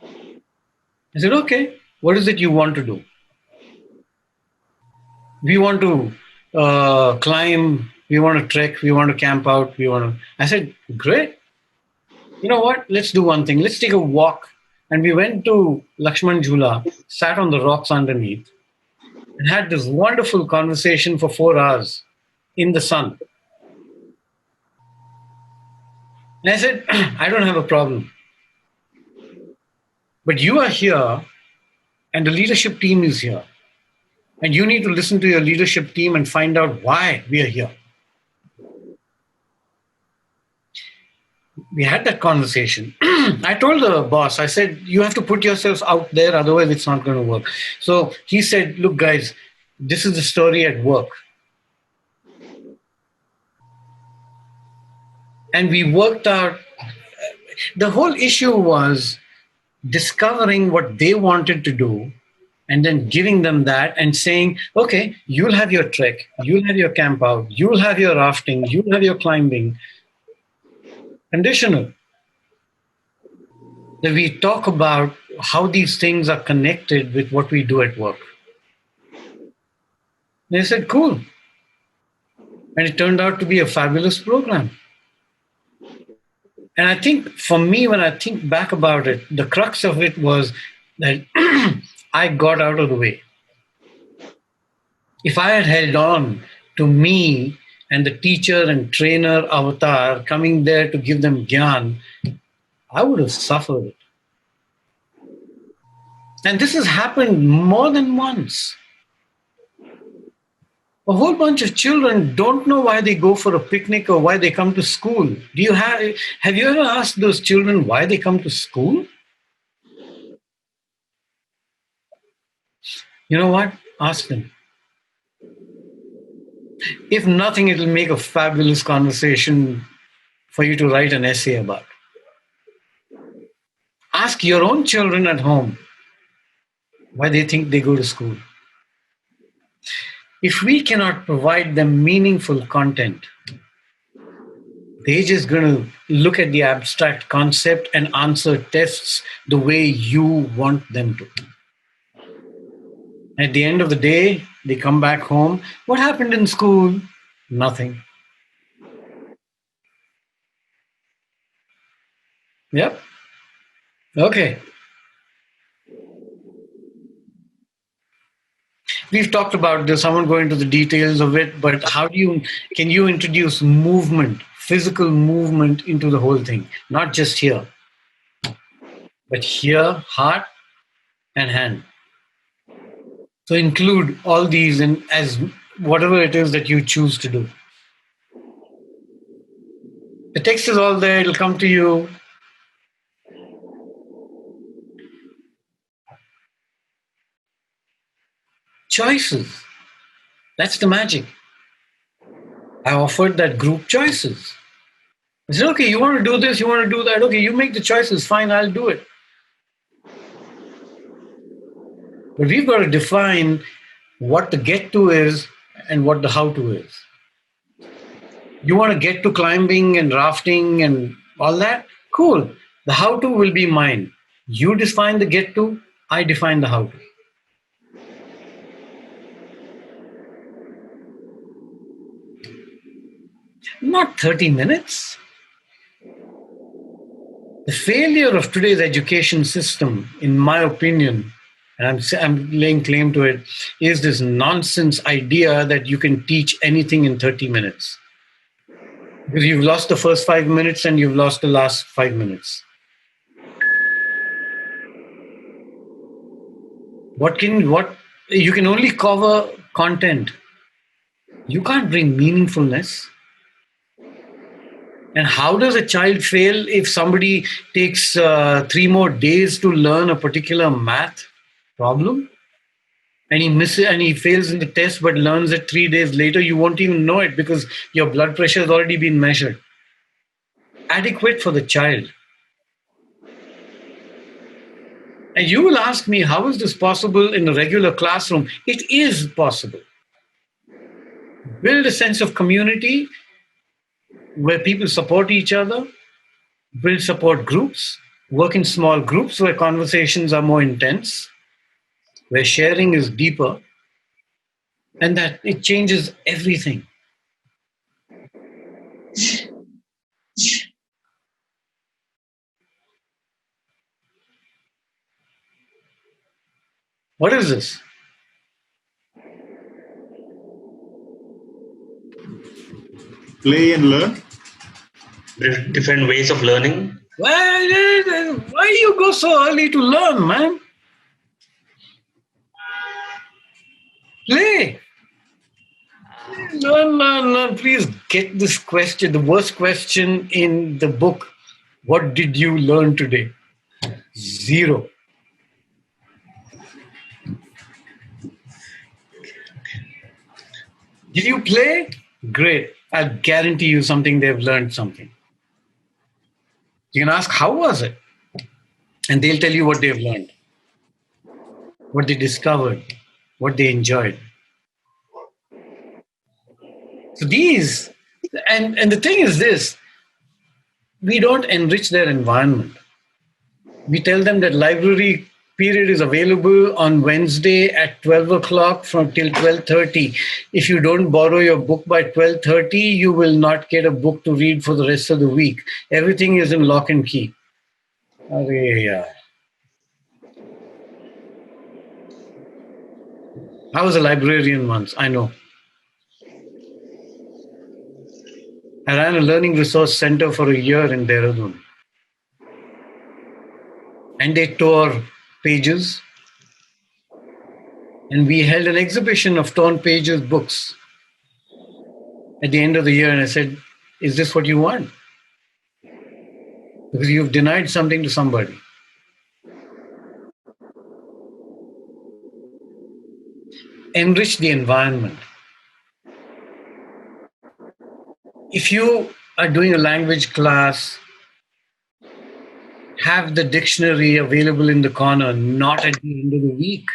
I said, okay, What is it you want to do? We want to climb, we want to trek, we want to camp out, I said, great. You know what? Let's do one thing. Let's take a walk. And we went to Lakshman Jhula, sat on the rocks underneath, and had this wonderful conversation for 4 hours in the sun. And I said, I don't have a problem. But you are here, and the leadership team is here. And you need to listen to your leadership team and find out why we are here. We had that conversation. I told the boss, I said, you have to put yourselves out there, otherwise it's not going to work. So he said, look, guys, this is the story at work. And we worked out, the whole issue was discovering what they wanted to do and then giving them that and saying, okay, you'll have your trek, you'll have your camp out, you'll have your rafting, you'll have your climbing. Conditional. That we talk about how these things are connected with what we do at work. They said, cool. And it turned out to be a fabulous program. And I think for me, when I think back about it, the crux of it was that I got out of the way. If I had held on to me and the teacher and trainer avatar coming there to give them gyan, I would have suffered. And this has happened more than once. A whole bunch of children don't know why they go for a picnic or why they come to school. Have you ever asked those children why they come to school? You know what? Ask them. If nothing, it'll make a fabulous conversation for you to write an essay about. Ask your own children at home why they think they go to school. If we cannot provide them meaningful content, they're just going to look at the abstract concept and answer tests the way you want them to. At the end of the day, they come back home. What happened in school? Nothing. Yep. Okay. We've talked about this. I won't go into the details of it, but can you introduce movement, physical movement into the whole thing? Not just here, but here, heart and hand. So include all these in as whatever it is that you choose to do. The text is all there. It'll come to you. Choices. That's the magic. I offered that group choices. I said, okay, you want to do this, you want to do that. Okay, you make the choices. Fine, I'll do it. But we've got to define what the get to is and what the how to is. You want to get to climbing and rafting and all that? Cool. The how to will be mine. You define the get to, I define the how to. Not 30 minutes. The failure of today's education system, in my opinion, and I'm laying claim to it, is this nonsense idea that you can teach anything in 30 minutes. Because you've lost the first 5 minutes and you've lost the last 5 minutes. You can only cover content. You can't bring meaningfulness. And how does a child fail if somebody takes 3 more days to learn a particular math problem? And he fails in the test but learns it 3 days later? You won't even know it because your blood pressure has already been measured. Adequate for the child. And you will ask me, how is this possible in a regular classroom? It is possible. Build a sense of community where people support each other, build support groups, work in small groups where conversations are more intense, where sharing is deeper, and that it changes everything. What is this? Play and learn. Different ways of learning. Why you go so early to learn, man? Play. No. Please get this question, the worst question in the book. What did you learn today? 0. Did you play? Great. I'll guarantee you something they've learned something. You can ask, how was it? And they'll tell you what they've learned, what they discovered, what they enjoyed. So these, and the thing is this, we don't enrich their environment. We tell them that library period is available on Wednesday at 12 o'clock from till 12:30. If you don't borrow your book by 12:30, you will not get a book to read for the rest of the week. Everything is in lock and key. I was a librarian once, I know. I ran a learning resource center for a year in Dehradun. And they tore pages. And we held an exhibition of torn pages books at the end of the year. And I said, is this what you want? Because you've denied something to somebody. Enrich the environment. If you are doing a language class, have the dictionary available in the corner, not at the end of the week.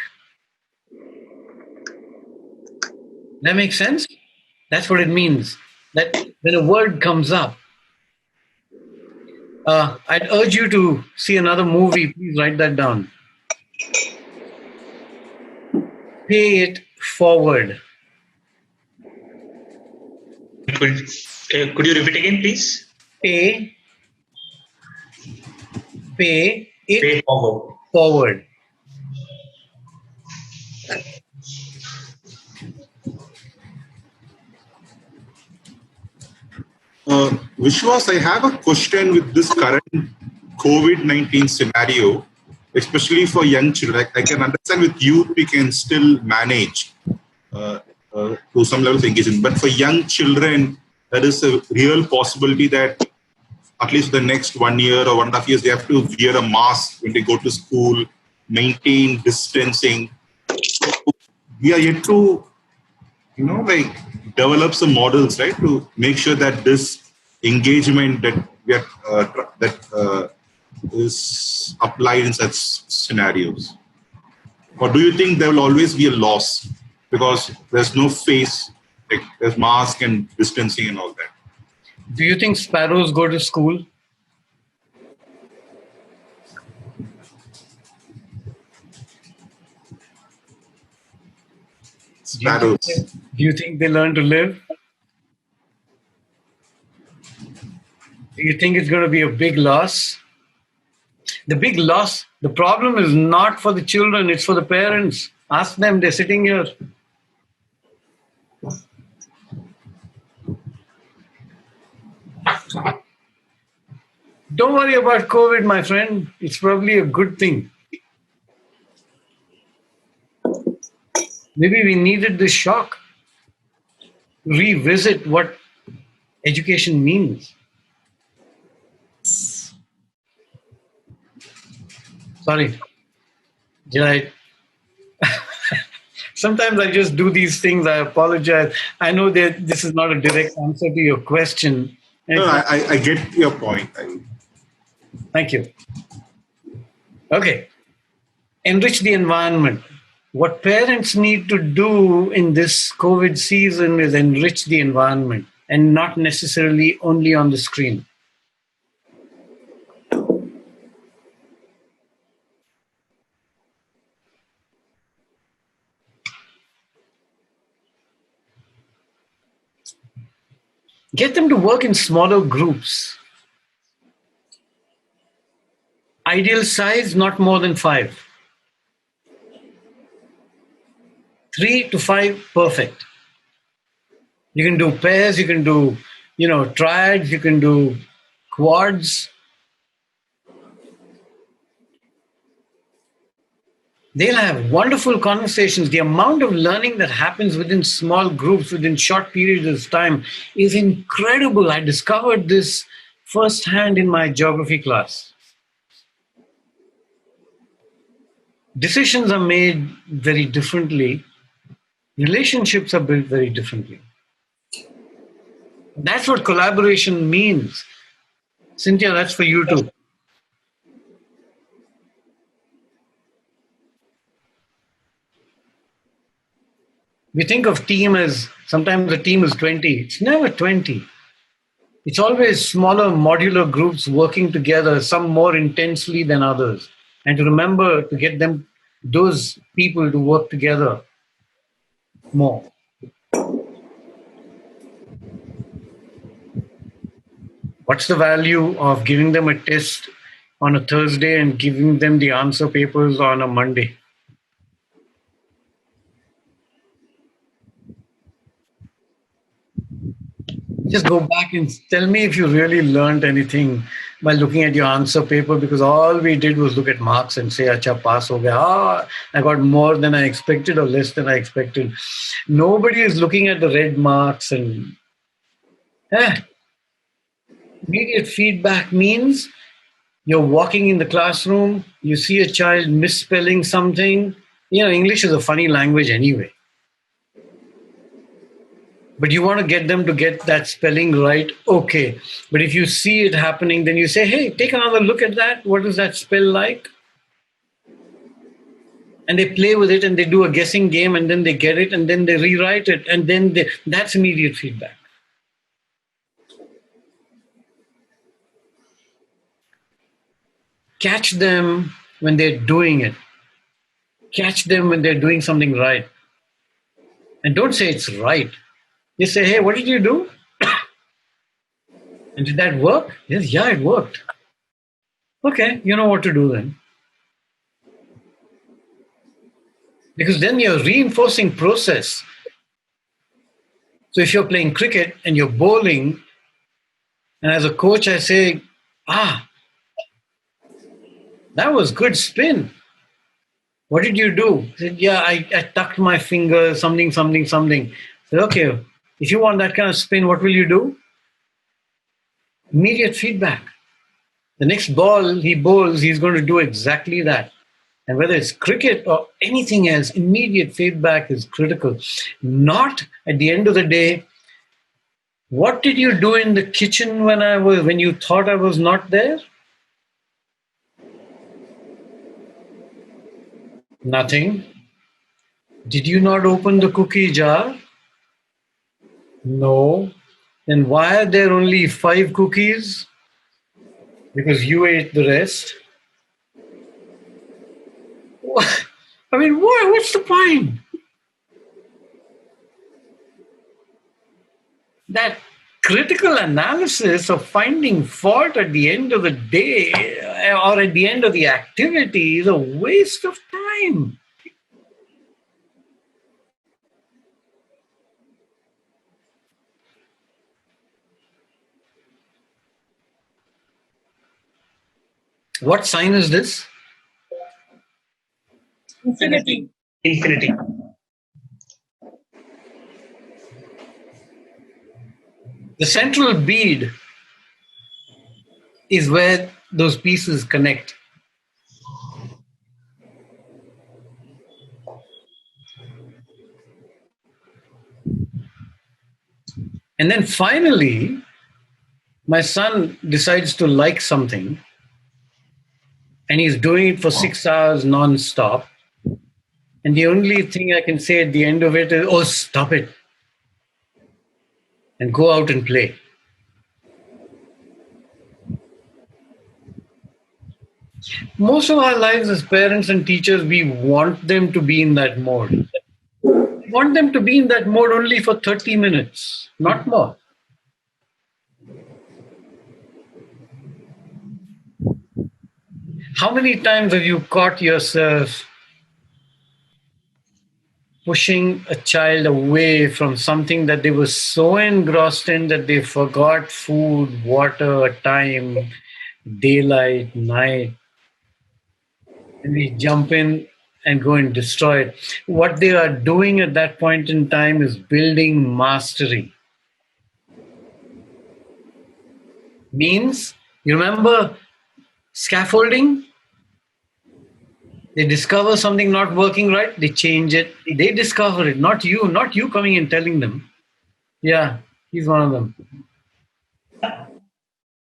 That makes sense? That's what it means. That when a word comes up, I'd urge you to see another movie. Please write that down. Pay it forward. Could you repeat again, please? Pay it forward. Vishwas, I have a question with this current COVID-19 scenario, especially for young children. I can understand with youth we can still manage to some level of engagement, but for young children, there is a real possibility that at least the next 1 year or 1.5 years, they have to wear a mask when they go to school, maintain distancing. So we are yet to, develop some models, right, to make sure that this engagement that we are is applied in such scenarios. Or do you think there will always be a loss because there's no face, like there's mask and distancing and all that? Do you think sparrows go to school? Sparrows. Do you think they learn to live? Do you think it's going to be a big loss? The big loss, the problem is not for the children, it's for the parents. Ask them, they're sitting here. Don't worry about COVID, my friend. It's probably a good thing. Maybe we needed this shock to revisit what education means. Sorry. Did I? Sometimes I just do these things. I apologize. I know that this is not a direct answer to your question. No, I get your point. Thank you. Okay. Enrich the environment. What parents need to do in this COVID season is enrich the environment and not necessarily only on the screen. Get them to work in smaller groups. Ideal size, not more than 5. 3 to 5, perfect. You can do pairs, you can do, triads, you can do quads. They'll have wonderful conversations. The amount of learning that happens within small groups, within short periods of time, is incredible. I discovered this firsthand in my geography class. Decisions are made very differently. Relationships are built very differently. That's what collaboration means. Cynthia, that's for you too. We think of team as, sometimes the team is 20. It's never 20. It's always smaller modular groups working together, some more intensely than others. And to remember to get those people to work together more. What's the value of giving them a test on a Thursday and giving them the answer papers on a Monday? Just go back and tell me if you really learned anything by looking at your answer paper, because all we did was look at marks and say, acha, pass ho gaya. I got more than I expected or less than I expected. Nobody is looking at the red marks and immediate feedback means you're walking in the classroom, you see a child misspelling something. English is a funny language anyway. But you want to get them to get that spelling right, okay. But if you see it happening, then you say, hey, take another look at that. What does that spell like? And they play with it and they do a guessing game and then they get it and then they rewrite it and then that's immediate feedback. Catch them when they're doing it. Catch them when they're doing something right. And don't say it's right. Just say, hey, what did you do? And did that work? Yes, yeah, it worked. Okay, you know what to do then. Because then you're reinforcing process. So if you're playing cricket and you're bowling, and as a coach I say, that was good spin. What did you do? I said, yeah, I tucked my finger, something. I said, okay, if you want that kind of spin, what will you do? Immediate feedback. The next ball he bowls, he's going to do exactly that. And whether it's cricket or anything else, immediate feedback is critical. Not at the end of the day, what did you do in the kitchen when you thought I was not there? Nothing. Did you not open the cookie jar? No. Then why are there only 5 cookies? Because you ate the rest. I mean, what's the point? That critical analysis of finding fault at the end of the day or at the end of the activity is a waste of time. What sign is this? Infinity. The central bead is where those pieces connect. And then finally, my son decides to like something and he's doing it for 6 hours non-stop. And the only thing I can say at the end of it is, oh, stop it. And go out and play. Most of our lives as parents and teachers, we want them to be in that mode. We want them to be in that mode only for 30 minutes, not more. How many times have you caught yourself pushing a child away from something that they were so engrossed in that they forgot food, water, time, daylight, night, and we jump in and go and destroy it? What they are doing at that point in time is building mastery. Means, you remember scaffolding? They discover something not working right, they change it. They discover it, not you coming and telling them. Yeah, he's one of them.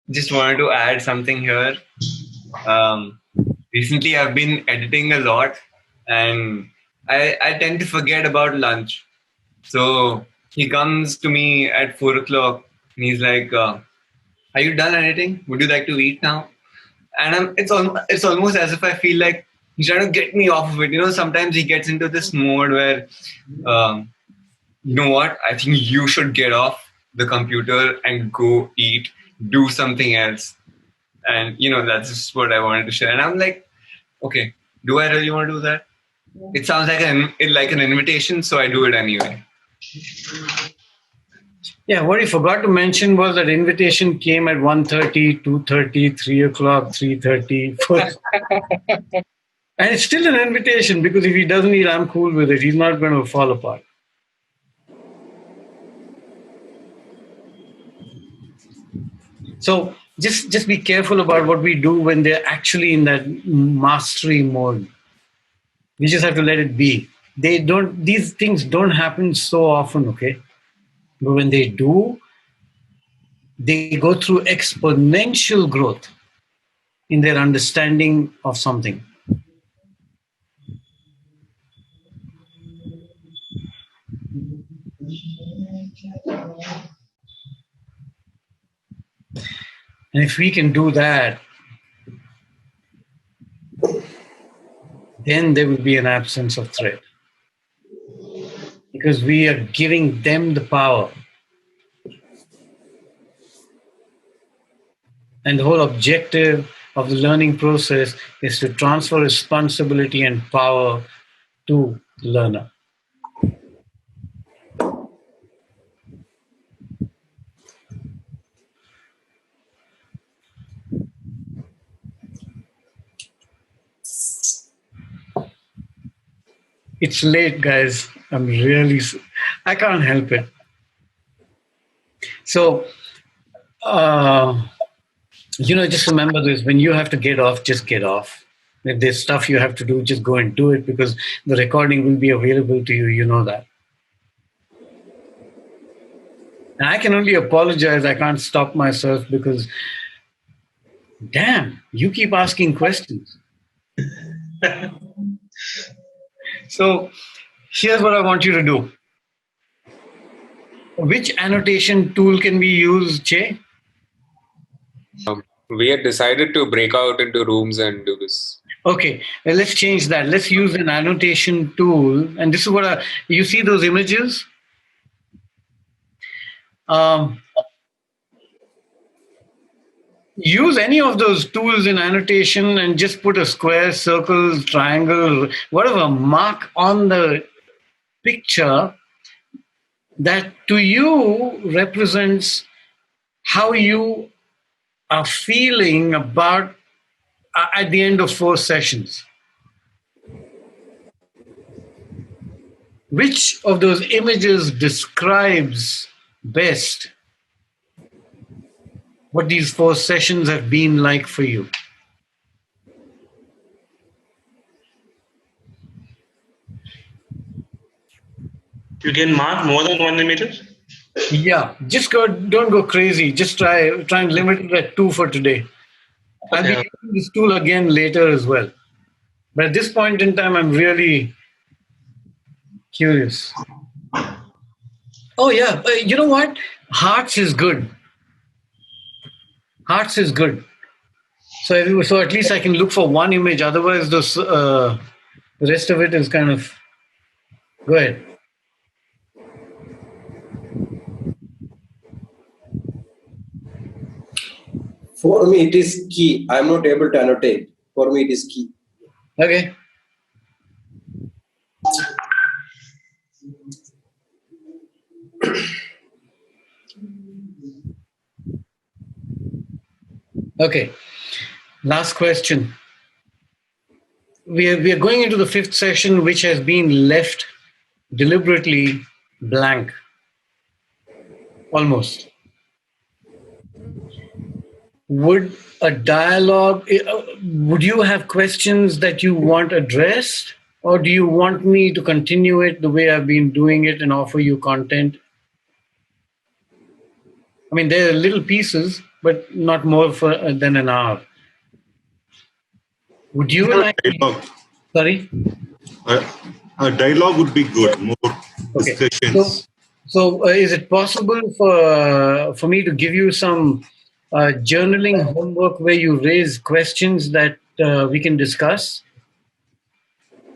Just wanted to add something here. Recently, I've been editing a lot, and I tend to forget about lunch. So he comes to me at 4 o'clock, and he's like, "Are you done editing? Would you like to eat now?" And it's almost as if I feel like he's trying to get me off of it. Sometimes he gets into this mode where, you know what? I think you should get off the computer and go eat, do something else. And that's just what I wanted to share. And I'm like, okay, do I really want to do that? It sounds like an invitation, so I do it anyway. Yeah, what he forgot to mention was that invitation came at 1:30, 2:30, 3 o'clock, 3:30, 4. And it's still an invitation, because if he doesn't eat, I'm cool with it. He's not going to fall apart. So just be careful about what we do when they're actually in that mastery mode. We just have to let it be. These things don't happen so often, okay? But when they do, they go through exponential growth in their understanding of something. And if we can do that, then there will be an absence of threat. Because we are giving them the power. And the whole objective of the learning process is to transfer responsibility and power to the learner. It's late, guys. I can't help it. So, just remember this: when you have to get off, just get off. If there's stuff you have to do, just go and do it, because the recording will be available to you. You know that. And I can only apologize. I can't stop myself because, damn, you keep asking questions. So, here's what I want you to do. Which annotation tool can we use, Che? We had decided to break out into rooms and do this. Okay, well, let's change that. Let's use an annotation tool. And this is what you see those images? Use any of those tools in annotation and just put a square, circle, triangle, whatever mark on the picture that to you represents how you are feeling about at the end of 4 sessions. Which of those images describes best what these 4 sessions have been like for you? You can mark more than 1 image? Yeah, don't go crazy. Just try and limit it at 2 for today. I'll be using this tool again later as well. But at this point in time, I'm really curious. Oh yeah, you know what? Hearts is good. Hearts is good. So at least I can look for one image. Otherwise, the rest of it is kind of. Go ahead. For me, it is key. I'm not able to annotate. For me, it is key. Okay. Okay. Last question. We are going into the fifth session, which has been left deliberately blank. Almost. Would a dialogue, would you have questions that you want addressed? Or do you want me to continue it the way I've been doing it and offer you content? I mean, there are little pieces, but not more than an hour. Would you like dialogue? Sorry? A dialogue would be good, more discussions. So is it possible for me to give you some journaling homework where you raise questions that we can discuss?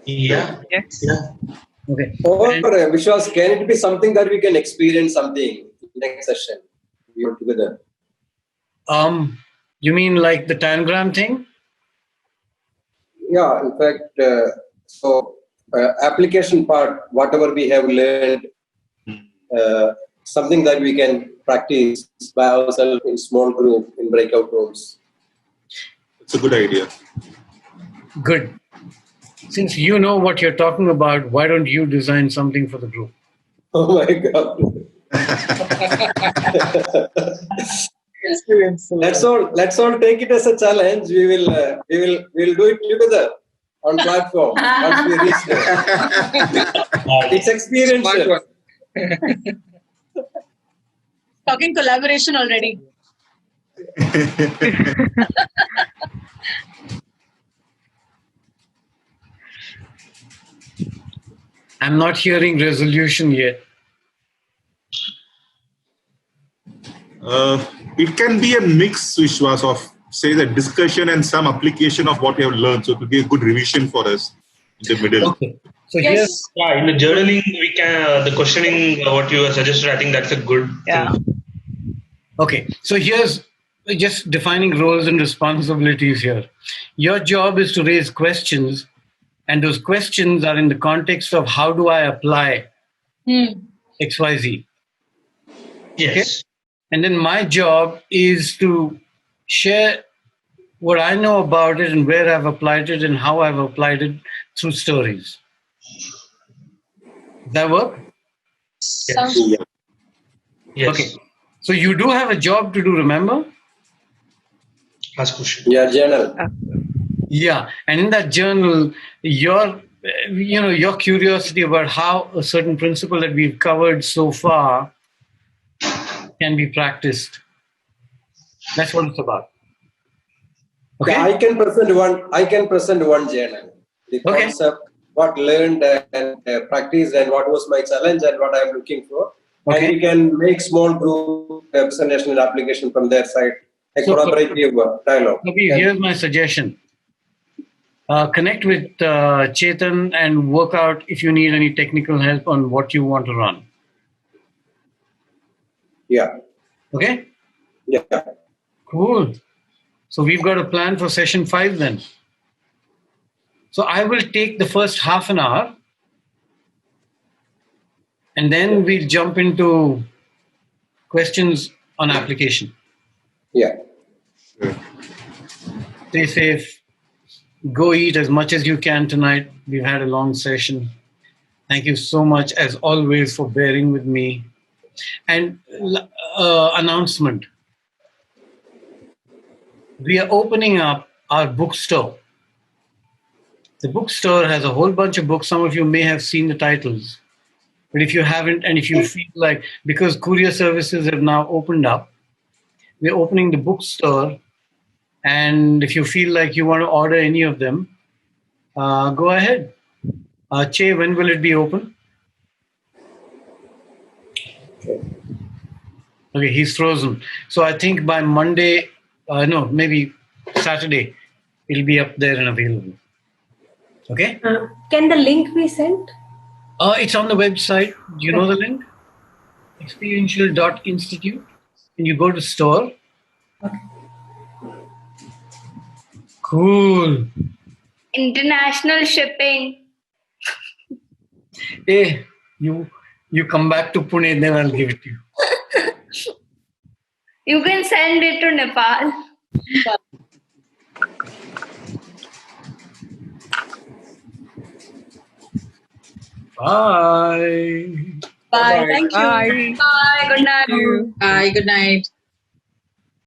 Yeah. Yes. Yeah. Okay. Or Vishwas, can it be something that we can experience something next session? We are together. You mean like the tangram thing? Yeah, in fact, application part, whatever we have learned, something that we can practice by ourselves in small group, in breakout rooms. It's a good idea. Good. Since you know what you're talking about, why don't you design something for the group? Oh my God. Let's all take it as a challenge. We'll do it together on platform once we reach there. It's experiential. Talking collaboration already. I'm not hearing resolution yet. It can be a mix, Vishwas, of say the discussion and some application of what we have learned. So it will be a good revision for us in the middle. Okay. So yes. Yeah, in the journaling, we can the questioning what you suggested. I think that's a good thing. Okay. So here's just defining roles and responsibilities here. Your job is to raise questions, and those questions are in the context of how do I apply XYZ. Yes. Okay? And then my job is to share what I know about it and where I've applied it and how I've applied it through stories. Does that work? Sounds good. Yes. Okay. So you do have a job to do, remember? Yeah, journal. Yeah. And in that journal, your curiosity about how a certain principle that we've covered so far can be practiced. That's what it's about. Okay. Yeah, I can present one journal. The concept, what learned and practiced, and what was my challenge and what I'm looking for. Okay. And we can make small group presentation and application from their side. A collaborative dialogue. Here's my suggestion. Connect with Chetan and work out if you need any technical help on what you want to run. Yeah. Okay? Yeah. Cool. So we've got a plan for session 5 then. So I will take the first half an hour and then we'll jump into questions on application. Yeah. Stay safe. Go eat as much as you can tonight. We've had a long session. Thank you so much, as always, for bearing with me. And announcement. We are opening up our bookstore. The bookstore has a whole bunch of books. Some of you may have seen the titles. But if you haven't, and if you feel like, because courier services have now opened up, we're opening the bookstore. And if you feel like you want to order any of them, go ahead. Che, when will it be open? Okay, he's frozen. So I think by Monday, maybe Saturday, it'll be up there and available. Okay? Can the link be sent? It's on the website. Do you know the link? Experiential.institute. And you go to store. Okay. Cool. International shipping. Hey, you come back to Pune, then I'll give it to you. You can send it to Nepal. Bye. Bye. Thank you. Bye. Good night. Bye. Good night.